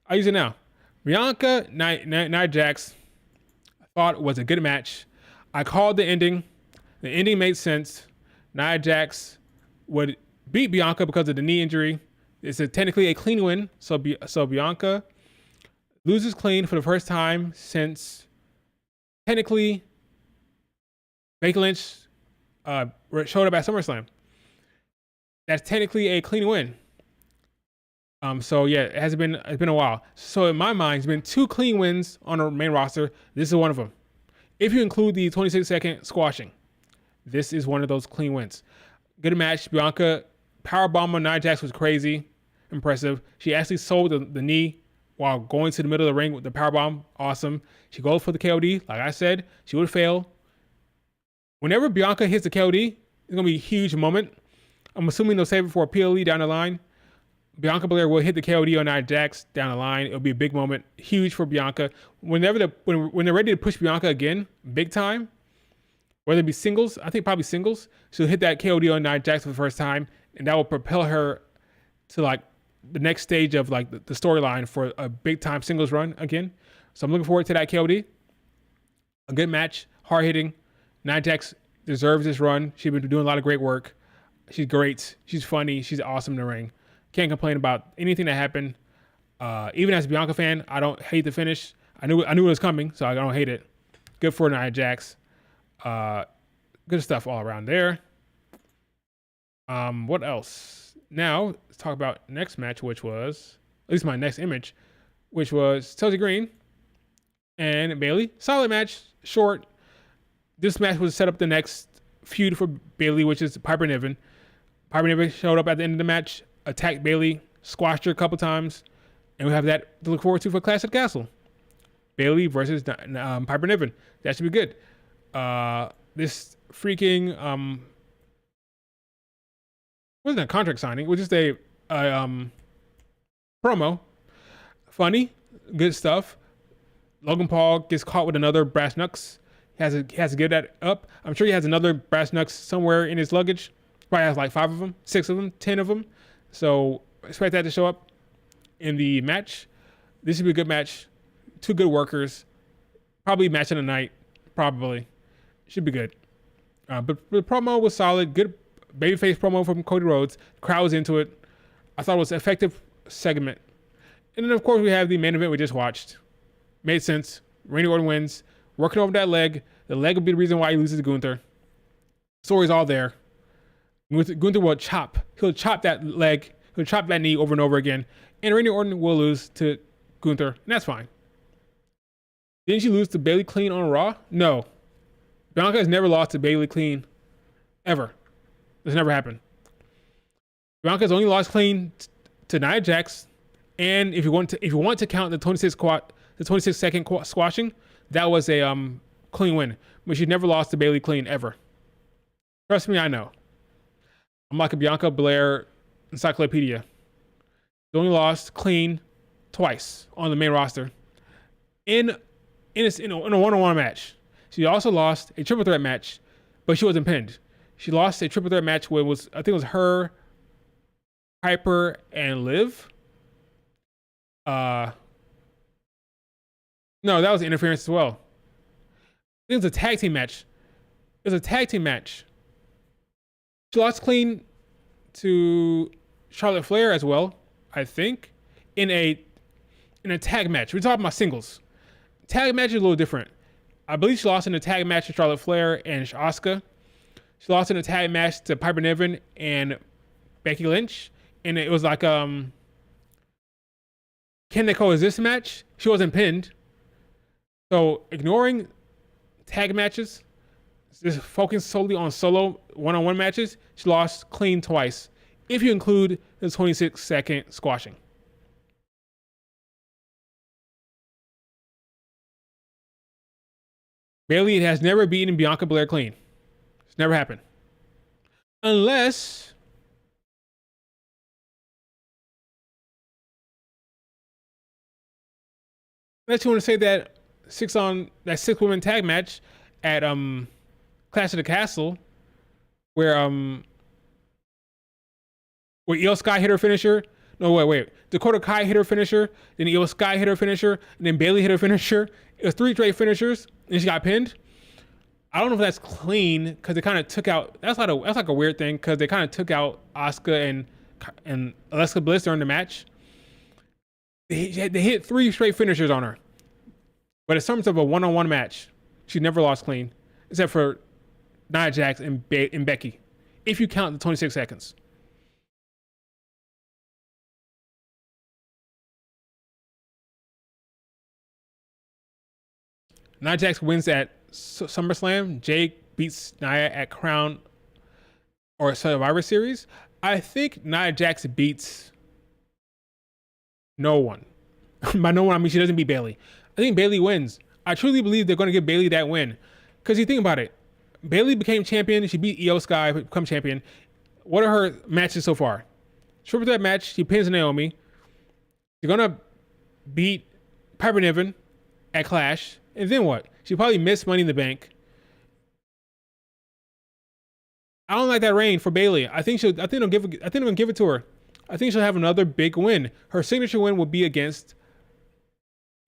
I'll use it now. Bianca, Nia Jax, I thought was a good match. I called the ending. The ending made sense. Nia Jax would beat Bianca because of the knee injury. It's technically a clean win. So Bianca loses clean for the first time since technically, Becky Lynch showed up at SummerSlam. That's technically a clean win. So yeah, it's been a while. So in my mind, it's been 2 clean wins on the main roster. This is one of them. If you include the 26-second squashing, this is one of those clean wins. Good match. Bianca powerbomb on Nia Jax was crazy, impressive. She actually sold the knee while going to the middle of the ring with the powerbomb. Awesome. She goes for the KOD. Like I said, she would fail. Whenever Bianca hits the KOD, it's gonna be a huge moment. I'm assuming they'll save it for a PLE down the line. Bianca Belair will hit the KOD on Nia Jax down the line. It'll be a big moment, huge for Bianca. When they're ready to push Bianca again, big time, whether it be singles, I think probably singles, she'll hit that KOD on Nia Jax for the first time, and that will propel her to like the next stage of like the storyline for a big time singles run again. So I'm looking forward to that KOD. A good match, hard hitting. Nia Jax deserves this run. She's been doing a lot of great work. She's great. She's funny. She's awesome in the ring. Can't complain about anything that happened. Even as a Bianca fan, I don't hate the finish. I knew it was coming, so I don't hate it. Good for Nia Jax. Good stuff all around there. What else? Now let's talk about next match, which was at least my next image, which was Chelsea Green and Bayley. Solid match, short. This match was set up the next feud for Bayley, which is Piper Niven. Piper Niven showed up at the end of the match, attacked Bayley, squashed her a couple times, and we have that to look forward to for Clash at the Castle. Bayley versus Piper Niven. That should be good. This freaking wasn't a contract signing. It was just a promo. Funny, good stuff. Logan Paul gets caught with another brass knucks. He has to give that up. I'm sure he has another brass knucks somewhere in his luggage. Probably has like 5 of them, 6 of them, 10 of them. So expect that to show up in the match. This should be a good match. 2 good workers. Probably match of the night. Probably. Should be good. But the promo was solid. Good babyface promo from Cody Rhodes. Crowd was into it. I thought it was an effective segment. And then, of course, we have the main event we just watched. Made sense. Randy Orton wins. Working over that leg. The leg will be the reason why he loses to Gunther. Story's all there. Gunther will chop. He'll chop that leg. He'll chop that knee over and over again. And Randy Orton will lose to Gunther. And that's fine. Didn't she lose to Bayley clean on Raw? No. Bianca has never lost to Bayley clean. Ever. This never happened. Bianca's only lost clean to Nia Jax. And if you want to count the 26-second squashing, that was a clean win. But she never lost to Bayley clean ever. Trust me, I know. I'm like a Bianca Belair encyclopedia. She only lost clean twice on the main roster in a one-on-one match. She also lost a triple threat match, but she wasn't pinned. She lost a triple threat match where I think it was her, Piper, and Liv. No, that was interference as well. It was a tag team match. She lost clean to Charlotte Flair as well, I think, in a tag match. We're talking about singles. Tag match is a little different. I believe she lost in a tag match to Charlotte Flair and Asuka. She lost in a tag match to Piper Niven and Becky Lynch. And it was like, can they coexist match? She wasn't pinned. So ignoring tag matches, just focusing solely on solo one-on-one matches, she lost clean twice, if you include the 26-second squashing. Bayley has never beaten Bianca Belair clean. It's never happened. Unless you want to say that 6-woman tag match at Clash of the Castle, where Io Sky hit her finisher. No, wait. Dakota Kai hit her finisher, then Io Sky hit her finisher, and then Bayley hit her finisher. It was 3 straight finishers, and she got pinned. I don't know if that's clean because they kind of took out. That's like a weird thing because they kind of took out Asuka and Alexa Bliss during the match. They hit 3 straight finishers on her, but in terms of a one-on-one match, She never lost clean, except for Nia Jax and Becky, if you count the 26 seconds. Nia Jax wins at SummerSlam. Jake beats Nia at Crown or Survivor Series. I think Nia Jax beats no one. By no one, I mean she doesn't beat Bayley. I think Bayley wins. I truly believe they're going to give Bayley that win. Because you think about it. Bayley became champion. She beat Io Sky, become champion. What are her matches so far? Triple threat match. She pins Naomi. She's going to beat Piper Niven at Clash. And then what? She probably missed Money in the Bank. I don't like that reign for Bayley. I think they'll give it to her. I think she'll have another big win. Her signature win will be against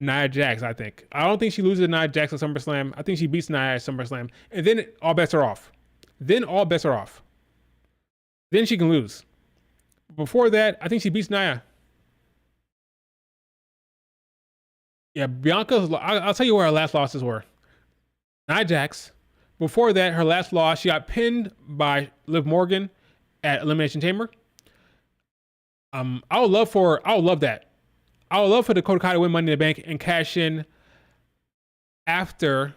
Nia Jax, I think. I don't think she loses to Nia Jax at SummerSlam. I think she beats Nia at SummerSlam. And then all bets are off. Then she can lose. Before that, I think she beats Nia. Yeah, I'll tell you where her last losses were. Nia Jax. Before that, her last loss, she got pinned by Liv Morgan at Elimination Chamber. I would love that. I would love for Dakota Kai to win Money in the Bank and cash in after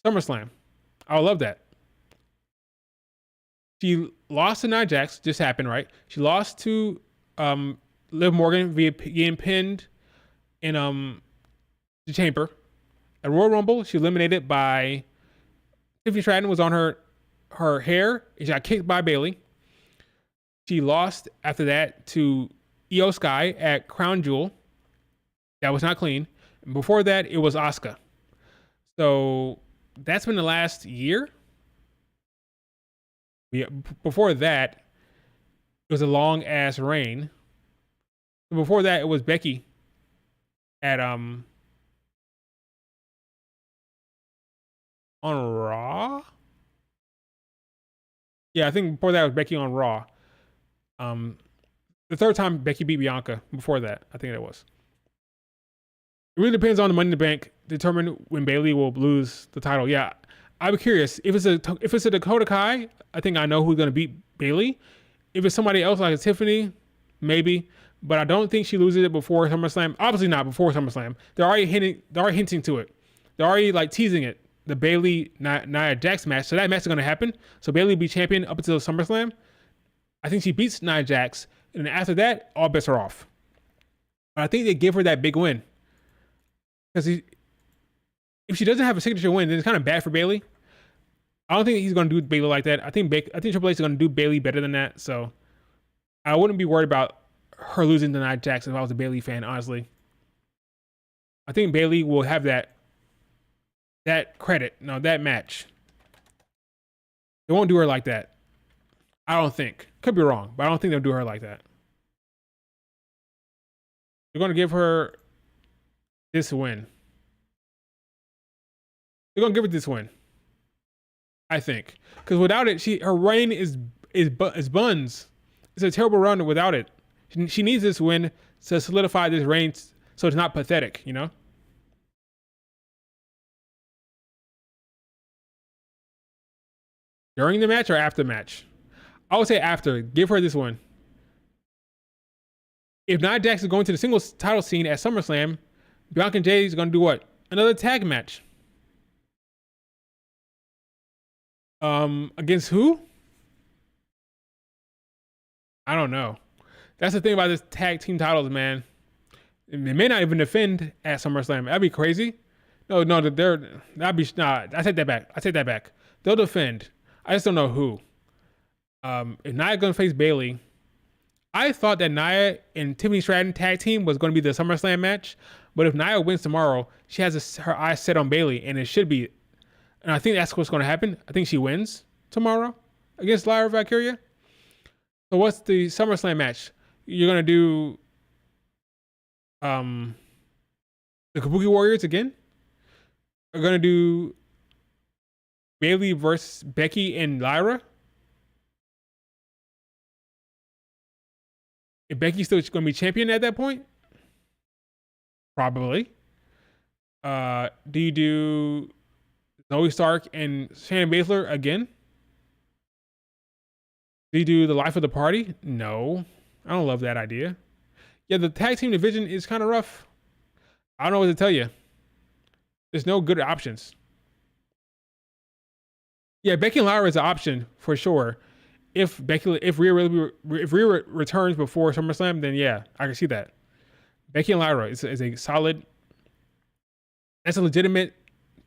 SummerSlam. I would love that. She lost to Nia Jax, just happened, right? She lost to Liv Morgan via getting pinned in the Chamber. At Royal Rumble, she eliminated by Tiffany Stratton was on her hair. And she got kicked by Bayley. She lost after that to Io Sky at Crown Jewel. That was not clean. And before that, it was Asuka. So that's been the last year. Yeah, before that, it was a long ass reign. Before that, it was Becky at on Raw. Yeah, I think before that was Becky on Raw. The third time Becky beat Bianca. Before that, I think it was. It really depends on the Money in the Bank. Determine when Bayley will lose the title. Yeah, I'm curious if it's a Dakota Kai. I think I know who's gonna beat Bayley. If it's somebody else like a Tiffany, maybe. But I don't think she loses it before SummerSlam. Obviously not before SummerSlam. They're already hinting to it. They're already like teasing it. The Bayley Nia Jax match. So that match is gonna happen. So Bayley will be champion up until SummerSlam. I think she beats Nia Jax, and then after that, all bets are off. But I think they give her that big win. Because if she doesn't have a signature win, then it's kind of bad for Bayley. I don't think he's going to do Bayley like that. I think Triple H is going to do Bayley better than that. So I wouldn't be worried about her losing to Nia Jax if I was a Bayley fan, honestly. I think Bayley will have that credit, that match. They won't do her like that. I don't think. Could be wrong, but I don't think they'll do her like that. They're going to give her this win. They're going to give her this win. I think. Because without it, her reign is buns. It's a terrible run without it. She needs this win to solidify this reign so it's not pathetic, During the match or after the match? I would say after. Give her this one. If Nia Jax is going to the singles title scene at SummerSlam, Bianca and Jay is going to do what? Another tag match. Against who? I don't know. That's the thing about this tag team titles, man. They may not even defend at SummerSlam. That'd be crazy. No, I take that back. They'll defend. I just don't know who. If Nia gonna face Bayley, I thought that Nia and Tiffany Stratton tag team was going to be the SummerSlam match. But if Nia wins tomorrow, she has her eyes set on Bayley, and it should be. And I think that's what's going to happen. I think she wins tomorrow against Lyra Valkyria. So what's the SummerSlam match? You're going to do the Kabuki Warriors again? We're going to do Bayley versus Becky and Lyra? Is Becky still going to be champion at that point? Probably. Do you do Zoe Stark and Shayna Baszler again. Do you do the life of the party? No, I don't love that idea. Yeah, the tag team division is kind of rough. I don't know what to tell you. There's no good options. Yeah, Becky and Lyra is an option for sure. If Rhea returns before SummerSlam, then yeah, I can see that. Becky and Lyra is a solid. That's a legitimate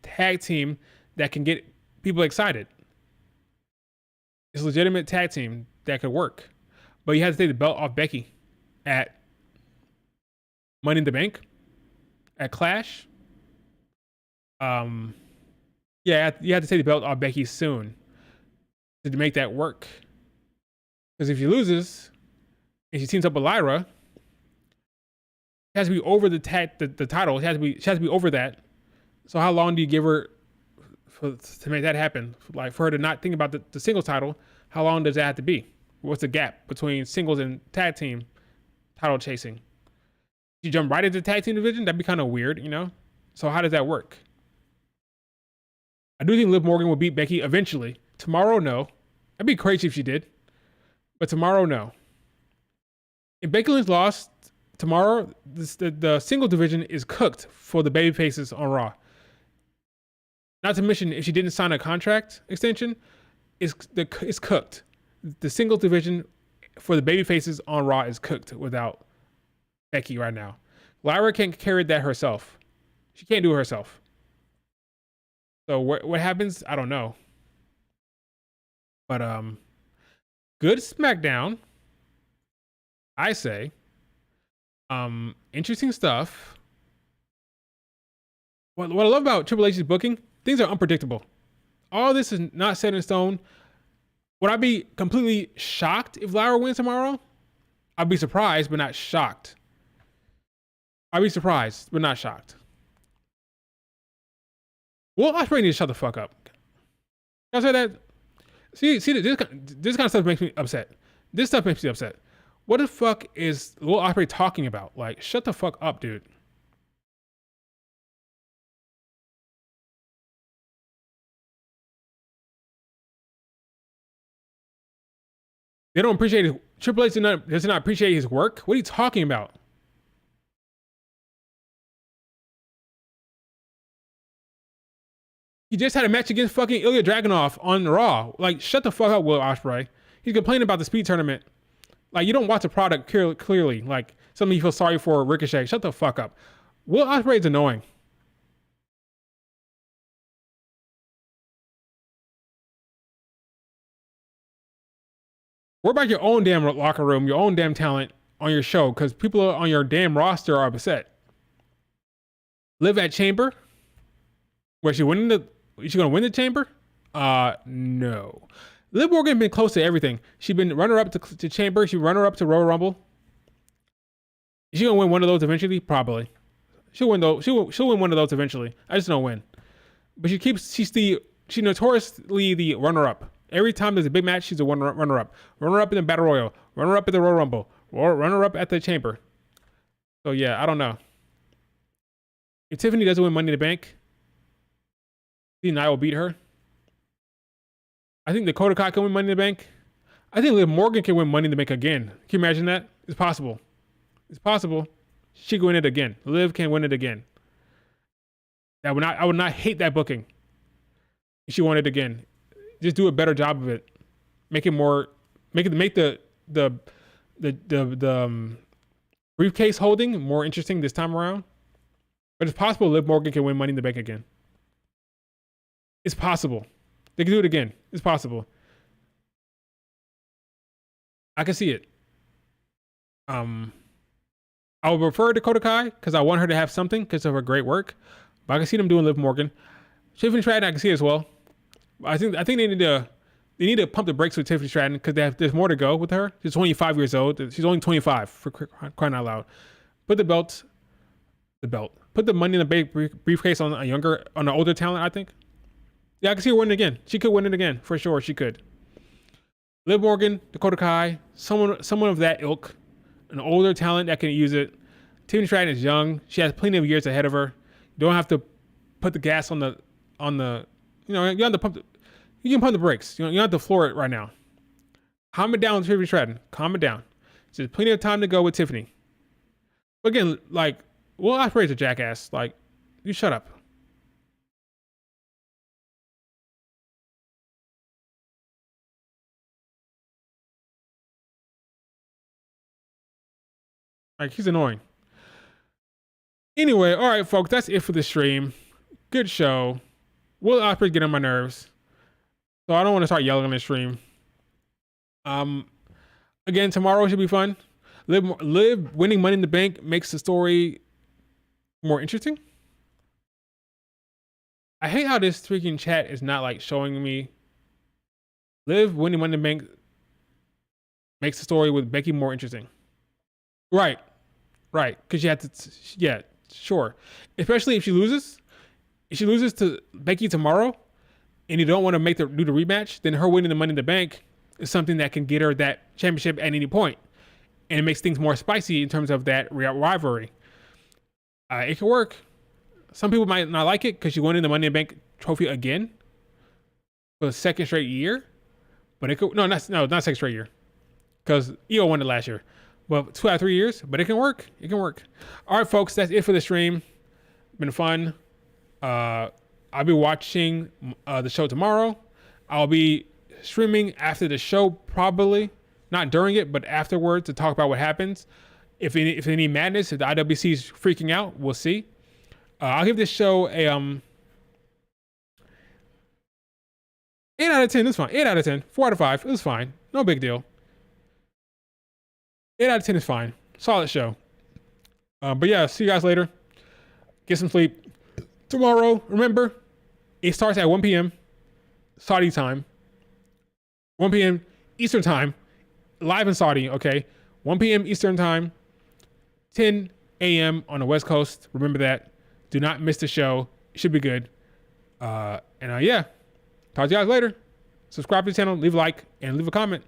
tag team that can get people excited. It's a legitimate tag team that could work, but you have to take the belt off Becky at Money in the Bank, at Clash. Yeah, you have to take the belt off Becky soon to make that work. Because if she loses and she teams up with Lyra, it has to be over the title. It has to be over that. So how long do you give her to make that happen? Like for her to not think about the singles title, how long does that have to be? What's the gap between singles and tag team title chasing? You jump right into the tag team division? That'd be kind of weird, you know? So how does that work? I do think Liv Morgan will beat Becky eventually. Tomorrow, no. That'd be crazy if she did. But tomorrow, no. If Becky Lynch lost tomorrow, the single division is cooked for the babyfaces on Raw. Not to mention, if she didn't sign a contract extension, it's cooked. The single division for the babyfaces on Raw is cooked without Becky right now. Lyra can't carry that herself. She can't do it herself. So what happens? I don't know. But good SmackDown, I say. Interesting stuff. What I love about Triple H's booking, things are unpredictable. All this is not set in stone. Would I be completely shocked if Lyra wins tomorrow? I'd be surprised, but not shocked. I'd be surprised, but not shocked. Well, Ospreay needs to shut the fuck up. Can I say that? See, this kind of stuff makes me upset. This stuff makes me upset. What the fuck is Will Ospreay talking about? Like, shut the fuck up, dude. They don't appreciate his, Triple H does not appreciate his work. What are you talking about? He just had a match against fucking Ilya Dragunov on Raw. Like, shut the fuck up, Will Ospreay. He's complaining about the speed tournament. Like, you don't watch the product clearly. Like, something you feel sorry for, Ricochet. Shut the fuck up. Will Ospreay is annoying. Worry about your own damn locker room, your own damn talent on your show, because people on your damn roster are upset. Live at Chamber? Where is she going to win the Chamber? No. Liv Morgan been close to everything. She's been runner-up to Chamber. She runner-up to Royal Rumble. Is she going to win one of those eventually? Probably. She'll win one of those eventually. I just don't win. But she's notoriously the runner-up. Every time there's a big match, she's a runner-up. Runner-up in the Battle Royal. Runner-up in the Royal Rumble. Or runner-up at the Chamber. So yeah, I don't know. If Tiffany doesn't win Money in the Bank, I will beat her. I think Dakota Kai can win Money in the Bank. I think Liv Morgan can win Money in the Bank again. Can you imagine that? It's possible. It's possible. She can win it again. Liv can win it again. I would not hate that booking. If she won it again. Just do a better job of it. Make the briefcase holding more interesting this time around. But it's possible Liv Morgan can win Money in the Bank again. It's possible. They can do it again. It's possible. I can see it. I would prefer Dakota Kai because I want her to have something because of her great work. But I can see them doing Liv Morgan. Tiffany Stratton, I can see as well. I think they need to pump the brakes with Tiffany Stratton because there's more to go with her. She's 25 years old. She's only 25 for crying out loud. Put the belt. Put the Money in the Bank briefcase on an older talent. I think. Yeah, I can see her winning again. She could win it again for sure. She could. Liv Morgan, Dakota Kai, someone of that ilk, an older talent that can use it. Tiffany Stratton is young. She has plenty of years ahead of her. You don't have to put the gas on the you have to pump. You can pump the brakes. You don't have to floor it right now. Calm it down, Tiffany Stratton. Calm it down. There's plenty of time to go with Tiffany. But again, like, Will Ospreay's a jackass. Like, you shut up. Like, he's annoying. Anyway, all right, folks, that's it for the stream. Good show. Will Ospreay get on my nerves, so I don't want to start yelling on the stream. Again, tomorrow should be fun. Liv winning Money in the Bank makes the story more interesting. I hate how this freaking chat is not like showing me Liv winning Money in the Bank makes the story with Becky more interesting. Right. Because you have to, yeah, sure. Especially if she loses. If she loses to Becky tomorrow and you don't want to do the rematch, then her winning the Money in the Bank is something that can get her that championship at any point. And it makes things more spicy in terms of that rivalry. It could work. Some people might not like it because you won in the Money in the Bank trophy again for the second straight year. But it could, not second straight year. Because Io won it last year. But 2 out of 3 years. But it can work. It can work. All right, folks. That's it for the stream. Been fun. I'll be watching the show tomorrow. I'll be streaming after the show, probably not during it, but afterwards to talk about what happens. If any madness, if the IWC is freaking out, we'll see. I'll give this show a 8 out of 10. It's fine. 8 out of 10. 4 out of 5. It was fine. No big deal. 8 out of 10 is fine. Solid show. But yeah, see you guys later. Get some sleep. Tomorrow, remember, it starts at 1 p.m. Saudi time. 1 p.m. Eastern time. Live in Saudi, okay? 1 p.m. Eastern time. 10 a.m. on the West Coast. Remember that. Do not miss the show. It should be good. Yeah. Talk to you guys later. Subscribe to the channel, leave a like, and leave a comment.